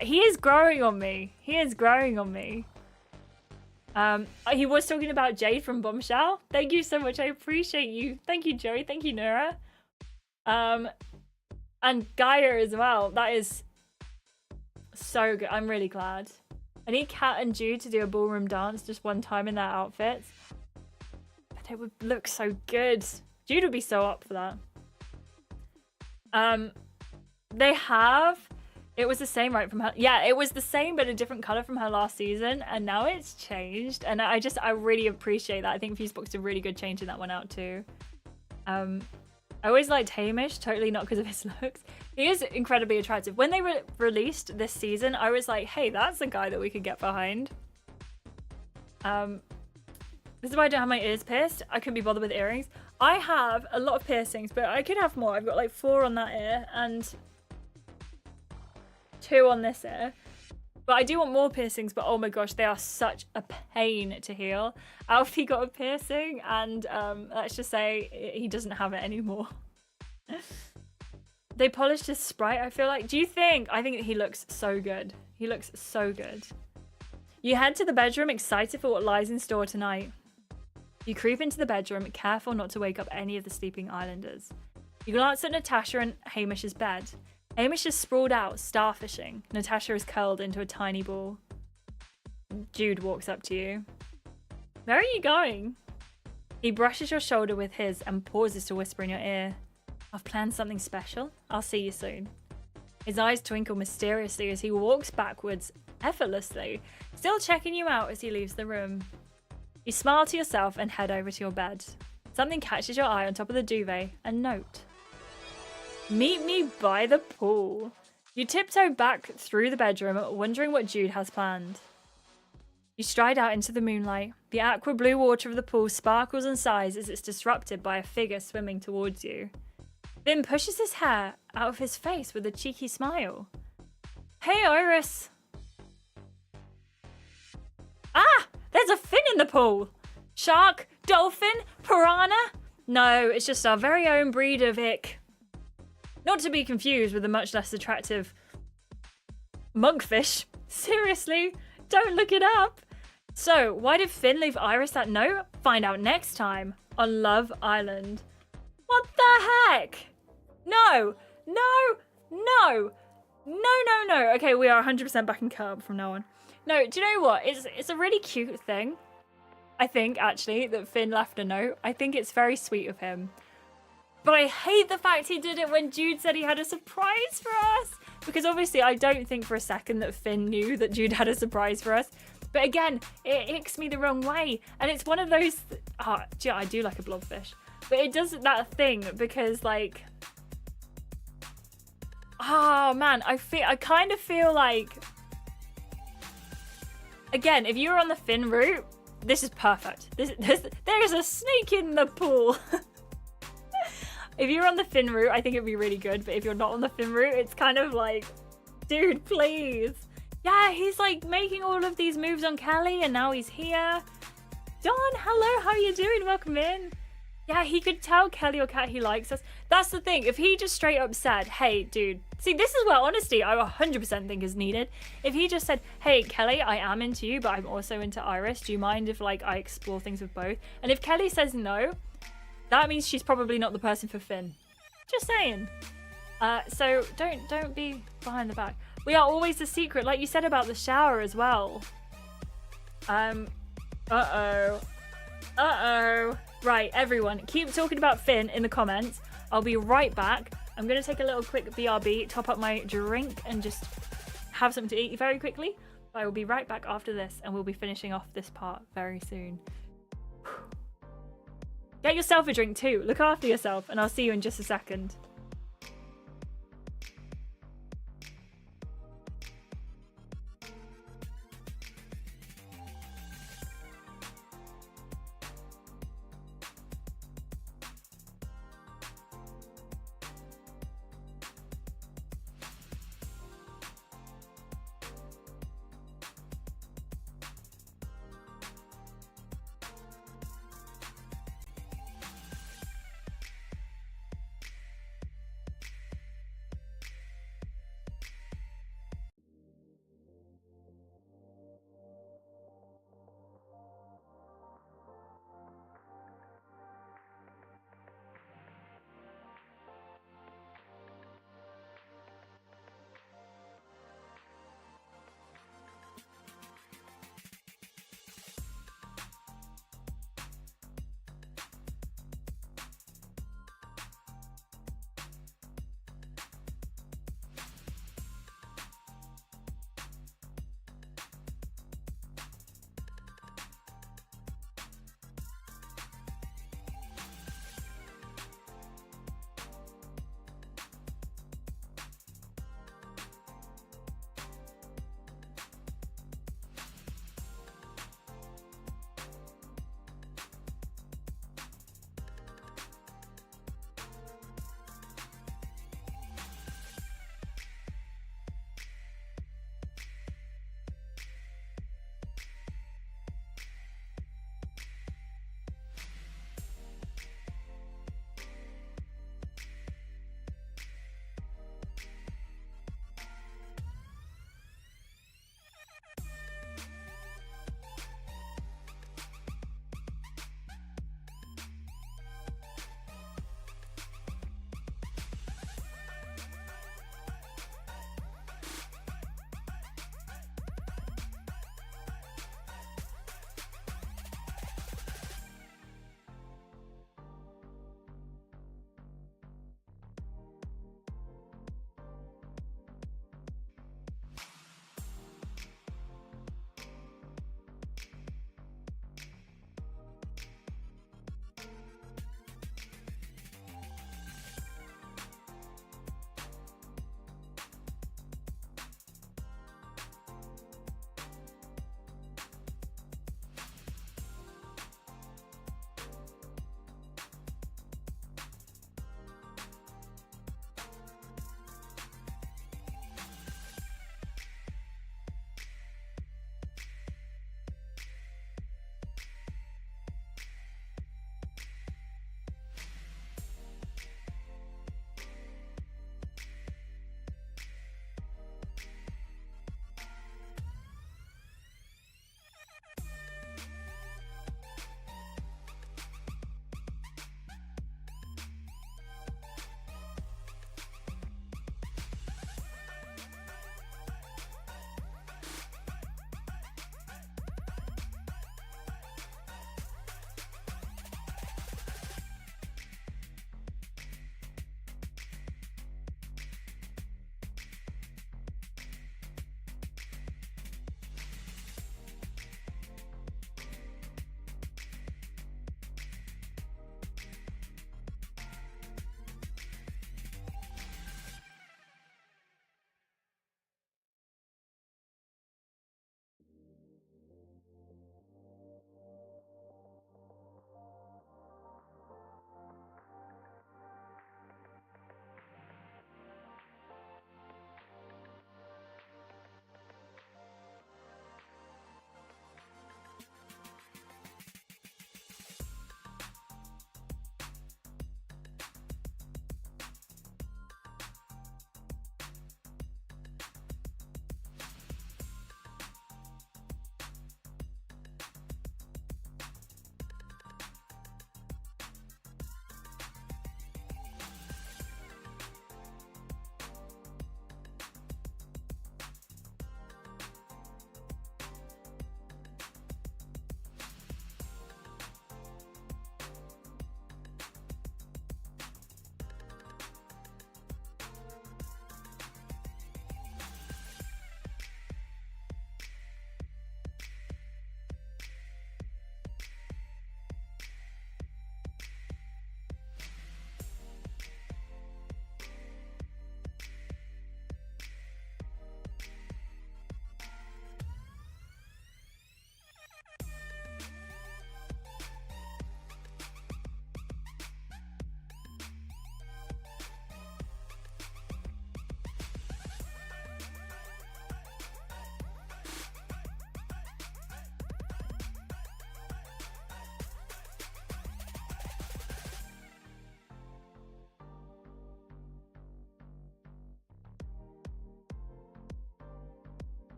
he is growing on me. He is growing on me. He was talking about Jade from Bombshell. Thank you so much. I appreciate you. Thank you, Joey. Thank you, Nora. And Gaia as well. That is so good. I'm really glad. I need Kat and Jude to do a ballroom dance just one time in their outfits. But they would look so good. Jude would be so up for that. It was the same right from her. Yeah, it was the same but a different color from her last season, and now it's changed. And I really appreciate that. I think Fusebox did a really good changing that one out too. I always liked Hamish, totally not because of his looks. He is incredibly attractive. When they released this season, I was like, hey, that's a guy that we could get behind. This is why I don't have my ears pierced. I couldn't be bothered with earrings. I have a lot of piercings, but I could have more. I've got like 4 on that ear and 2 on this ear. But I do want more piercings, but oh my gosh, they are such a pain to heal. Alfie got a piercing, and let's just say he doesn't have it anymore. They polished his sprite, I feel like. I think he looks so good. He looks so good. You head to the bedroom, excited for what lies in store tonight. You creep into the bedroom, careful not to wake up any of the sleeping islanders. You glance at Natasha and Hamish's bed. Hamish is sprawled out, starfishing. Natasha is curled into a tiny ball. Jude walks up to you. Where are you going? He brushes your shoulder with his and pauses to whisper in your ear. I've planned something special. I'll see you soon. His eyes twinkle mysteriously as he walks backwards, effortlessly, still checking you out as he leaves the room. You smile to yourself and head over to your bed. Something catches your eye on top of the duvet, a note. Meet me by the pool. You tiptoe back through the bedroom, wondering what Jude has planned. You stride out into the moonlight. The aqua blue water of the pool sparkles and sighs as it's disrupted by a figure swimming towards you. Finn pushes his hair out of his face with a cheeky smile. Hey, Iris. Ah! There's a fin in the pool! Shark? Dolphin? Piranha? No, it's just our very own breed of ick. Not to be confused with the much less attractive monkfish. Seriously, don't look it up. So, why did Finn leave Iris that note? Find out next time on Love Island. What the heck? No, no, no, no, no, no. Okay, we are 100% back in curb from now on. No, do you know what? It's a really cute thing. I think, actually, that Finn left a note. I think it's very sweet of him. But I hate the fact he did it when Jude said he had a surprise for us. Because obviously I don't think for a second that Finn knew that Jude had a surprise for us. But again, it icks me the wrong way. And it's one of those... I do like a blobfish. But it does that thing because, like... Oh, man. I kind of feel like... Again, if you were on the Finn route, this is perfect. There is a snake in the pool. If you're on the Finn route, I think it'd be really good. But if you're not on the Finn route, it's kind of like, dude, please. Yeah, he's like making all of these moves on Kelly and now he's here. Don, hello, how are you doing? Welcome in. Yeah, he could tell Kelly or Kat he likes us. That's the thing. If he just straight up said, hey, dude. See, this is where honesty I 100% think is needed. If he just said, hey, Kelly, I am into you, but I'm also into Iris. Do you mind if like I explore things with both? And if Kelly says no, that means she's probably not the person for Finn. Just saying. So don't be behind the back. We are always the secret, like you said about the shower as well. Uh-oh. Right, everyone, keep talking about Finn in the comments. I'll be right back. I'm going to take a little quick BRB, top up my drink, and just have something to eat very quickly. I will be right back after this, and we'll be finishing off this part very soon. Get yourself a drink too. Look after yourself, and I'll see you in just a second.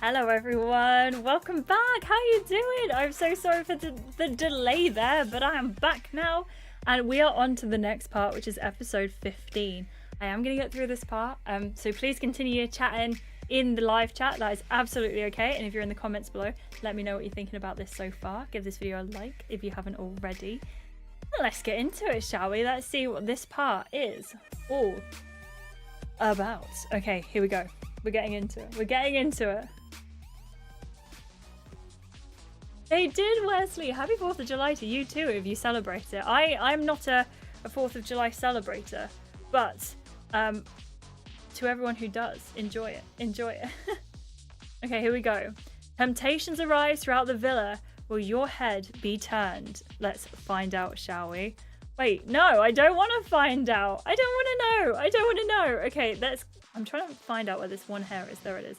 Hello everyone, welcome back. How you doing? I'm so sorry for the delay there, but I am back now and we are on to the next part, which is episode 15. I am going to get through this part, so please continue chatting in the live chat. That is absolutely okay. And if you're in the comments below, let me know what you're thinking about this so far. Give this video a like if you haven't already. Let's get into it, shall we? Let's see what this part is all about. Okay, here we go. We're getting into it. We're getting into it. They did, Wesley. Happy 4th of July to you too if you celebrate it. I'm not a 4th of July celebrator, but to everyone who does, enjoy it. Enjoy it. Okay, here we go. Temptations arise throughout the villa. Will your head be turned? Let's find out, shall we? Wait, no, I don't want to find out. I don't want to know. I don't want to know. Okay, I'm trying to find out where this one hair is. There it is.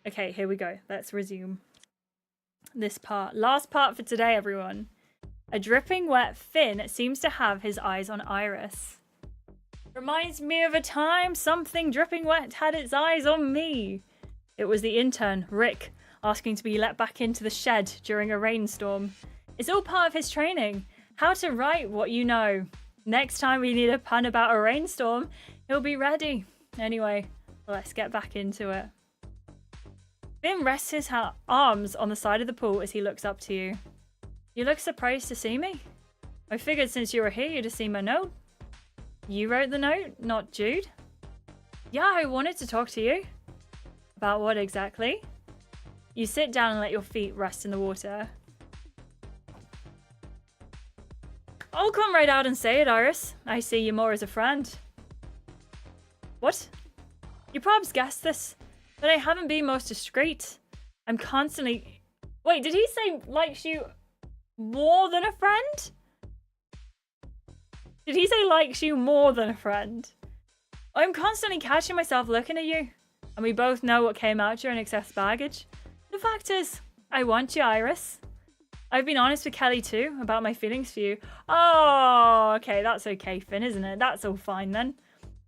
Okay, here we go. Let's resume this part. Last part for today, everyone. A dripping wet Finn seems to have his eyes on Iris. Reminds me of a time something dripping wet had its eyes on me. It was the intern, Rick, asking to be let back into the shed during a rainstorm. It's all part of his training. How to write what you know. Next time we need a pun about a rainstorm, he'll be ready. Anyway, let's get back into it. Finn rests his arms on the side of the pool as he looks up to you. You look surprised to see me? I figured since you were here you'd have seen my note. You wrote the note, not Jude? Yeah, I wanted to talk to you. About what exactly? You sit down and let your feet rest in the water. I'll come right out and say it, Iris. I see you more as a friend. What? You probably guessed this, but I haven't been most discreet. I'm constantly... Wait, did he say likes you more than a friend? Did he say likes you more than a friend? I'm constantly catching myself looking at you, and we both know what came out during excess baggage. The fact is, I want you, Iris. I've been honest with Kelly too about my feelings for you. Oh, okay, that's okay, Finn, isn't it? That's all fine then.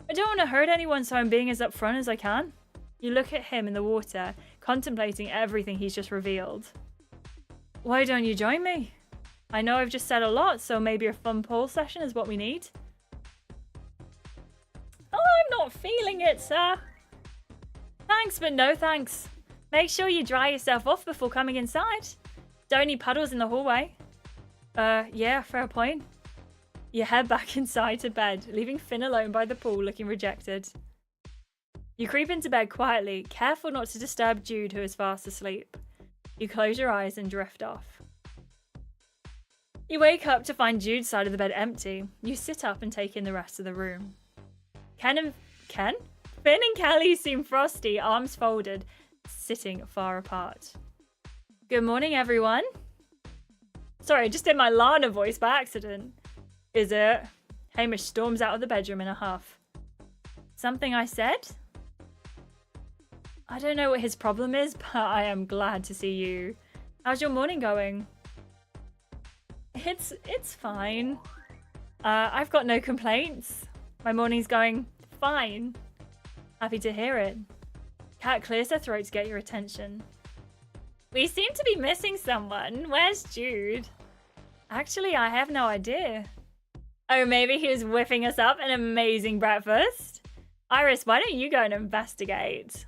I don't want to hurt anyone, so I'm being as upfront as I can. You look at him in the water, contemplating everything he's just revealed. Why don't you join me? I know I've just said a lot, so maybe a fun poll session is what we need. Oh, I'm not feeling it, sir. Thanks, but no thanks. Make sure you dry yourself off before coming inside. Don't need puddles in the hallway. Yeah, fair point. You head back inside to bed, leaving Finn alone by the pool looking rejected. You creep into bed quietly, careful not to disturb Jude, who is fast asleep. You close your eyes and drift off. You wake up to find Jude's side of the bed empty. You sit up and take in the rest of the room. Finn and Kelly seem frosty, arms folded, sitting far apart. Good morning, everyone. Sorry, I just did my Lana voice by accident. Is it? Hamish storms out of the bedroom in a huff. Something I said? I don't know what his problem is, but I am glad to see you. How's your morning going? It's fine. I've got no complaints. My morning's going fine. Happy to hear it. Kat clears her throat to get your attention. We seem to be missing someone. Where's Jude? Actually, I have no idea. Oh, maybe he was whipping us up an amazing breakfast? Iris, why don't you go and investigate?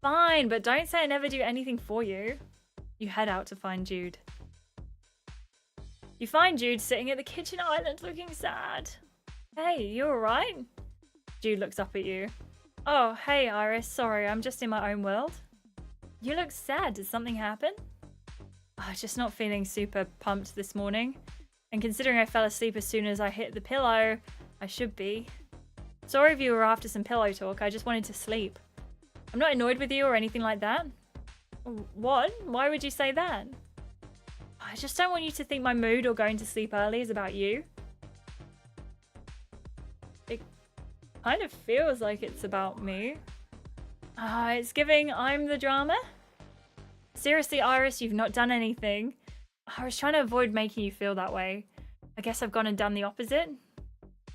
Fine, but don't say I never do anything for you. You head out to find Jude. You find Jude sitting at the kitchen island looking sad. Hey, you alright? Jude looks up at you. Oh, hey Iris, sorry, I'm just in my own world. You look sad, did something happen? Oh, just not feeling super pumped this morning. And considering I fell asleep as soon as I hit the pillow, I should be. Sorry if you were after some pillow talk, I just wanted to sleep. I'm not annoyed with you or anything like that. What? Why would you say that? I just don't want you to think my mood or going to sleep early is about you. It kind of feels like it's about me. It's giving I'm the drama. Seriously, Iris, you've not done anything. I was trying to avoid making you feel that way. I guess I've gone and done the opposite.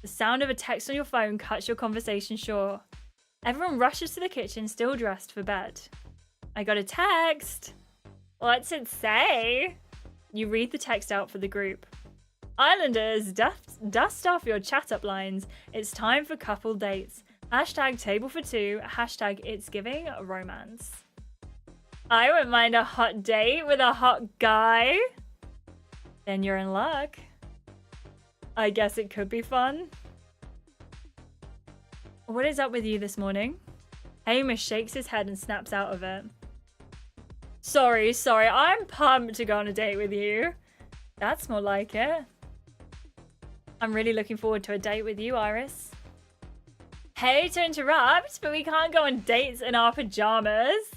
The sound of a text on your phone cuts your conversation short. Everyone rushes to the kitchen, still dressed for bed. I got a text. What's it say? You read the text out for the group. Islanders, dust off your chat-up lines. It's time for couple dates. Hashtag table for two. Hashtag it's giving romance. I wouldn't mind a hot date with a hot guy. Then you're in luck. I guess it could be fun. What is up with you this morning? Hamish shakes his head and snaps out of it. Sorry. I'm pumped to go on a date with you. That's more like it. I'm really looking forward to a date with you, Iris. Hey, to interrupt, but we can't go on dates in our pajamas.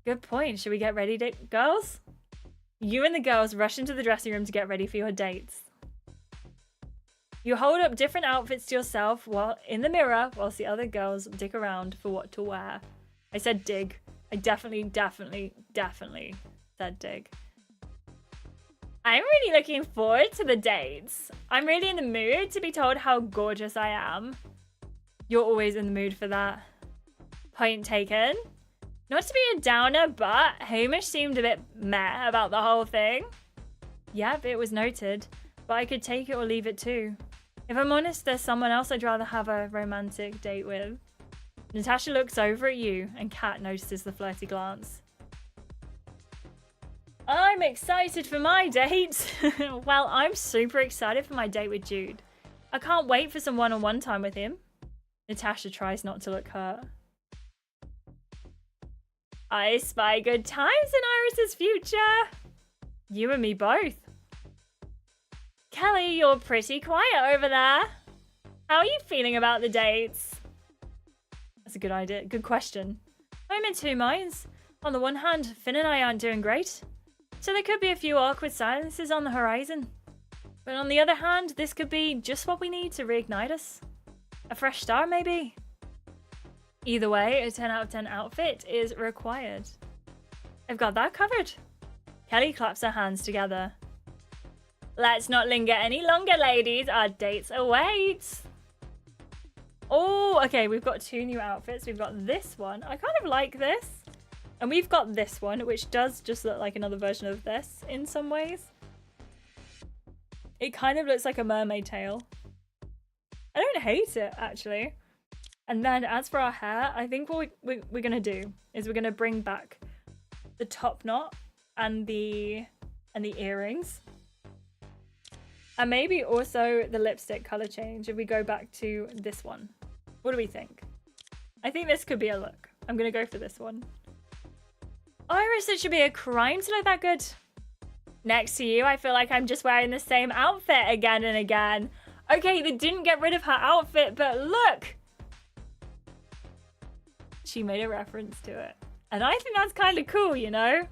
Good point. Should we get ready, girls? You and the girls rush into the dressing room to get ready for your dates. You hold up different outfits to yourself while in the mirror, whilst the other girls dig around for what to wear. I said dig. I definitely said dig. I'm really looking forward to the dates. I'm really in the mood to be told how gorgeous I am. You're always in the mood for that. Point taken. Not to be a downer, but Hamish seemed a bit meh about the whole thing. Yep, it was noted, but I could take it or leave it too. If I'm honest, there's someone else I'd rather have a romantic date with. Natasha looks over at you, and Kat notices the flirty glance. I'm excited for my date. Well, I'm super excited for my date with Jude. I can't wait for some one-on-one time with him. Natasha tries not to look hurt. I spy good times in Iris's future. You and me both. Kelly, you're pretty quiet over there. How are you feeling about the dates? That's a good idea. Good question. I'm in two minds. On the one hand, Finn and I aren't doing great, so there could be a few awkward silences on the horizon. But on the other hand, this could be just what we need to reignite us. A fresh start, maybe? Either way, a 10 out of 10 outfit is required. I've got that covered. Kelly claps her hands together. Let's not linger any longer, ladies. Our dates await. Oh, okay, we've got two new outfits. We've got this one. I kind of like this. And we've got this one, which does just look like another version of this in some ways. It kind of looks like a mermaid tail. I don't hate it, actually. And then as for our hair, I think what we're going to do is we're going to bring back the top knot and the earrings. And maybe also the lipstick color change if we go back to this one. What do we think? I think this could be a look. I'm going to go for this one. Iris, it should be a crime to look that good. Next to you, I feel like I'm just wearing the same outfit again and again. Okay, they didn't get rid of her outfit, but look! She made a reference to it. And I think that's kind of cool, you know?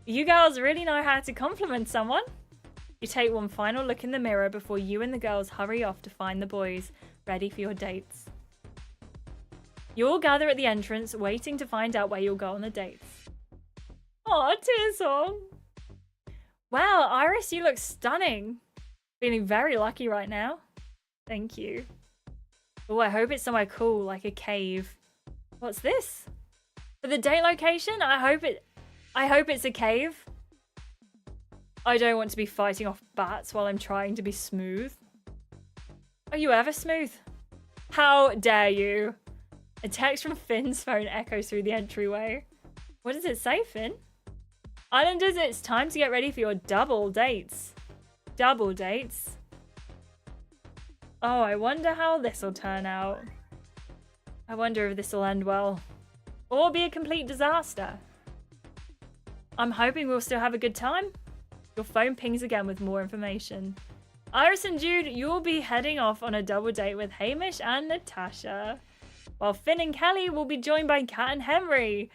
You girls really know how to compliment someone. You take one final look in the mirror before you and the girls hurry off to find the boys ready for your dates. You all gather at the entrance, waiting to find out where you'll go on the dates. Aw, tears on. Wow, Iris, you look stunning. Feeling very lucky right now. Thank you. Oh, I hope it's somewhere cool, like a cave. What's this? For the date location, I hope it's a cave. I don't want to be fighting off bats while I'm trying to be smooth. Are you ever smooth? How dare you? A text from Finn's phone echoes through the entryway. What does it say, Finn? Islanders, it's time to get ready for your double dates. Double dates? Oh, I wonder how this will turn out. I wonder if this will end well. Or be a complete disaster. I'm hoping we'll still have a good time. Your phone pings again with more information. Iris and Jude, you'll be heading off on a double date with Hamish and Natasha. While Finn and Kelly will be joined by Kat and Henry.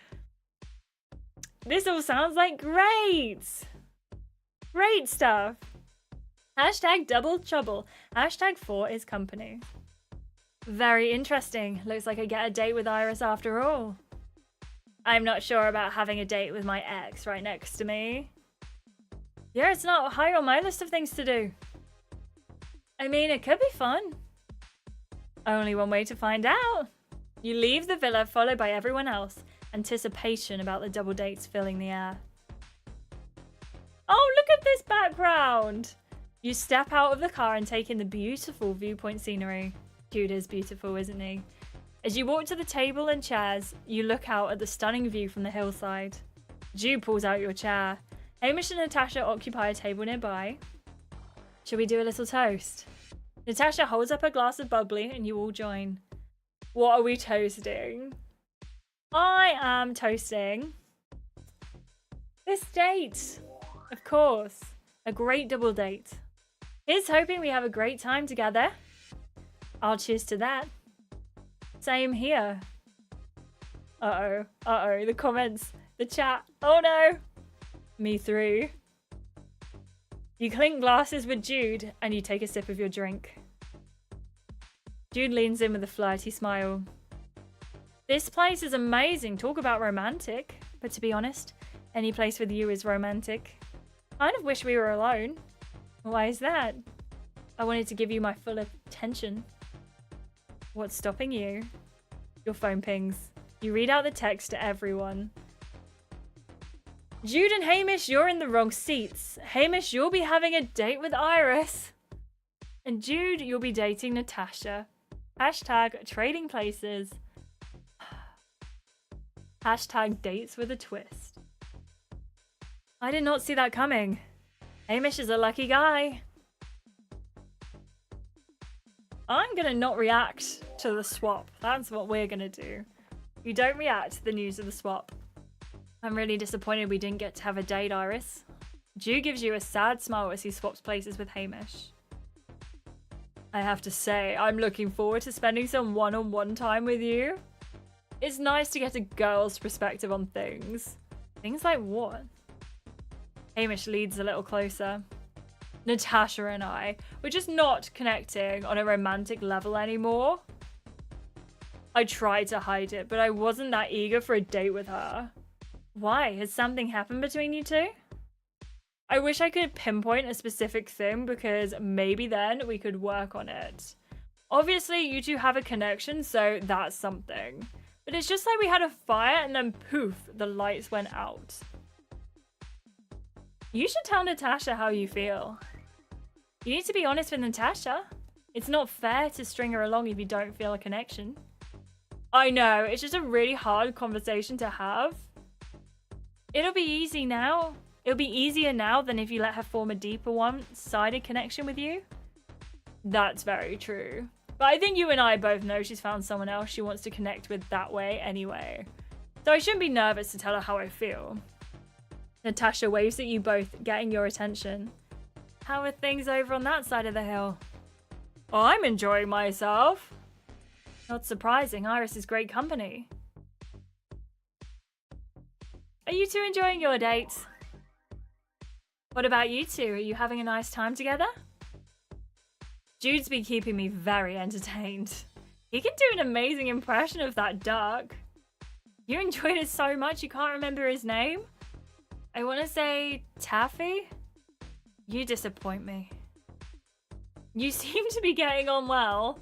This all sounds like great! Great stuff! Hashtag double trouble. Hashtag 4 is company. Very interesting. Looks like I get a date with Iris after all. I'm not sure about having a date with my ex right next to me. Yeah, it's not high on my list of things to do. I mean, it could be fun. Only one way to find out. You leave the villa followed by everyone else. Anticipation about the double dates filling the air. Oh, look at this background! You step out of the car and take in the beautiful viewpoint scenery. Jude is beautiful, isn't he? As you walk to the table and chairs, you look out at the stunning view from the hillside. Jude pulls out your chair. Hamish and Natasha occupy a table nearby. Shall we do a little toast? Natasha holds up a glass of bubbly and you all join. What are we toasting? I am toasting this date. Of course. A great double date. Here's hoping we have a great time together. I'll cheers to that. Same here. Uh-oh. Uh-oh. The comments. The chat. Oh no. Me through. You clink glasses with Jude and you take a sip of your drink. Jude leans in with a flirty smile. This place is amazing. Talk about romantic. But to be honest, any place with you is romantic. Kind of wish we were alone. Why is that? I wanted to give you my full attention. What's stopping you? Your phone pings. You read out the text to everyone. Jude and Hamish, you're in the wrong seats. Hamish, you'll be having a date with Iris. And Jude, you'll be dating Natasha. Hashtag trading places. Hashtag dates with a twist. I did not see that coming. Hamish is a lucky guy. I'm gonna not react to the swap. That's what we're gonna do. You don't react to the news of the swap. I'm really disappointed we didn't get to have a date, Iris. Jude gives you a sad smile as he swaps places with Hamish. I have to say, I'm looking forward to spending some one-on-one time with you. It's nice to get a girl's perspective on things. Things like what? Hamish leads a little closer. Natasha and I, we're just not connecting on a romantic level anymore. I tried to hide it, but I wasn't that eager for a date with her. Why? Has something happened between you two? I wish I could pinpoint a specific thing because maybe then we could work on it. Obviously, you two have a connection, so that's something. But it's just like we had a fire and then poof, the lights went out. You should tell Natasha how you feel. You need to be honest with Natasha. It's not fair to string her along if you don't feel a connection. I know, it's just a really hard conversation to have. It'll be easy now. It'll be easier now than if you let her form a deeper one-sided connection with you. That's very true. But I think you and I both know she's found someone else she wants to connect with that way anyway. So I shouldn't be nervous to tell her how I feel. Natasha waves at you both, getting your attention. How are things over on that side of the hill? Oh, I'm enjoying myself. Not surprising, Iris is great company. Are you two enjoying your dates? What about you two? Are you having a nice time together? Jude's been keeping me very entertained. He can do an amazing impression of that duck. You enjoyed it so much you can't remember his name? I want to say Taffy? You disappoint me. You seem to be getting on well.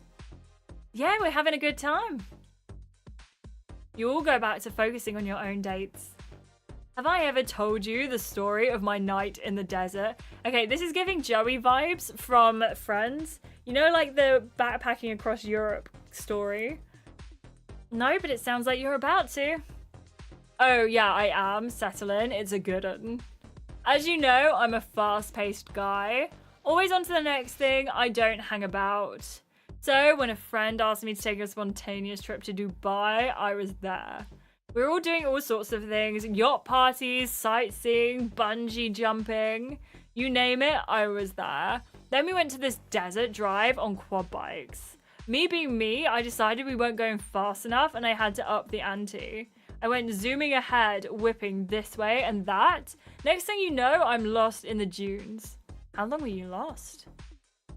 Yeah, we're having a good time. You all go back to focusing on your own dates. Have I ever told you the story of my night in the desert? Okay, this is giving Joey vibes from Friends. You know, like the backpacking across Europe story? No, but it sounds like you're about to. Oh, yeah, I am. Settle in. It's a good one. As you know, I'm a fast-paced guy. Always on to the next thing. I don't hang about. So when a friend asked me to take a spontaneous trip to Dubai, I was there. We were all doing all sorts of things. Yacht parties, sightseeing, bungee jumping. You name it, I was there. Then we went to this desert drive on quad bikes. Me being me, I decided we weren't going fast enough and I had to up the ante. I went zooming ahead, whipping this way and that. Next thing you know, I'm lost in the dunes. How long were you lost?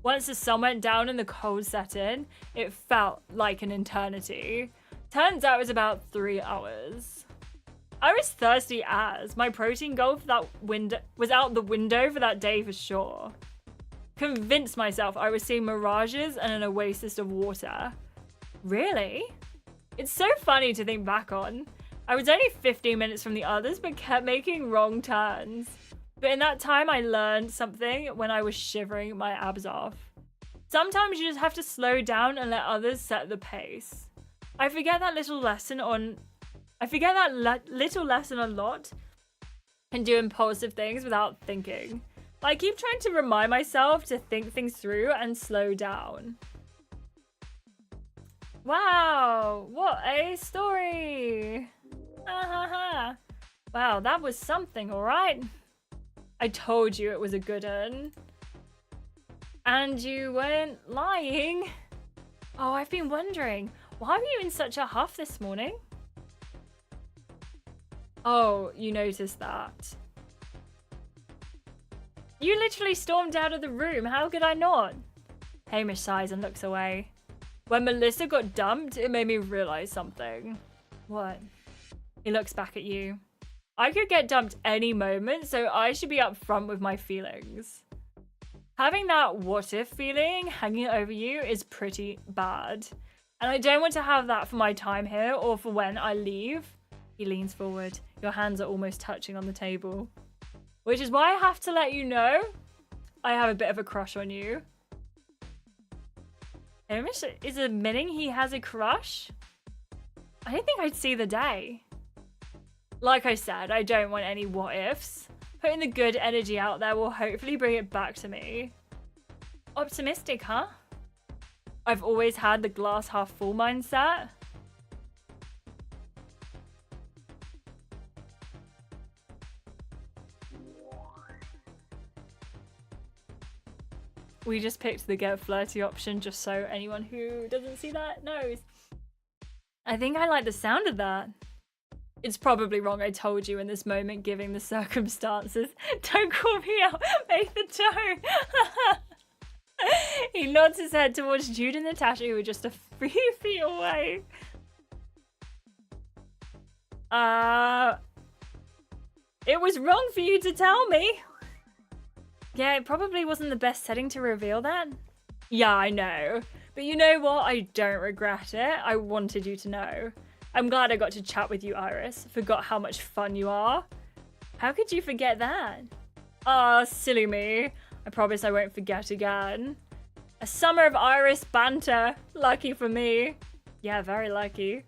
Once the sun went down and the cold set in, it felt like an eternity. Turns out it was about 3 hours. I was thirsty as my protein goal for that was out the window for that day for sure. Convinced myself I was seeing mirages and an oasis of water. Really? It's so funny to think back on. I was only 15 minutes from the others, but kept making wrong turns. But in that time, I learned something when I was shivering my abs off. Sometimes you just have to slow down and let others set the pace. I forget that little lesson a lot and do impulsive things without thinking. I keep trying to remind myself to think things through and slow down. Wow, what a story! Wow, that was something, alright? I told you it was a good one. And you weren't lying. Oh, I've been wondering, why were you in such a huff this morning? Oh, you noticed that. You literally stormed out of the room. How could I not? Hamish sighs and looks away. When Melissa got dumped, it made me realize something. What? He looks back at you. I could get dumped any moment, so I should be upfront with my feelings. Having that what if feeling hanging over you is pretty bad. And I don't want to have that for my time here or for when I leave. He leans forward. Your hands are almost touching on the table. Which is why I have to let you know I have a bit of a crush on you. Hamish is admitting he has a crush? I don't think I'd see the day. Like I said, I don't want any what ifs. Putting the good energy out there will hopefully bring it back to me. Optimistic, huh? I've always had the glass half full mindset. We just picked the get flirty option just so anyone who doesn't see that knows. I think I like the sound of that. It's probably wrong, I told you in this moment, given the circumstances. Don't call me out, make the tone. He nods his head towards Jude and Natasha, who are just a few feet away. It was wrong for you to tell me. Yeah, it probably wasn't the best setting to reveal that. Yeah, I know. But you know what? I don't regret it. I wanted you to know. I'm glad I got to chat with you, Iris. Forgot how much fun you are. How could you forget that? Ah, silly me. I promise I won't forget again. A summer of Iris banter. Lucky for me. Yeah, very lucky.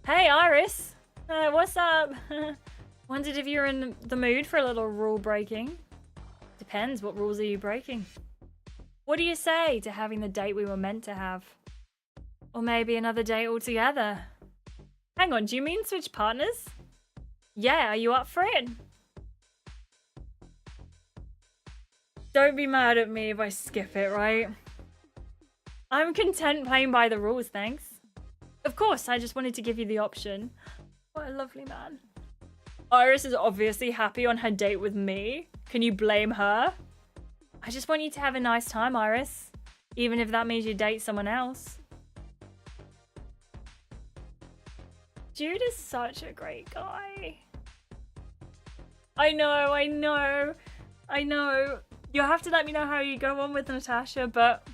Hey, Iris. What's up? Wondered if you're in the mood for a little rule breaking. Depends, what rules are you breaking? What do you say to having the date we were meant to have? Or maybe another date altogether? Hang on, do you mean switch partners? Yeah, are you up for it? Don't be mad at me if I skip it, right? I'm content playing by the rules, thanks. Of course, I just wanted to give you the option. What a lovely man. Iris is obviously happy on her date with me. Can you blame her? I just want you to have a nice time, Iris. Even if that means you date someone else. Jude is such a great guy. I know. You'll have to let me know how you go on with Natasha, but...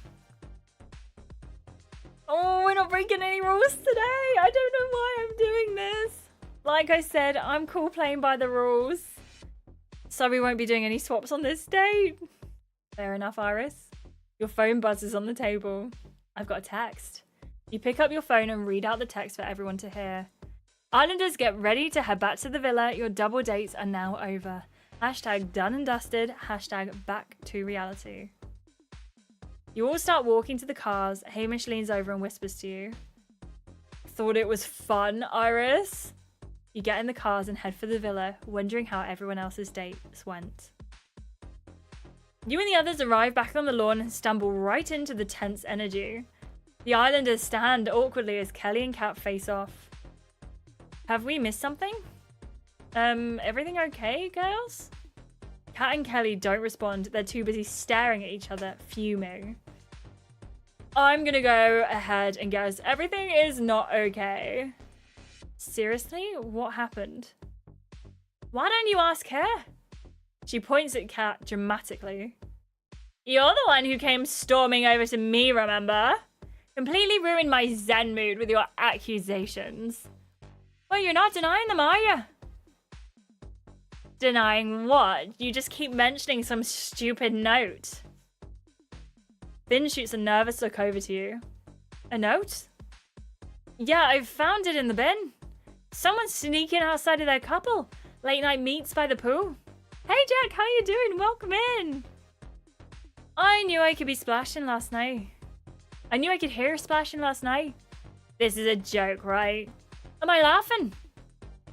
Oh, we're not breaking any rules today. I don't know why I'm doing this. Like I said, I'm cool playing by the rules. So we won't be doing any swaps on this date. Fair enough, Iris. Your phone buzzes on the table. I've got a text. You pick up your phone and read out the text for everyone to hear. Islanders, get ready to head back to the villa. Your double dates are now over. Hashtag done and dusted. Hashtag back to reality. You all start walking to the cars. Hamish leans over and whispers to you. Thought it was fun, Iris? You get in the cars and head for the villa, wondering how everyone else's dates went. You and the others arrive back on the lawn and stumble right into the tense energy. The Islanders stand awkwardly as Kelly and Kat face off. Have we missed something? Everything okay, girls? Kat and Kelly don't respond. They're too busy staring at each other, fuming. I'm gonna go ahead and guess everything is not okay. Seriously? What happened? Why don't you ask her? She points at Kat dramatically. You're the one who came storming over to me, remember? Completely ruined my zen mood with your accusations. Well, you're not denying them, are you? Denying what? You just keep mentioning some stupid note. Finn shoots a nervous look over to you. A note? Yeah, I found it in the bin. Someone's sneaking outside of their couple. Late night meets by the pool. Hey Jack, how you doing? Welcome in. I knew I could be splashing last night. I knew I could hear splashing last night. This is a joke, right? Am I laughing?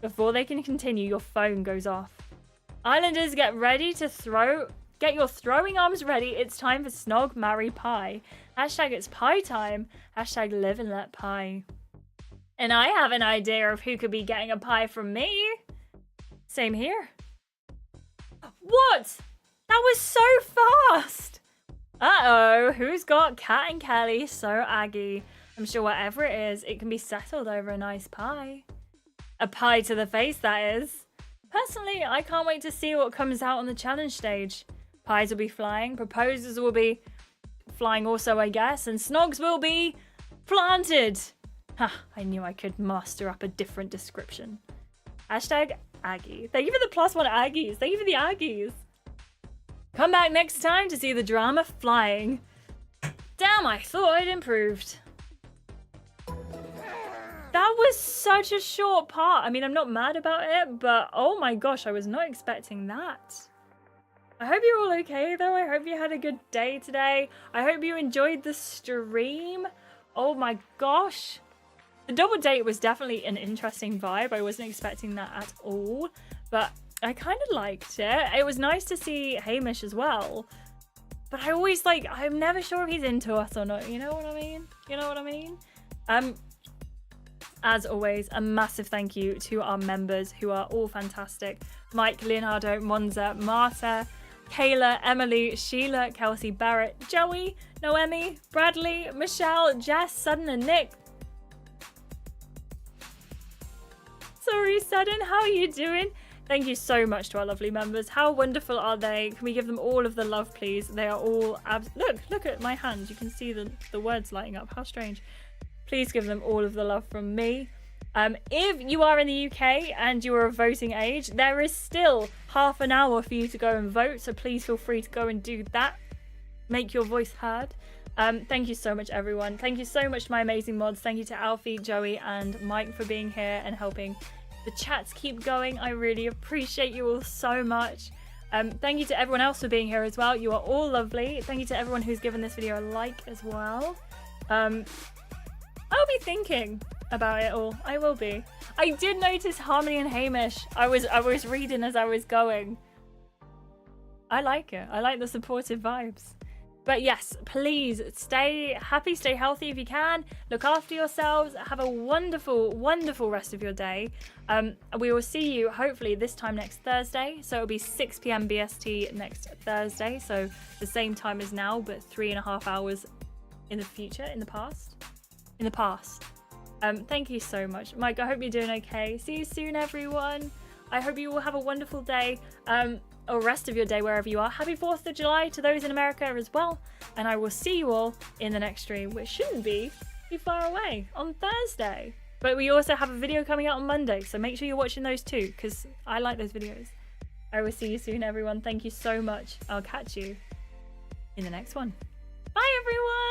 Before they can continue, your phone goes off. Islanders, get ready to throw. Get your throwing arms ready. It's time for Snog, marry, pie. Hashtag it's pie time. Hashtag live and let pie. And I have an idea of who could be getting a pie from me. Same here. What? That was so fast. Uh-oh. Who's got Kat and Kelly so aggy? I'm sure whatever it is, it can be settled over a nice pie. A pie to the face, that is. Personally, I can't wait to see what comes out on the challenge stage. Pies will be flying, proposals will be flying also, I guess, and snogs will be planted. Ha, I knew I could muster up a different description. Hashtag Aggie. Thank you for the +1 Aggies. Thank you for the Aggies. Come back next time to see the drama flying. Damn, I thought I'd improved. That was such a short part. I mean, I'm not mad about it, but oh my gosh, I was not expecting that. I hope you're all okay though. I hope you had a good day today. I hope you enjoyed the stream. Oh my gosh. The double date was definitely an interesting vibe. I wasn't expecting that at all, but I kind of liked it. It was nice to see Hamish as well, but I always I'm never sure if he's into us or not. You know what I mean? You know what I mean? As always, a massive thank you to our members who are all fantastic. Mike, Leonardo, Monza, Marta, Kayla, Emily, Sheila, Kelsey, Barrett, Joey, Noemi, Bradley, Michelle, Jess, Sudden and Nick. Sorry, Sudden, how are you doing? Thank you so much to our lovely members. How wonderful are they? Can we give them all of the love, please? They are all look at my hand. You can see the words lighting up. How strange. Please give them all of the love from me. If you are in the UK and you are of voting age, there is still half an hour for you to go and vote. So please feel free to go and do that. Make your voice heard. Thank you so much, everyone. Thank you so much to my amazing mods. Thank you to Alfie, Joey, and Mike for being here and helping the chats keep going. I really appreciate you all so much. Thank you to everyone else for being here as well. You are all lovely. Thank you to everyone who's given this video a like as well. I'll be thinking about it all. I will be. I did notice Harmony and Hamish. I was reading as I was going. I like it. I like the supportive vibes. But yes, please stay happy, stay healthy if you can. Look after yourselves. Have a wonderful, wonderful rest of your day. We will see you hopefully this time next Thursday. So it'll be 6 p.m. BST next Thursday. So the same time as now, but 3.5 hours in the future, in the past. In the past. Thank you so much. Mike, I hope you're doing okay. See you soon, everyone. I hope you will have a wonderful day. Or rest of your day wherever you are. Happy 4th of July to those in America as well. And I will see you all in the next stream, which shouldn't be too far away, on Thursday. But we also have a video coming out on Monday, so make sure you're watching those too, because I like those videos. I will see you soon, everyone. Thank you so much. I'll catch you in the next one. Bye, everyone!